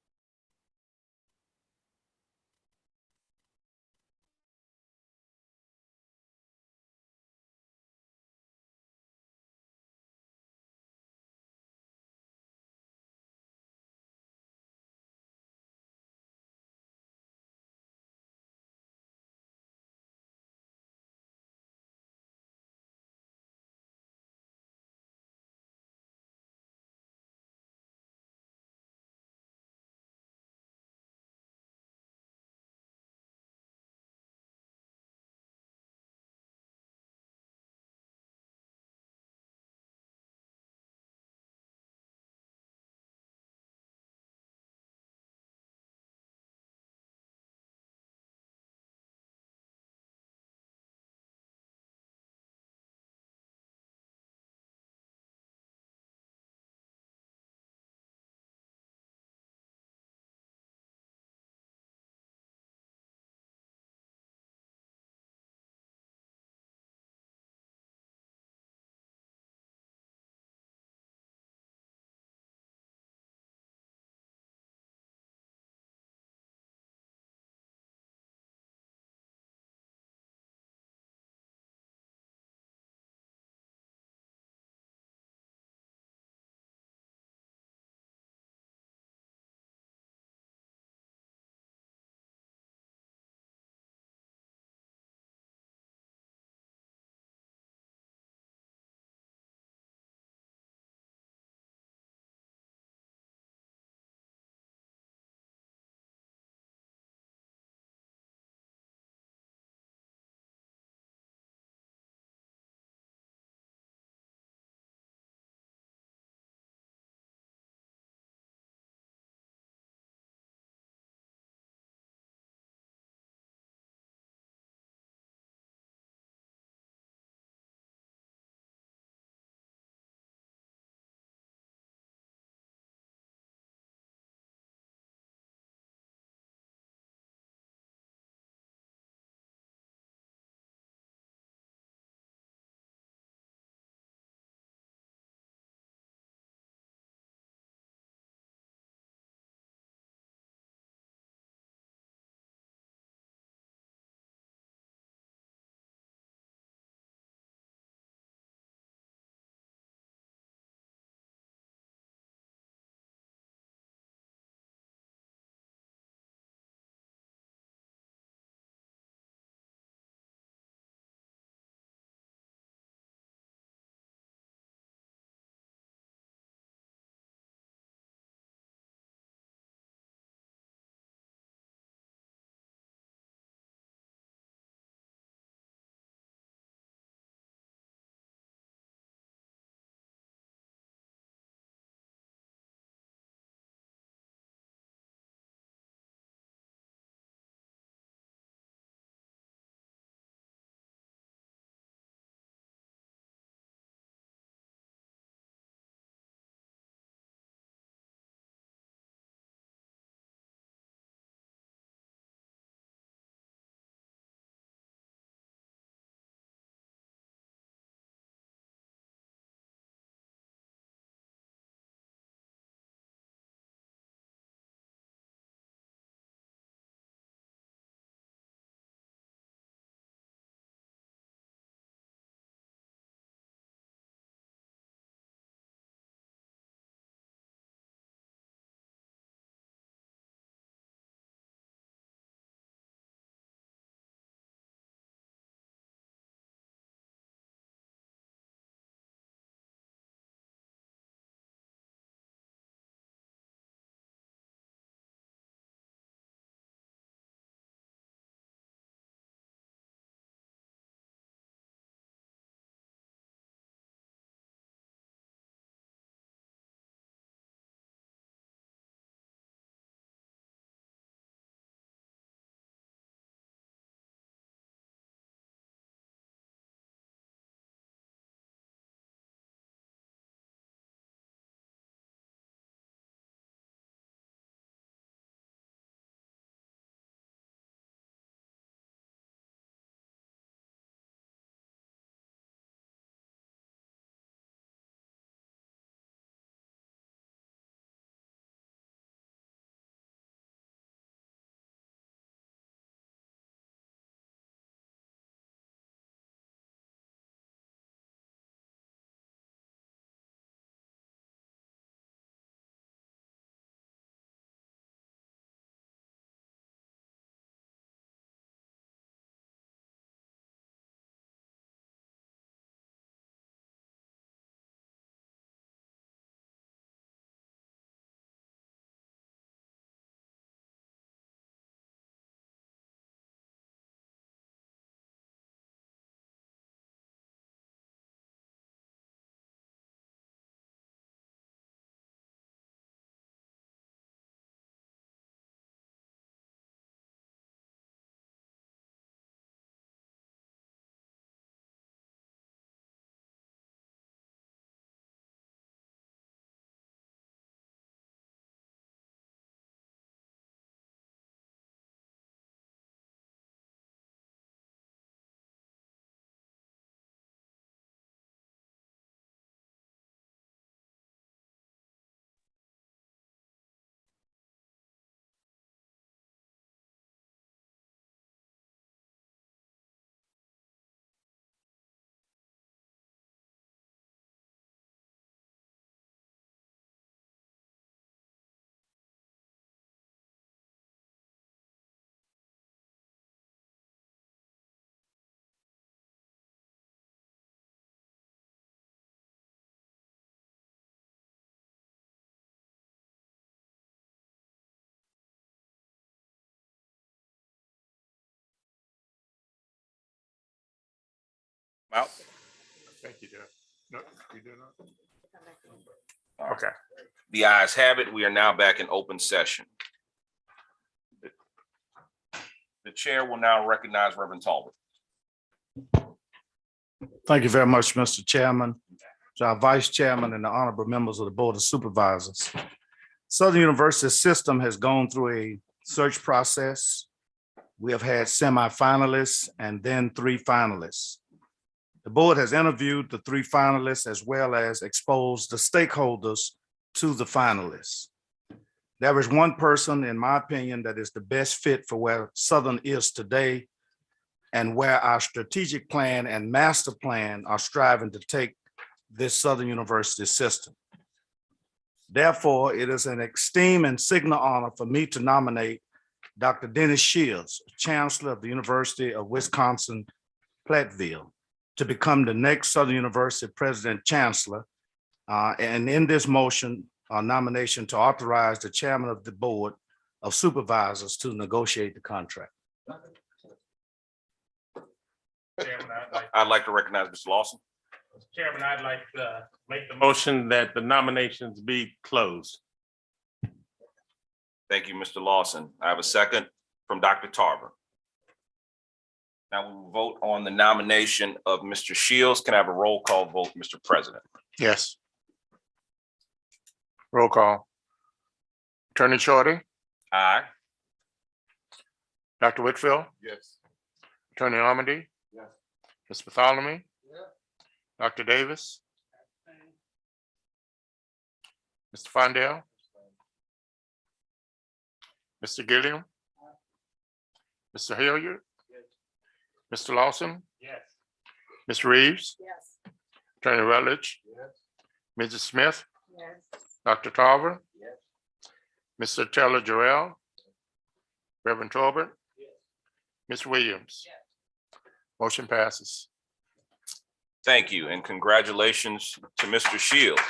Out. Thank you, Jeff. No, you do not. Okay. The ayes have it. We are now back in open session. The chair will now recognize Reverend Talbot. Thank you very much, Mr. Chairman, to our Vice Chairman and the honorable members of the Board of Supervisors. Southern University system has gone through a search process. We have had semifinalists and then 3 finalists. The board has interviewed the 3 finalists as well as exposed the stakeholders to the finalists. There is one person, in my opinion, that is the best fit for where Southern is today and where our strategic plan and master plan are striving to take this Southern University system. Therefore, it is an esteemed and signal honor for me to nominate Dr. Dennis Shields, Chancellor of the University of Wisconsin-Platteville, to become the next Southern University President Chancellor. And in this motion, nomination to authorize the Chairman of the Board of Supervisors to negotiate the contract. I'd like to recognize Mr. Lawson. Mr. Chairman, I'd like to make the motion that the nominations be closed. Thank you, Mr. Lawson. I have a second from Dr. Tarver. Now we will vote on the nomination of Mr. Shields. Can I have a roll call vote, Mr. President? Yes. Roll call. Attorney Shorty, Aye. Dr. Whitfield, Yes. Attorney Armady, Yes. Ms. Bartholomew, Dr. Davis, Mr. Fondell, Mr. Gilliam, Mr. Hilliard, Mr. Lawson, Yes. Ms. Reeves, Yes. Attorney Rutledge, Mrs. Smith, Yes. Dr. Tarver, Mr. Taylor Joel, Reverend Tolbert, Ms. Williams. Motion passes. Thank you, and congratulations to Mr. Shields.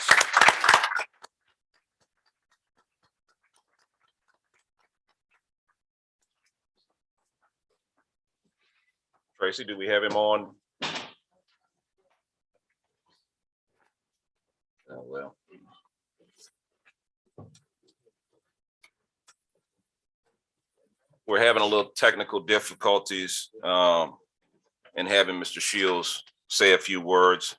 Tracy, do we have him on? Oh, well. We're having a little technical difficulties in having Mr. Shields say a few words.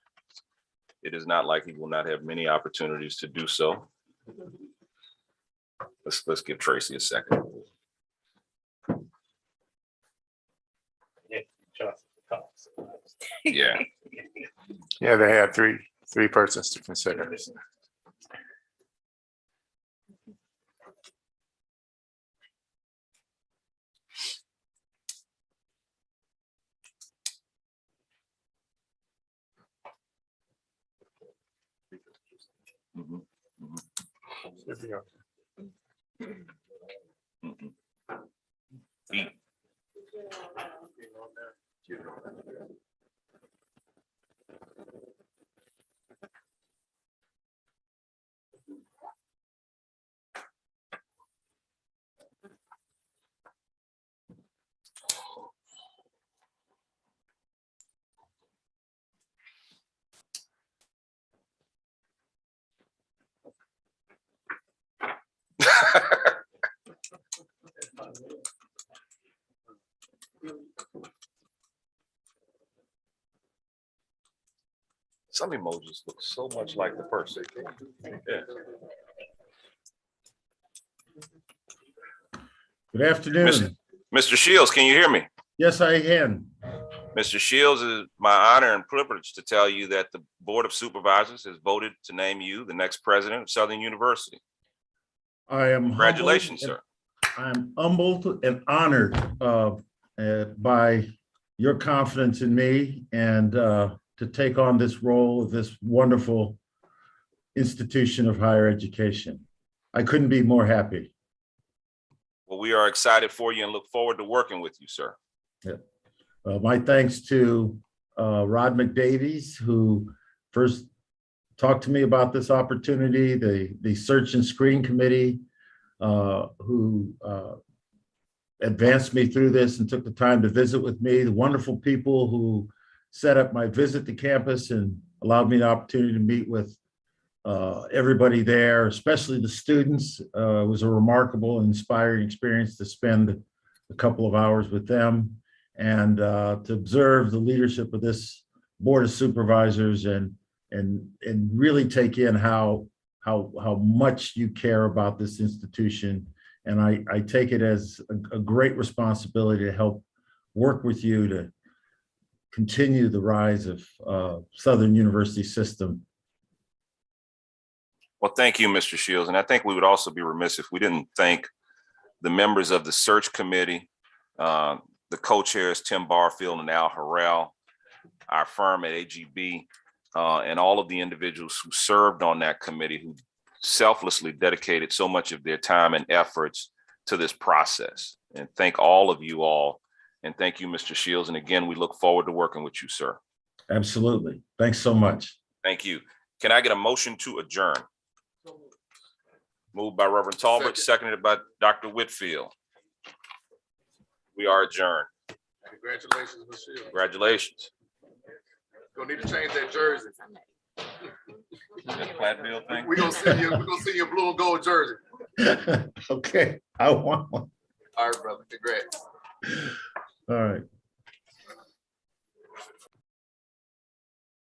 It is not like he will not have many opportunities to do so. Let's give Tracy a second. Yeah. Yeah, they had three persons to consider. Some emojis look so much like the person. Yeah. Good afternoon. Mr. Shields, can you hear me? Yes, I can. Mr. Shields, it is my honor and privilege to tell you that the Board of Supervisors has voted to name you the next president of Southern University. I am Congratulations, sir. I'm humbled and honored by your confidence in me and to take on this role of this wonderful institution of higher education. I couldn't be more happy. Well, we are excited for you and look forward to working with you, sir. Yeah. My thanks to Rod McDavies, who first talked to me about this opportunity, the Search and Screen Committee, who advanced me through this and took the time to visit with me, the wonderful people who set up my visit to campus and allowed me the opportunity to meet with everybody there, especially the students. It was a remarkable and inspiring experience to spend a couple of hours with them and to observe the leadership of this Board of Supervisors and really take in how much you care about this institution. And I take it as a great responsibility to help work with you to continue the rise of Southern University system. Well, thank you, Mr. Shields. And I think we would also be remiss if we didn't thank the members of the search committee, the co-chairs, Tim Barfield and Al Harrell, our firm at AGB, and all of the individuals who served on that committee, who selflessly dedicated so much of their time and efforts to this process. And thank all of you all. And thank you, Mr. Shields. And again, we look forward to working with you, sir. Absolutely. Thanks so much. Thank you. Can I get a motion to adjourn? Moved by Reverend Talbot, seconded by Dr. Whitfield. We are adjourned. Congratulations, Ms. Shields. Congratulations. Gonna need to change that jersey. That Platteville thing? We're gonna see you in blue and gold jersey. Okay, I want one. All right, brother. Congrats. All right.